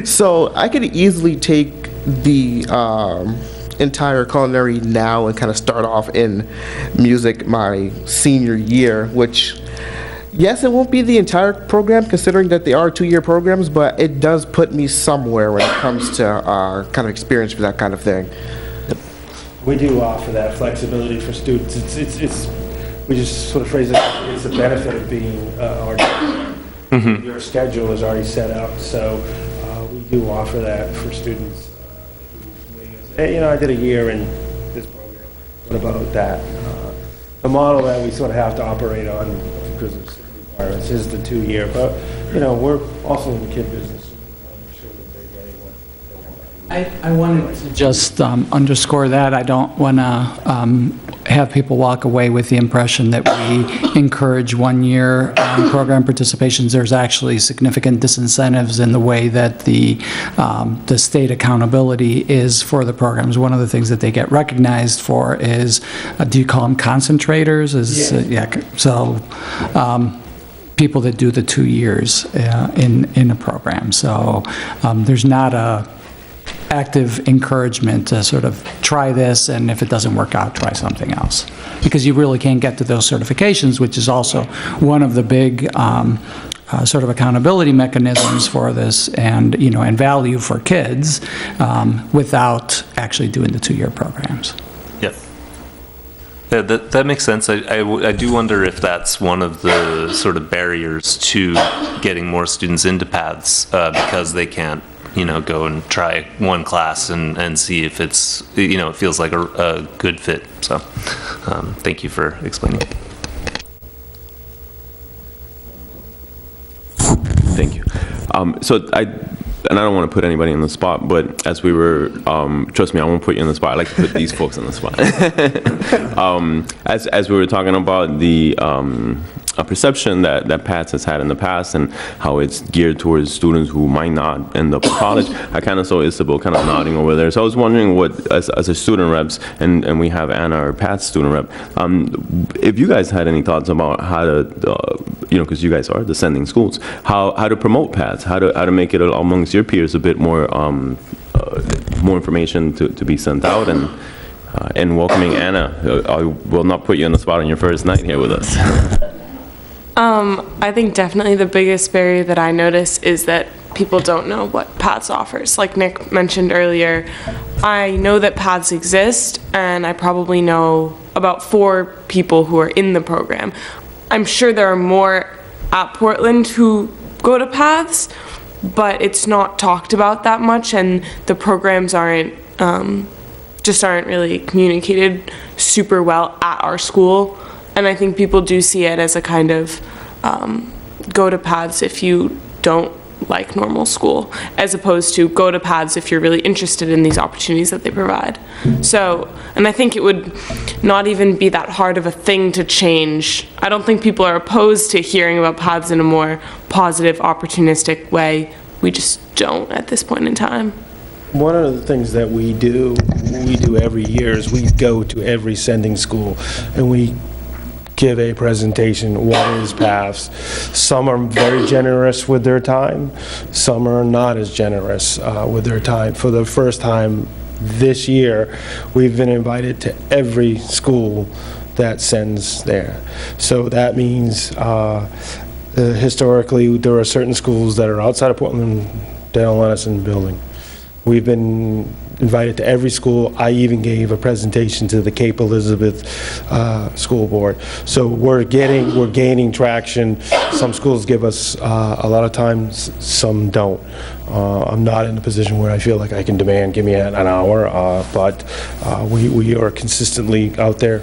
So I could easily take the entire culinary now and kind of start off in music my senior year, which, yes, it won't be the entire program considering that they are 2-year programs, but it does put me somewhere when it comes to kind of experience for that kind of thing. We do offer that flexibility for students. It's we just sort of phrase it, it's the benefit of being your schedule is already set up, so we do offer that for students. Hey, I did a year in this program. What about that? The model that we sort of have to operate on because of certain requirements is the 2-year, but we're also in the kid business. So we want to make sure that they're getting what they want. I wanted to just underscore that. I don't want to have people walk away with the impression that we encourage 1-year program participations. There's actually significant disincentives in the way that the state accountability is for the programs. One of the things that they get recognized for is, do you call them concentrators? So people that do the 2 years in a program. So there's not a active encouragement to sort of try this, and if it doesn't work out, try something else. Because you really can't get to those certifications, which is also one of the big sort of accountability mechanisms for this and, and value for kids without actually doing the 2-year programs. Yep. Yeah, that makes sense. I do wonder if that's one of the sort of barriers to getting more students into paths because they can't go and try one class and see if it's, it feels like a good fit. So thank you for explaining. Thank you. And I don't want to put anybody on the spot, but as we were, trust me, I won't put you on the spot. I like to put these folks on the spot. As we were talking about the a perception that PATS has had in the past and how it's geared towards students who might not end up in college, I kind of saw Isabel kind of nodding over there. So I was wondering what, as a student reps, and we have Anna, our PATS student rep, if you guys had any thoughts about how to, because you guys are the sending schools, how to promote PATS, how to make it amongst your peers a bit more information to be sent out, and welcoming Anna. I will not put you on the spot on your first night here with us. I think definitely the biggest barrier that I notice is that people don't know what PATS offers. Like Nick mentioned earlier, I know that PATS exist, and I probably know about 4 people who are in the program. I'm sure there are more at Portland who go to PATS, but it's not talked about that much, and the programs aren't really communicated super well at our school. And I think people do see it as a kind of go to paths if you don't like normal school, as opposed to go to paths if you're really interested in these opportunities that they provide. So, and I think it would not even be that hard of a thing to change. I don't think people are opposed to hearing about paths in a more positive, opportunistic way. We just don't at this point in time. One of the things that we do every year is we go to every sending school and we give a presentation, what is PAFS. Some are very generous with their time, some are not as generous with their time. For the first time this year, we've been invited to every school that sends there. So that means historically there are certain schools that are outside of Portland that don't let us in the building. We've been invited to every school. I even gave a presentation to the Cape Elizabeth School Board. So we're gaining traction. Some schools give us a lot of time, some don't. I'm not in a position where I feel like I can demand, give me an hour, but we are consistently out there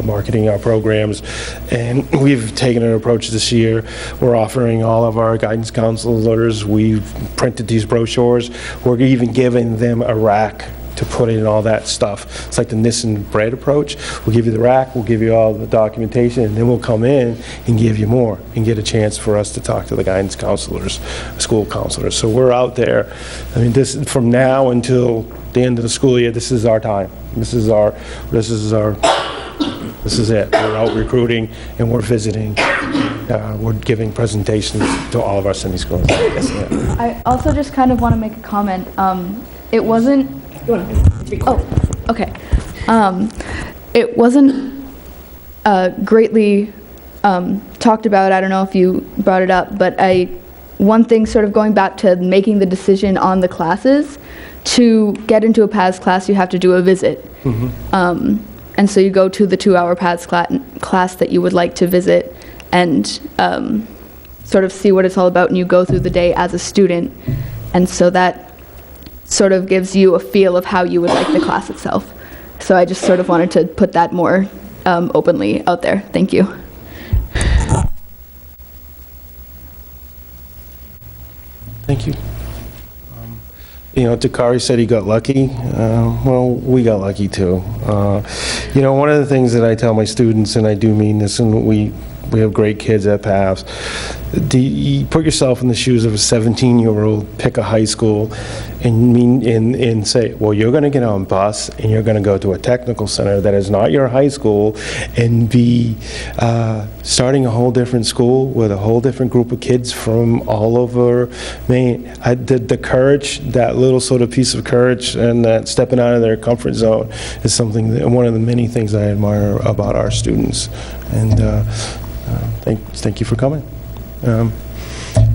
marketing our programs, and we've taken an approach this year. We're offering all of our guidance counselors, we've printed these brochures, we're even giving them a rack to put in all that stuff. It's like the Nissen bread approach. We'll give you the rack, we'll give you all the documentation, and then we'll come in and give you more and get a chance for us to talk to the guidance counselors, school counselors. So we're out there. I mean, this from now until the end of the school year, this is our time. This is it. We're out recruiting and we're visiting. We're giving presentations to all of our Sunday schools. Yes, yeah. I also just kind of want to make a comment. It wasn't. Oh, okay. It wasn't greatly talked about. I don't know if you brought it up, but one thing sort of going back to making the decision on the classes, to get into a PATHS class, you have to do a visit. Mm-hmm. And so you go to the 2-hour PATHS class that you would like to visit and sort of see what it's all about, and you go through the day as a student. And so that sort of gives you a feel of how you would like the class itself. So I just sort of wanted to put that more openly out there. Thank you. Thank you. You know, Takari said he got lucky. Well, we got lucky too. You know, one of the things that I tell my students, and I do mean this, and we have great kids at PAFS, you put yourself in the shoes of a 17-year-old, pick a high school, and say, well, you're going to get on a bus and you're going to go to a technical center that is not your high school and be starting a whole different school with a whole different group of kids from all over Maine. The courage, that little sort of piece of courage and that stepping out of their comfort zone is something that, one of the many things I admire about our students. And thank you for coming. And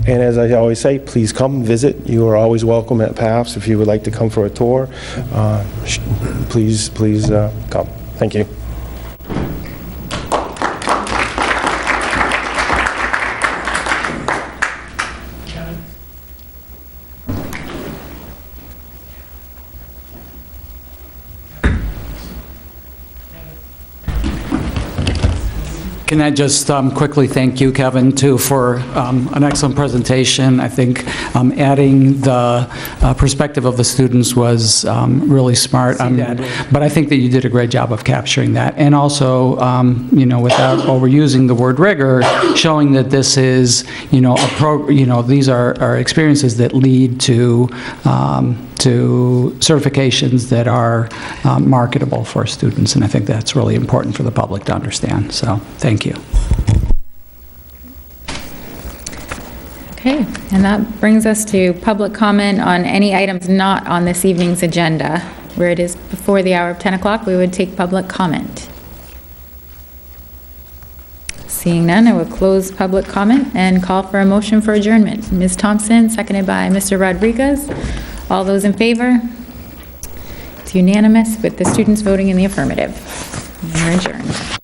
as I always say, please come visit. You are always welcome at PAFS. If you would like to come for a tour, please come. Thank you. Can I just quickly thank you, Kevin, too, for an excellent presentation. I think adding the perspective of the students was really smart. But I think that you did a great job of capturing that. And also, you know, without overusing the word rigor, showing that this is, you know, these are experiences that lead to certifications that are marketable for students, and I think that's really important for the public to understand. So, thank you. Okay, and that brings us to public comment on any items not on this evening's agenda. Where it is before the hour of 10 o'clock, we would take public comment. Seeing none, I will close public comment and call for a motion for adjournment. Ms. Thompson, seconded by Mr. Rodriguez. All those in favor? It's unanimous with the students voting in the affirmative. We're adjourned.